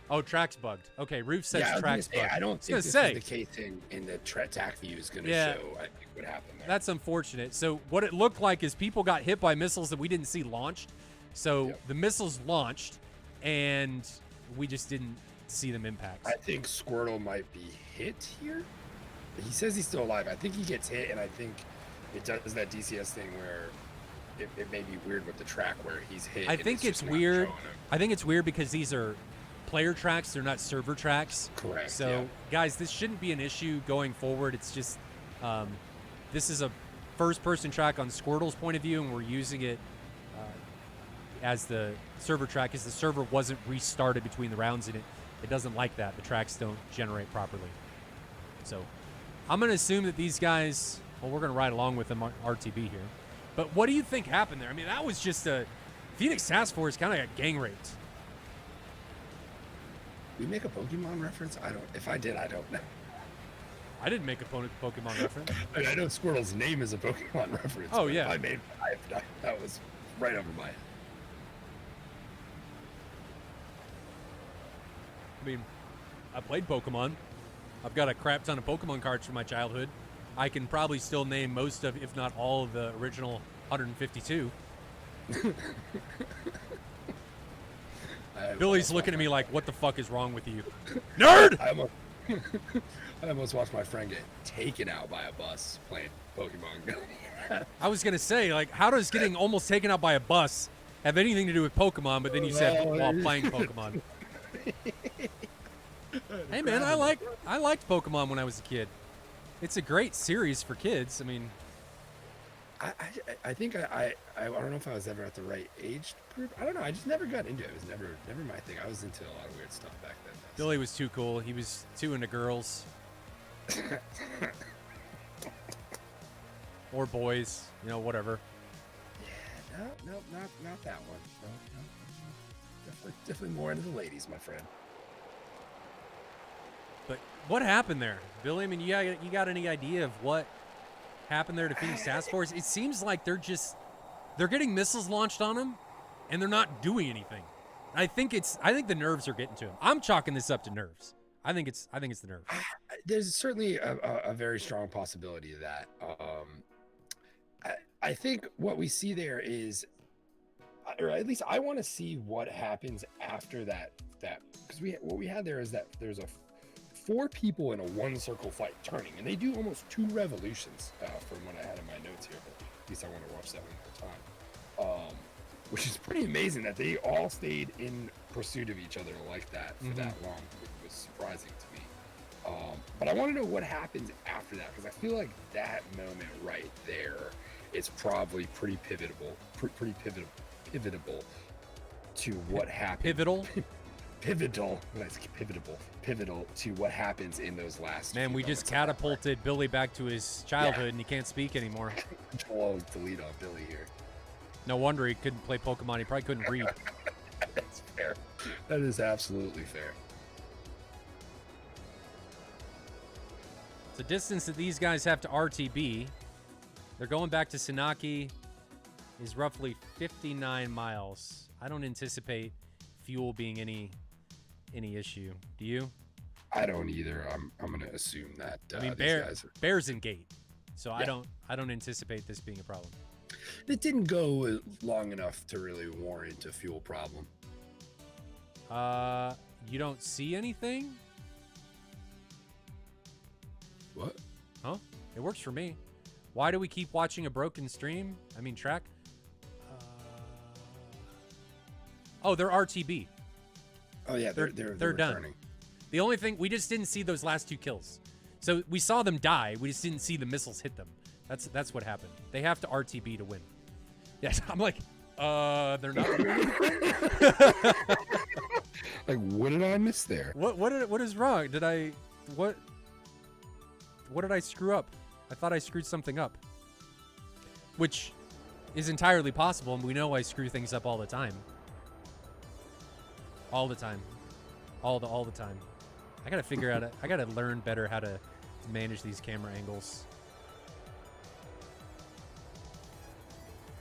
Oh, track's bugged. Okay, Roof says track's bugged. I don't think this is the case in the TAC view is going to show, I think, what happened there. That's unfortunate. So what it looked like is people got hit by missiles that we didn't see launched. So the missiles launched, and we just didn't see them impact. I think Squirtle might be hit here. He says he's still alive. I think he gets hit, and I think it does that DCS thing where it may be weird with the track where he's hit. I think it's weird. I think it's weird because these are player tracks. They're not server tracks. Correct. So, guys, this shouldn't be an issue going forward. It's just this is a first-person track on Squirtle's point of view, and we're using it as the server track because the server wasn't restarted between the rounds, and it doesn't like that. The tracks don't generate properly. So I'm going to assume that these guys, well, we're going to ride along with them on RTB here. But what do you think happened there? I mean, that was just a Phoenix Task Force kind of got gang raped. We make a Pokemon reference? If I did, I don't know. I didn't make a Pokemon reference. I mean, I know Squirtle's name is a Pokemon reference. Oh, yeah. That was right over my head. I mean, I played Pokemon. I've got a crap ton of Pokemon cards from my childhood. I can probably still name most of, if not all of the original 152. Billy's looking at me like, what the fuck is wrong with you? Nerd! I almost watched my friend get taken out by a bus playing Pokemon Go. I was going to say, like, how does getting almost taken out by a bus have anything to do with Pokemon? But then you said while playing Pokemon. Hey, man, I liked Pokemon when I was a kid. It's a great series for kids. I mean, I think I don't know if I was ever at the right age group. I don't know. I just never got into it. It was never my thing. I was into a lot of weird stuff back then. Billy was too cool. He was too into girls. Or boys, you know, whatever. Yeah, no, not that one. No. Definitely more into the ladies, my friend. But what happened there, Billy? I mean, you got any idea of what happened there to Phoenix Task Force? It seems like they're getting missiles launched on them, and they're not doing anything. I think the nerves are getting to them. I'm chalking this up to nerves. I think it's the nerves. There's certainly a very strong possibility of that. I think what we see there is or at least I want to see what happens after that. Because what we had there is that there's 4 people in a 1-circle fight turning, and they do almost 2 revolutions from what I had in my notes here. But at least I want to watch that one more time. Which is pretty amazing that they all stayed in pursuit of each other like that for that long. It was surprising to me. But I want to know what happens after that, because I feel like that moment right there is probably pretty pivotal to what happens. Pivotal to what happens in those last. Man, we just catapulted Billy back to his childhood, and he can't speak anymore. Joel delete on Billy here. No wonder he couldn't play Pokemon. He probably couldn't read. That's fair. That is absolutely fair. The distance that these guys have to RTB, they're going back to Sanaki, is roughly 59 miles. I don't anticipate fuel being any issue. Do you? I don't either. I'm going to assume that I mean, these guys are... Bear's in gate, so yeah. I don't anticipate this being a problem. It didn't go long enough to really warrant a fuel problem. You don't see anything? What? Huh? It works for me. Why do we keep watching a broken stream? I mean, track. Oh, they're RTB. Oh yeah, they're done. returning. The only thing, we just didn't see those last 2 kills. So we saw them die. We just didn't see the missiles hit them. That's what happened. They have to RTB to win. Yes, I'm like, they're not. Like, what did I miss there? What is wrong? What did I screw up? I thought I screwed something up. Which is entirely possible, and we know I screw things up all the time. All the time. All the time. I gotta figure out, I gotta learn better how to manage these camera angles.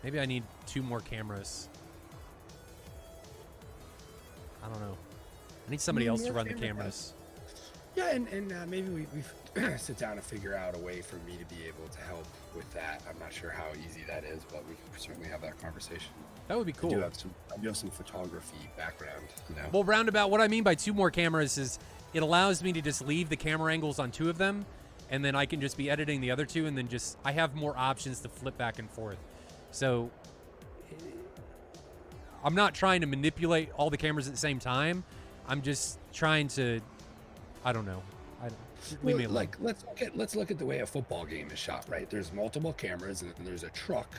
Maybe I need 2 more cameras. I don't know. I need somebody else to run the cameras. Yeah, and maybe we sit down and figure out a way for me to be able to help with that. I'm not sure how easy that is, but we can certainly have that conversation. That would be cool. I do have some photography background, you know. Well, roundabout, what I mean by 2 more cameras is it allows me to just leave the camera angles on 2 of them, and then I can just be editing the other 2, and then I have more options to flip back and forth. So I'm not trying to manipulate all the cameras at the same time. I'm just trying to, I don't know. Leave me alone. Like, let's look at the way a football game is shot, right? There's multiple cameras, and there's a truck,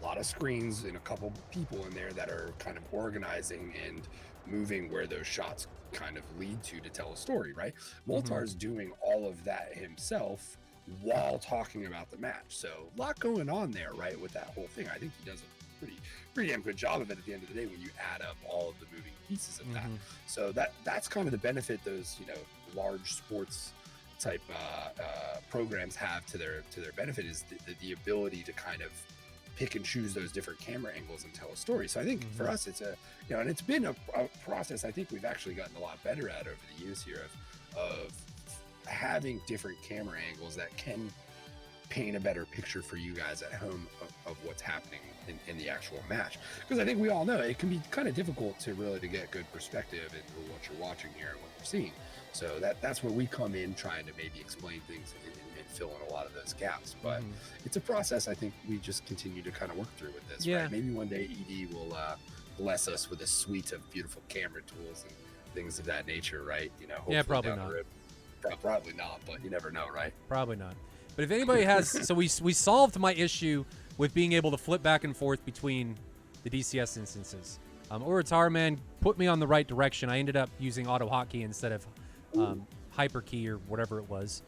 a lot of screens, and a couple people in there that are kind of organizing and moving where those shots kind of lead to tell a story, right? Moltar's doing all of that himself while talking about the match. So a lot going on there, right, with that whole thing. I think he does a pretty damn good job of it at the end of the day when you add up all of the moving pieces of that. So that's kind of the benefit those, you know, large sports type programs have to their benefit, is the ability to kind of pick and choose those different camera angles and tell a story. So I think for us, it's and it's been a process I think we've actually gotten a lot better at over the years here of having different camera angles that can paint a better picture for you guys at home of what's happening in the actual match. Because I think we all know it can be kind of difficult to get good perspective into what you're watching here and what you're seeing. So that's where we come in, trying to maybe explain things and fill in a lot of those gaps. But it's a process I think we just continue to kind of work through with this. Yeah. Right? Maybe one day ED will bless us with a suite of beautiful camera tools and things of that nature, right? You know, yeah, probably not. Probably not, but you never know, right? Probably not. But if anybody has, so we solved my issue with being able to flip back and forth between the DCS instances. Uratar, man, put me on the right direction. I ended up using auto hotkey instead of hyper key or whatever it was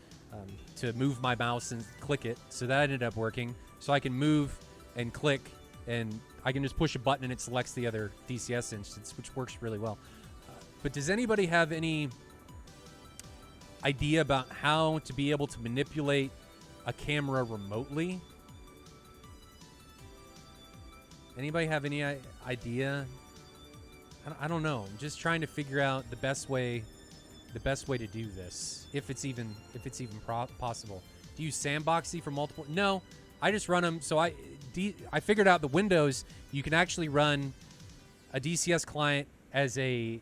to move my mouse and click it. So that ended up working. So I can move and click, and I can just push a button and it selects the other DCS instance, which works really well. But does anybody have any idea about how to be able to manipulate a camera remotely? Anybody have any idea? I don't know. I'm just trying to figure out the best way to do this, if it's even possible. Do you sandboxy for multiple? No, I just run them. So I figured out the Windows, you can actually run a DCS client as a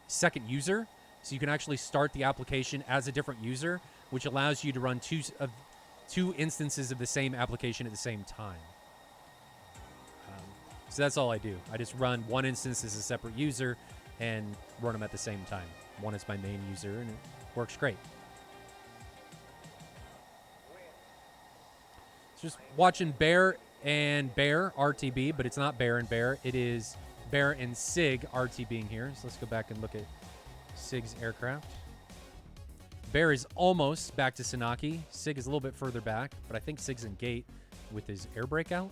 second user, so you can actually start the application as a different user, which allows you to run two instances of the same application at the same time. So that's all I do. I just run one instance as a separate user and run them at the same time. One is my main user, and it works great. Just watching Bear and Bear RTB, but it's not Bear and Bear. It is Bear and Sig RTBing here. So let's go back and look at Sig's aircraft. Bear is almost back to Sanaki. Sig is a little bit further back, but I think Sig's in gate with his air breakout.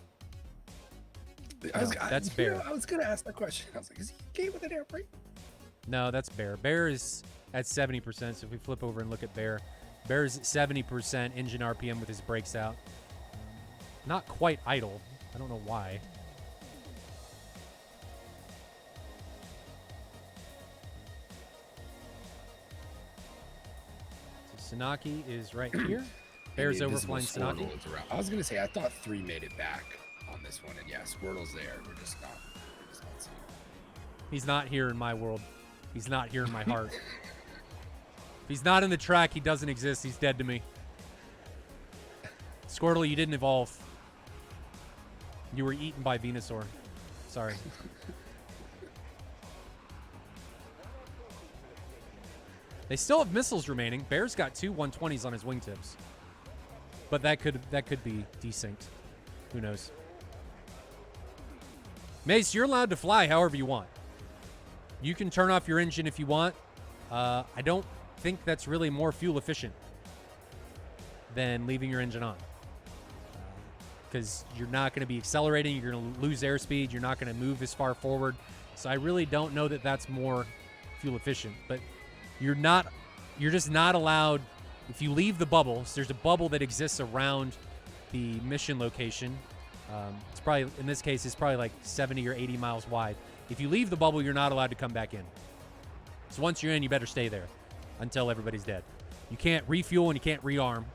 That's Bear. I was going to ask that question. I was like, is he in gate with an air brake? No, that's Bear. Bear is at 70%. So if we flip over and look at Bear, Bear is at 70% engine RPM with his brakes out. Not quite idle. I don't know why. So Sanaki is right here. Bear's overflying Sanaki. I was going to say, I thought 3 made it back on this one. And yeah, Squirtle's there. We're just not seeing him. He's not here in my world. He's not here in my heart. If he's not in the track, he doesn't exist. He's dead to me. Squirtle, you didn't evolve. You were eaten by Venusaur. Sorry. They still have missiles remaining. Bear's got 2 120s on his wingtips. But that could be desynced. Who knows? Mace, you're allowed to fly however you want. You can turn off your engine if you want. I don't think that's really more fuel efficient than leaving your engine on. Because you're not going to be accelerating. You're going to lose airspeed. You're not going to move as far forward. So I really don't know that that's more fuel efficient. But you're just not allowed. If you leave the bubble, so there's a bubble that exists around the mission location. It's probably, in this case, it's probably like 70 or 80 miles wide. If you leave the bubble, you're not allowed to come back in. So once you're in, you better stay there until everybody's dead. You can't refuel and you can't rearm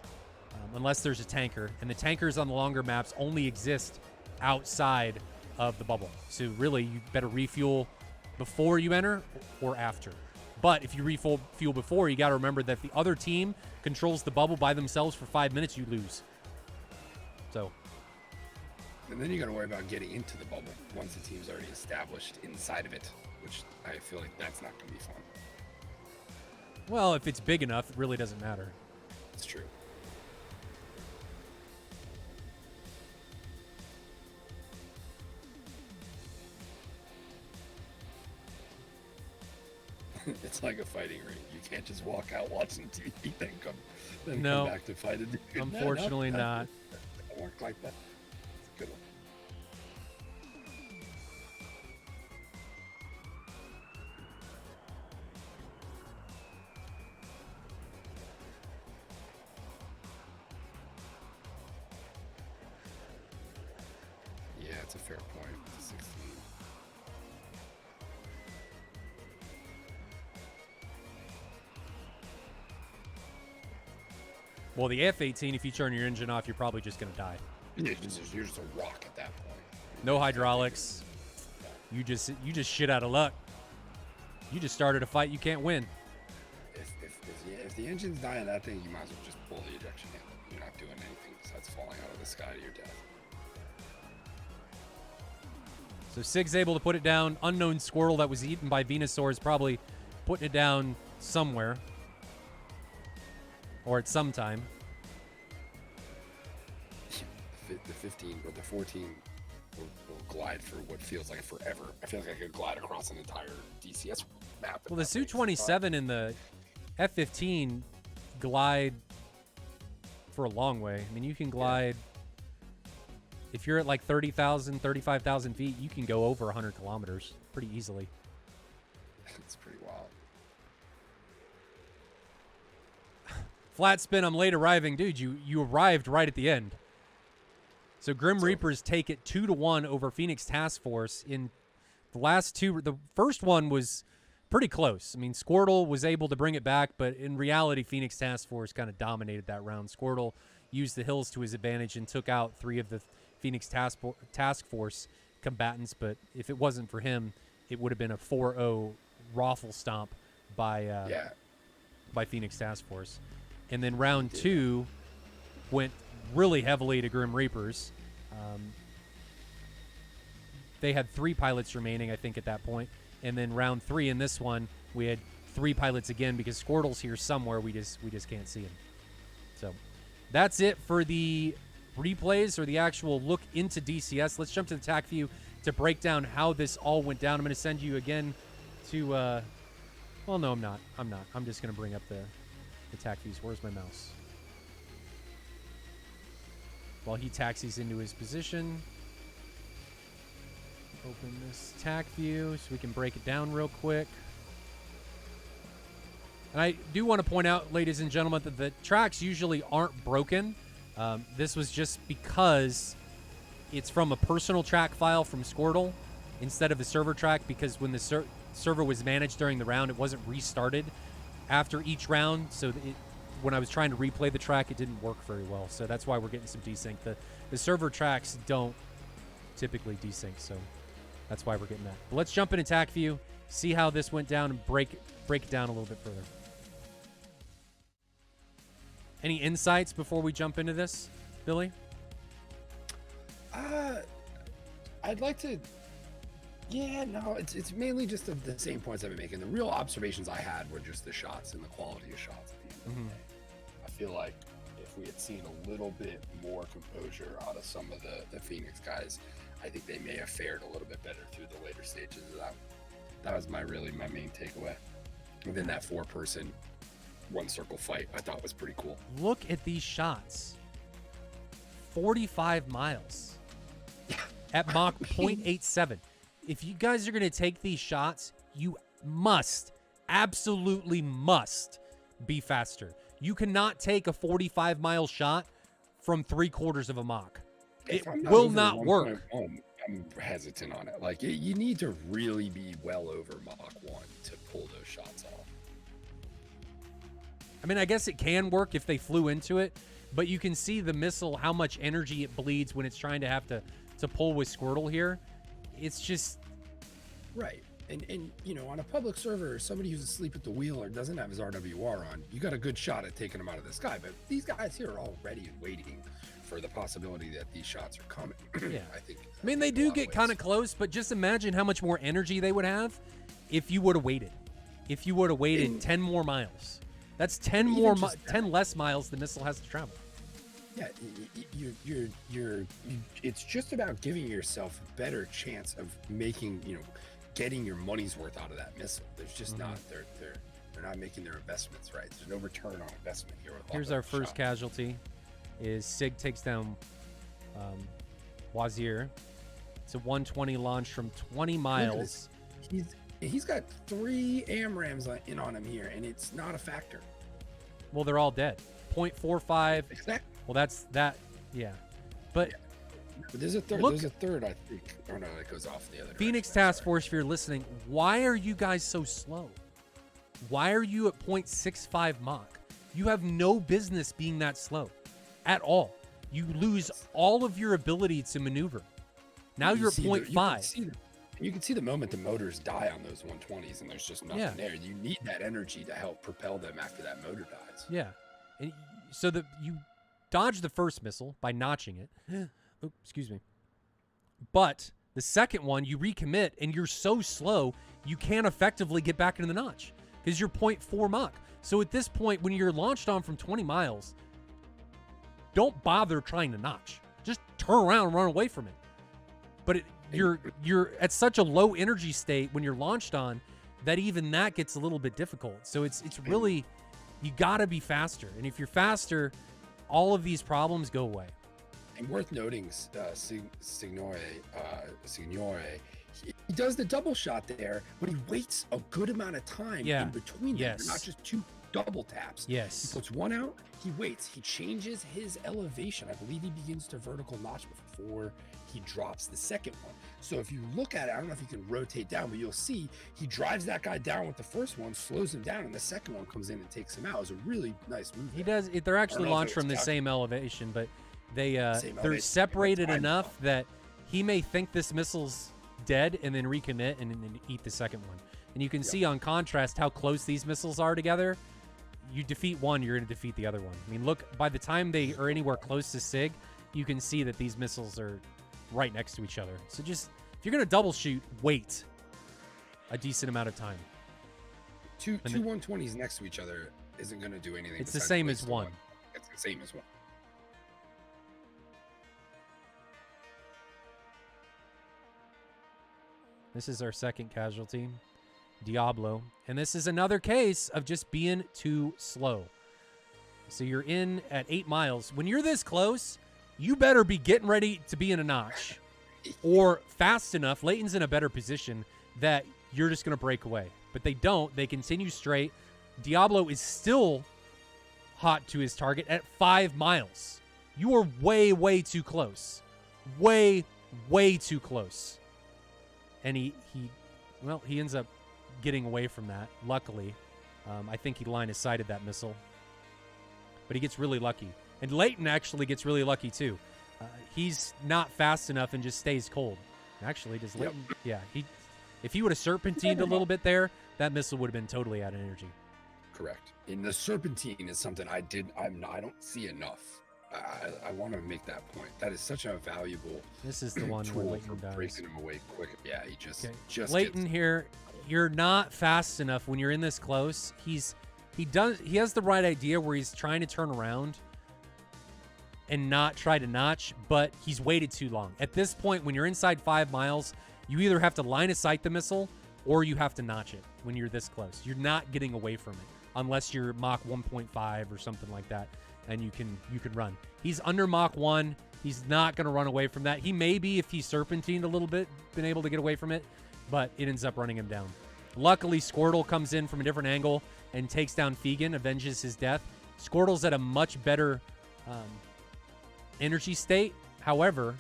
unless there's a tanker. And the tankers on the longer maps only exist outside of the bubble. So really, you better refuel before you enter or after. But if you refuel before, you got to remember that if the other team controls the bubble by themselves for 5 minutes, you lose. So. And then you got to worry about getting into the bubble once the team's already established inside of it, which I feel like that's not going to be fun. Well, if it's big enough, it really doesn't matter. It's true. It's like a fighting ring. You can't just walk out watching TV then come back to fight a dude. Unfortunately not. It doesn't work like that. It's a good one. Yeah, it's a fair point. 16. Well, the F-18, if you turn your engine off, you're probably just going to die. You're just a rock at that point. No hydraulics. You just shit out of luck. You just started a fight you can't win. If the engine's dying that thing, you might as well just pull the ejection handle. You're not doing anything besides falling out of the sky to your death. So Sig's able to put it down. Unknown Squirrel that was eaten by Venusaur is probably putting it down somewhere. Or at some time. The 15 or the 14 will glide for what feels like forever. I feel like I could glide across an entire DCS map. Well, the Su-27 and the F-15 glide for a long way. I mean, you can glide... If you're at like 30,000, 35,000 feet, you can go over 100 kilometers pretty easily. It's pretty wild. Flat spin, I'm late arriving. Dude, you arrived right at the end. So Grim Reapers take it 2-1 over Phoenix Task Force. In the last two, the first one was pretty close. I mean, Squirtle was able to bring it back, but in reality, Phoenix Task Force kind of dominated that round. Squirtle used the hills to his advantage and took out 3 of the Phoenix Task Force combatants, but if it wasn't for him, it would have been a 4-0 raffle stomp by Phoenix Task Force. And then round 2 went really heavily to Grim Reapers. They had 3 pilots remaining, I think, at that point. And then round 3 in this one, we had 3 pilots again because Squirtle's here somewhere. We just can't see him. So that's it for the replays or the actual look into DCS. Let's jump to the TAC view to break down how this all went down. I'm going to send you again to well, no, I'm not. I'm just going to bring up the TAC views. Where's my mouse? While he taxis into his position. Open this TAC view so we can break it down real quick. And I do want to point out, ladies and gentlemen, that the tracks usually aren't broken. This was just because it's from a personal track file from Squirtle instead of the server track, because when the server was managed during the round, it wasn't restarted after each round. So when I was trying to replay the track, it didn't work very well. So that's why we're getting some desync. The server tracks don't typically desync, so that's why we're getting that. But let's jump in TAC view, see how this went down, and break it down a little bit further. Any insights before we jump into this, Billy? I'd like to. Yeah, no, it's mainly just the same points I've been making. The real observations I had were just the shots and the quality of shots at the end of the day. I feel like if we had seen a little bit more composure out of some of the Phoenix guys, I think they may have fared a little bit better through the later stages of that. That was my main takeaway. And then that 4-person 1-circle fight I thought was pretty cool. Look at these shots. 45 miles at Mach 0.87. If you guys are going to take these shots, you must, absolutely must be faster. You cannot take a 45-mile shot from 3/4 of a Mach. It will not work. I'm hesitant on it. Like, you need to really be well over Mach 1 to pull those shots off. I mean, I guess it can work if they flew into it, but you can see the missile, how much energy it bleeds when it's trying to have to pull with Squirtle here. It's just... Right. And you know, on a public server, somebody who's asleep at the wheel or doesn't have his RWR on, you got a good shot at taking him out of the sky. But these guys here are all ready and waiting for the possibility that these shots are coming. Yeah. I mean, they do get kind of close, but just imagine how much more energy they would have if you would have waited. If you would have waited 10 more miles. That's 10 less miles the missile has to travel. Yeah, it's just about giving yourself a better chance of making, getting your money's worth out of that missile. There's just not, they're not making their investments right. There's no return on investment here. Here's our first casualty. Is Sig takes down Wazir. It's a 120 launch from 20 miles. He's got 3 AMRAMs in on him here, and it's not a factor. Well, they're all dead. 0.45. Exactly. Well, that's that. Yeah. But there's a third. There's a third, I think. Oh, no, that goes off the other Phoenix Task Force, if you're listening, why are you guys so slow? Why are you at 0.65 Mach? You have no business being that slow at all. You lose all of your ability to maneuver. Now you're at 0.5. You can see the moment the motors die on those 120s, and there's just nothing there. You need that energy to help propel them after that motor dies. Yeah. And so you dodge the first missile by notching it. Oh, excuse me. But the second one, you recommit, and you're so slow, you can't effectively get back into the notch because you're 0.4 Mach. So at this point, when you're launched on from 20 miles, don't bother trying to notch. Just turn around and run away from it. But you're at such a low energy state when you're launched on that even that gets a little bit difficult. So it's really, you got to be faster. And if you're faster, all of these problems go away. And worth noting, Signore, he does the double shot there, but he waits a good amount of time in between them. They're not just 2 double taps. Yes. He puts one out, he waits, he changes his elevation. I believe he begins to vertical notch before he drops the second one. So if you look at it, I don't know if you can rotate down, but you'll see he drives that guy down with the first one, slows him down, and the second one comes in and takes him out. It was a really nice move. He does. They're actually launched from the same elevation, but they're separated enough that he may think this missile's dead and then recommit and then eat the second one. And you can see on contrast how close these missiles are together. You defeat one, you're going to defeat the other one. I mean, look, by the time they are anywhere close to SIG, you can see that these missiles are right next to each other. So just, if you're going to double shoot, wait a decent amount of time. Two 120s next to each other isn't going to do anything. It's the same as one. It's the same as one. This is our second casualty, Diablo. And this is another case of just being too slow. So you're in at 8 miles. When you're this close, you better be getting ready to be in a notch. Or fast enough, Leighton's in a better position that you're just going to break away. But they don't. They continue straight. Diablo is still hot to his target at 5 miles. You are way, way too close. Way, way too close. And he ends up getting away from that, luckily. I think he line of sighted that missile. But he gets really lucky. And Leighton actually gets really lucky, too. He's not fast enough and just stays cold. Actually, does Leighton... Yep. Yeah, if he would have serpentined a little bit there, that missile would have been totally out of energy. Correct. And the serpentine is something I don't see enough. I want to make that point. That is such a valuable. This is the one where Leighton dies. Breaking him away quick. Yeah, he just Leighton here. You're not fast enough when you're in this close. He has the right idea where he's trying to turn around and not try to notch, but he's waited too long. At this point, when you're inside 5 miles, you either have to line of sight the missile or you have to notch it when you're this close. You're not getting away from it unless you're Mach 1.5 or something like that, and you can run. He's under Mach 1. He's not going to run away from that. He may be, if he serpentined a little bit, been able to get away from it, but it ends up running him down. Luckily, Squirtle comes in from a different angle and takes down Fegan, avenges his death. Squirtle's at a much better energy state. However,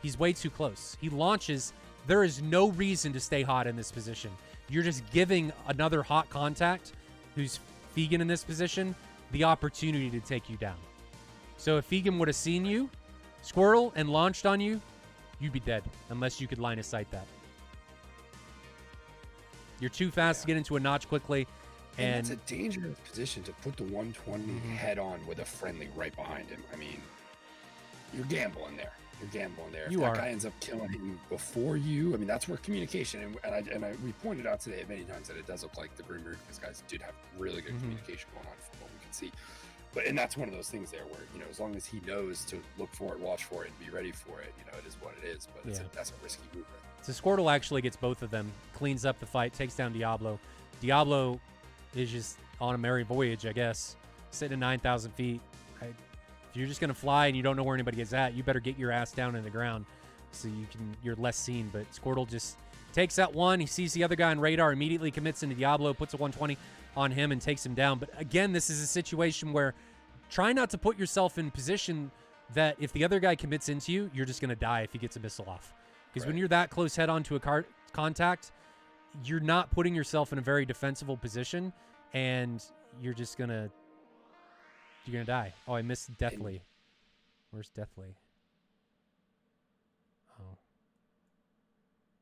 he's way too close. He launches. There is no reason to stay hot in this position. You're just giving another hot contact, who's Fegan in this position, the opportunity to take you down. So if Fegan would have seen you, Squirtle, and launched on you, you'd be dead unless you could line of sight that. You're too fast to get into a notch quickly. And it's a dangerous position to put the 120 head on with a friendly right behind him. I mean, you're gambling there. If that guy ends up killing him before you, I mean, that's where communication, we pointed out today many times that it does look like the Grim Reapers guys did have really good communication going on from what we can see. And that's one of those things there where, as long as he knows to look for it, watch for it, and be ready for it, it is what it is. But that's a risky move. So Squirtle actually gets both of them, cleans up the fight, takes down Diablo. Diablo is just on a merry voyage, I guess, sitting at 9,000 feet. If you're just going to fly and you don't know where anybody is at, you better get your ass down in the ground so you're less seen. But Squirtle just takes out one. He sees the other guy on radar, immediately commits into Diablo, puts a 120 on him and takes him down. But again, this is a situation where try not to put yourself in position that if the other guy commits into you, you're just going to die if he gets a missile off. Because when you're that close head on to a contact, you're not putting yourself in a very defensible position, and you're just going to die. Oh, I missed Deathly. Where's Deathly? Oh.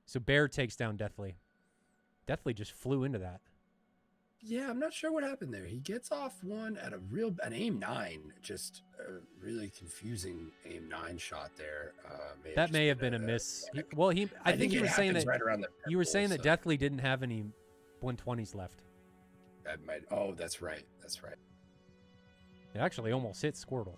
So Bear takes down Deathly. Deathly just flew into that. Yeah, I'm not sure what happened there. He gets off one at an aim 9, just a really confusing aim 9 shot there. That may have been a miss. I think you were saying that you were saying that Deathly didn't have any 120s left. That might. Oh, that's right. It actually almost hit Squirtle.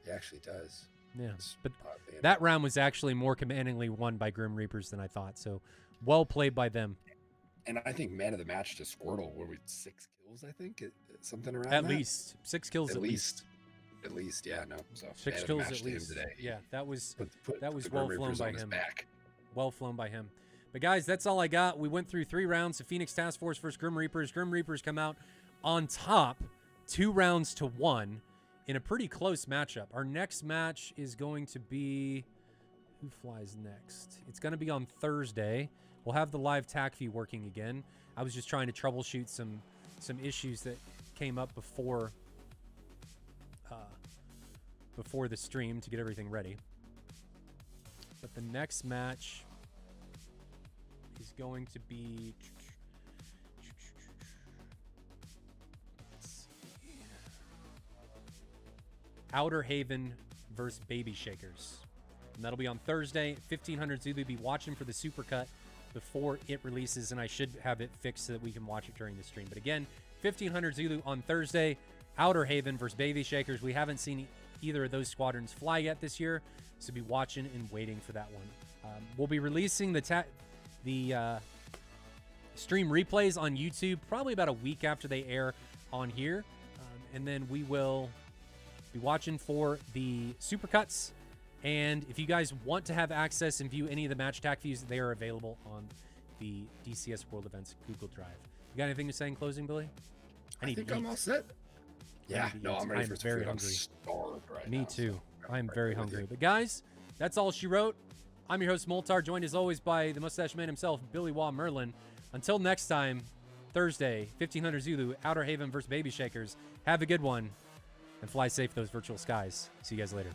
It actually does. Yeah, but that round was actually more commandingly won by Grim Reapers than I thought. So well played by them. And I think man of the match to Squirtle, where we 6 kills, I think, something around at that. Least 6 kills at least. At least, yeah, no. So 6 kills at least. Today. Yeah, that was well flown by him. Well flown by him. But guys, that's all I got. We went through 3 rounds of Phoenix Task Force versus Grim Reapers. Grim Reapers come out on top, 2 rounds to 1 in a pretty close matchup. Our next match is going to be, who flies next? It's going to be on Thursday. We'll have the live TAC view working again. I was just trying to troubleshoot some issues that came up before the stream to get everything ready. But the next match is going to be... Outer Haven versus Baby Shakers. And that'll be on Thursday. 1500 Zulu. Be watching for the supercut before it releases, and I should have it fixed so that we can watch it during the stream. But again, 1500 Zulu on Thursday. Outer Haven versus Baby Shakers. We haven't seen either of those squadrons fly yet this year, so be watching and waiting for that one. We'll be releasing the stream replays on YouTube probably about a week after they air on here, and then we will be watching for the supercuts. And if you guys want to have access and view any of the match tack views, they are available on the DCS World Events Google Drive. You got anything to say in closing, Billy? I think I'm all set. Yeah, no, I'm ready for some very food. hungry. I'm starved right Me now, too. so I am right very there with hungry. you. But guys, that's all she wrote. I'm your host, Moltar, joined as always by the mustache man himself, Billy Wah Merlin. Until next time, Thursday, 1500 Zulu, Outer Haven versus Baby Shakers. Have a good one, and fly safe those virtual skies. See you guys later.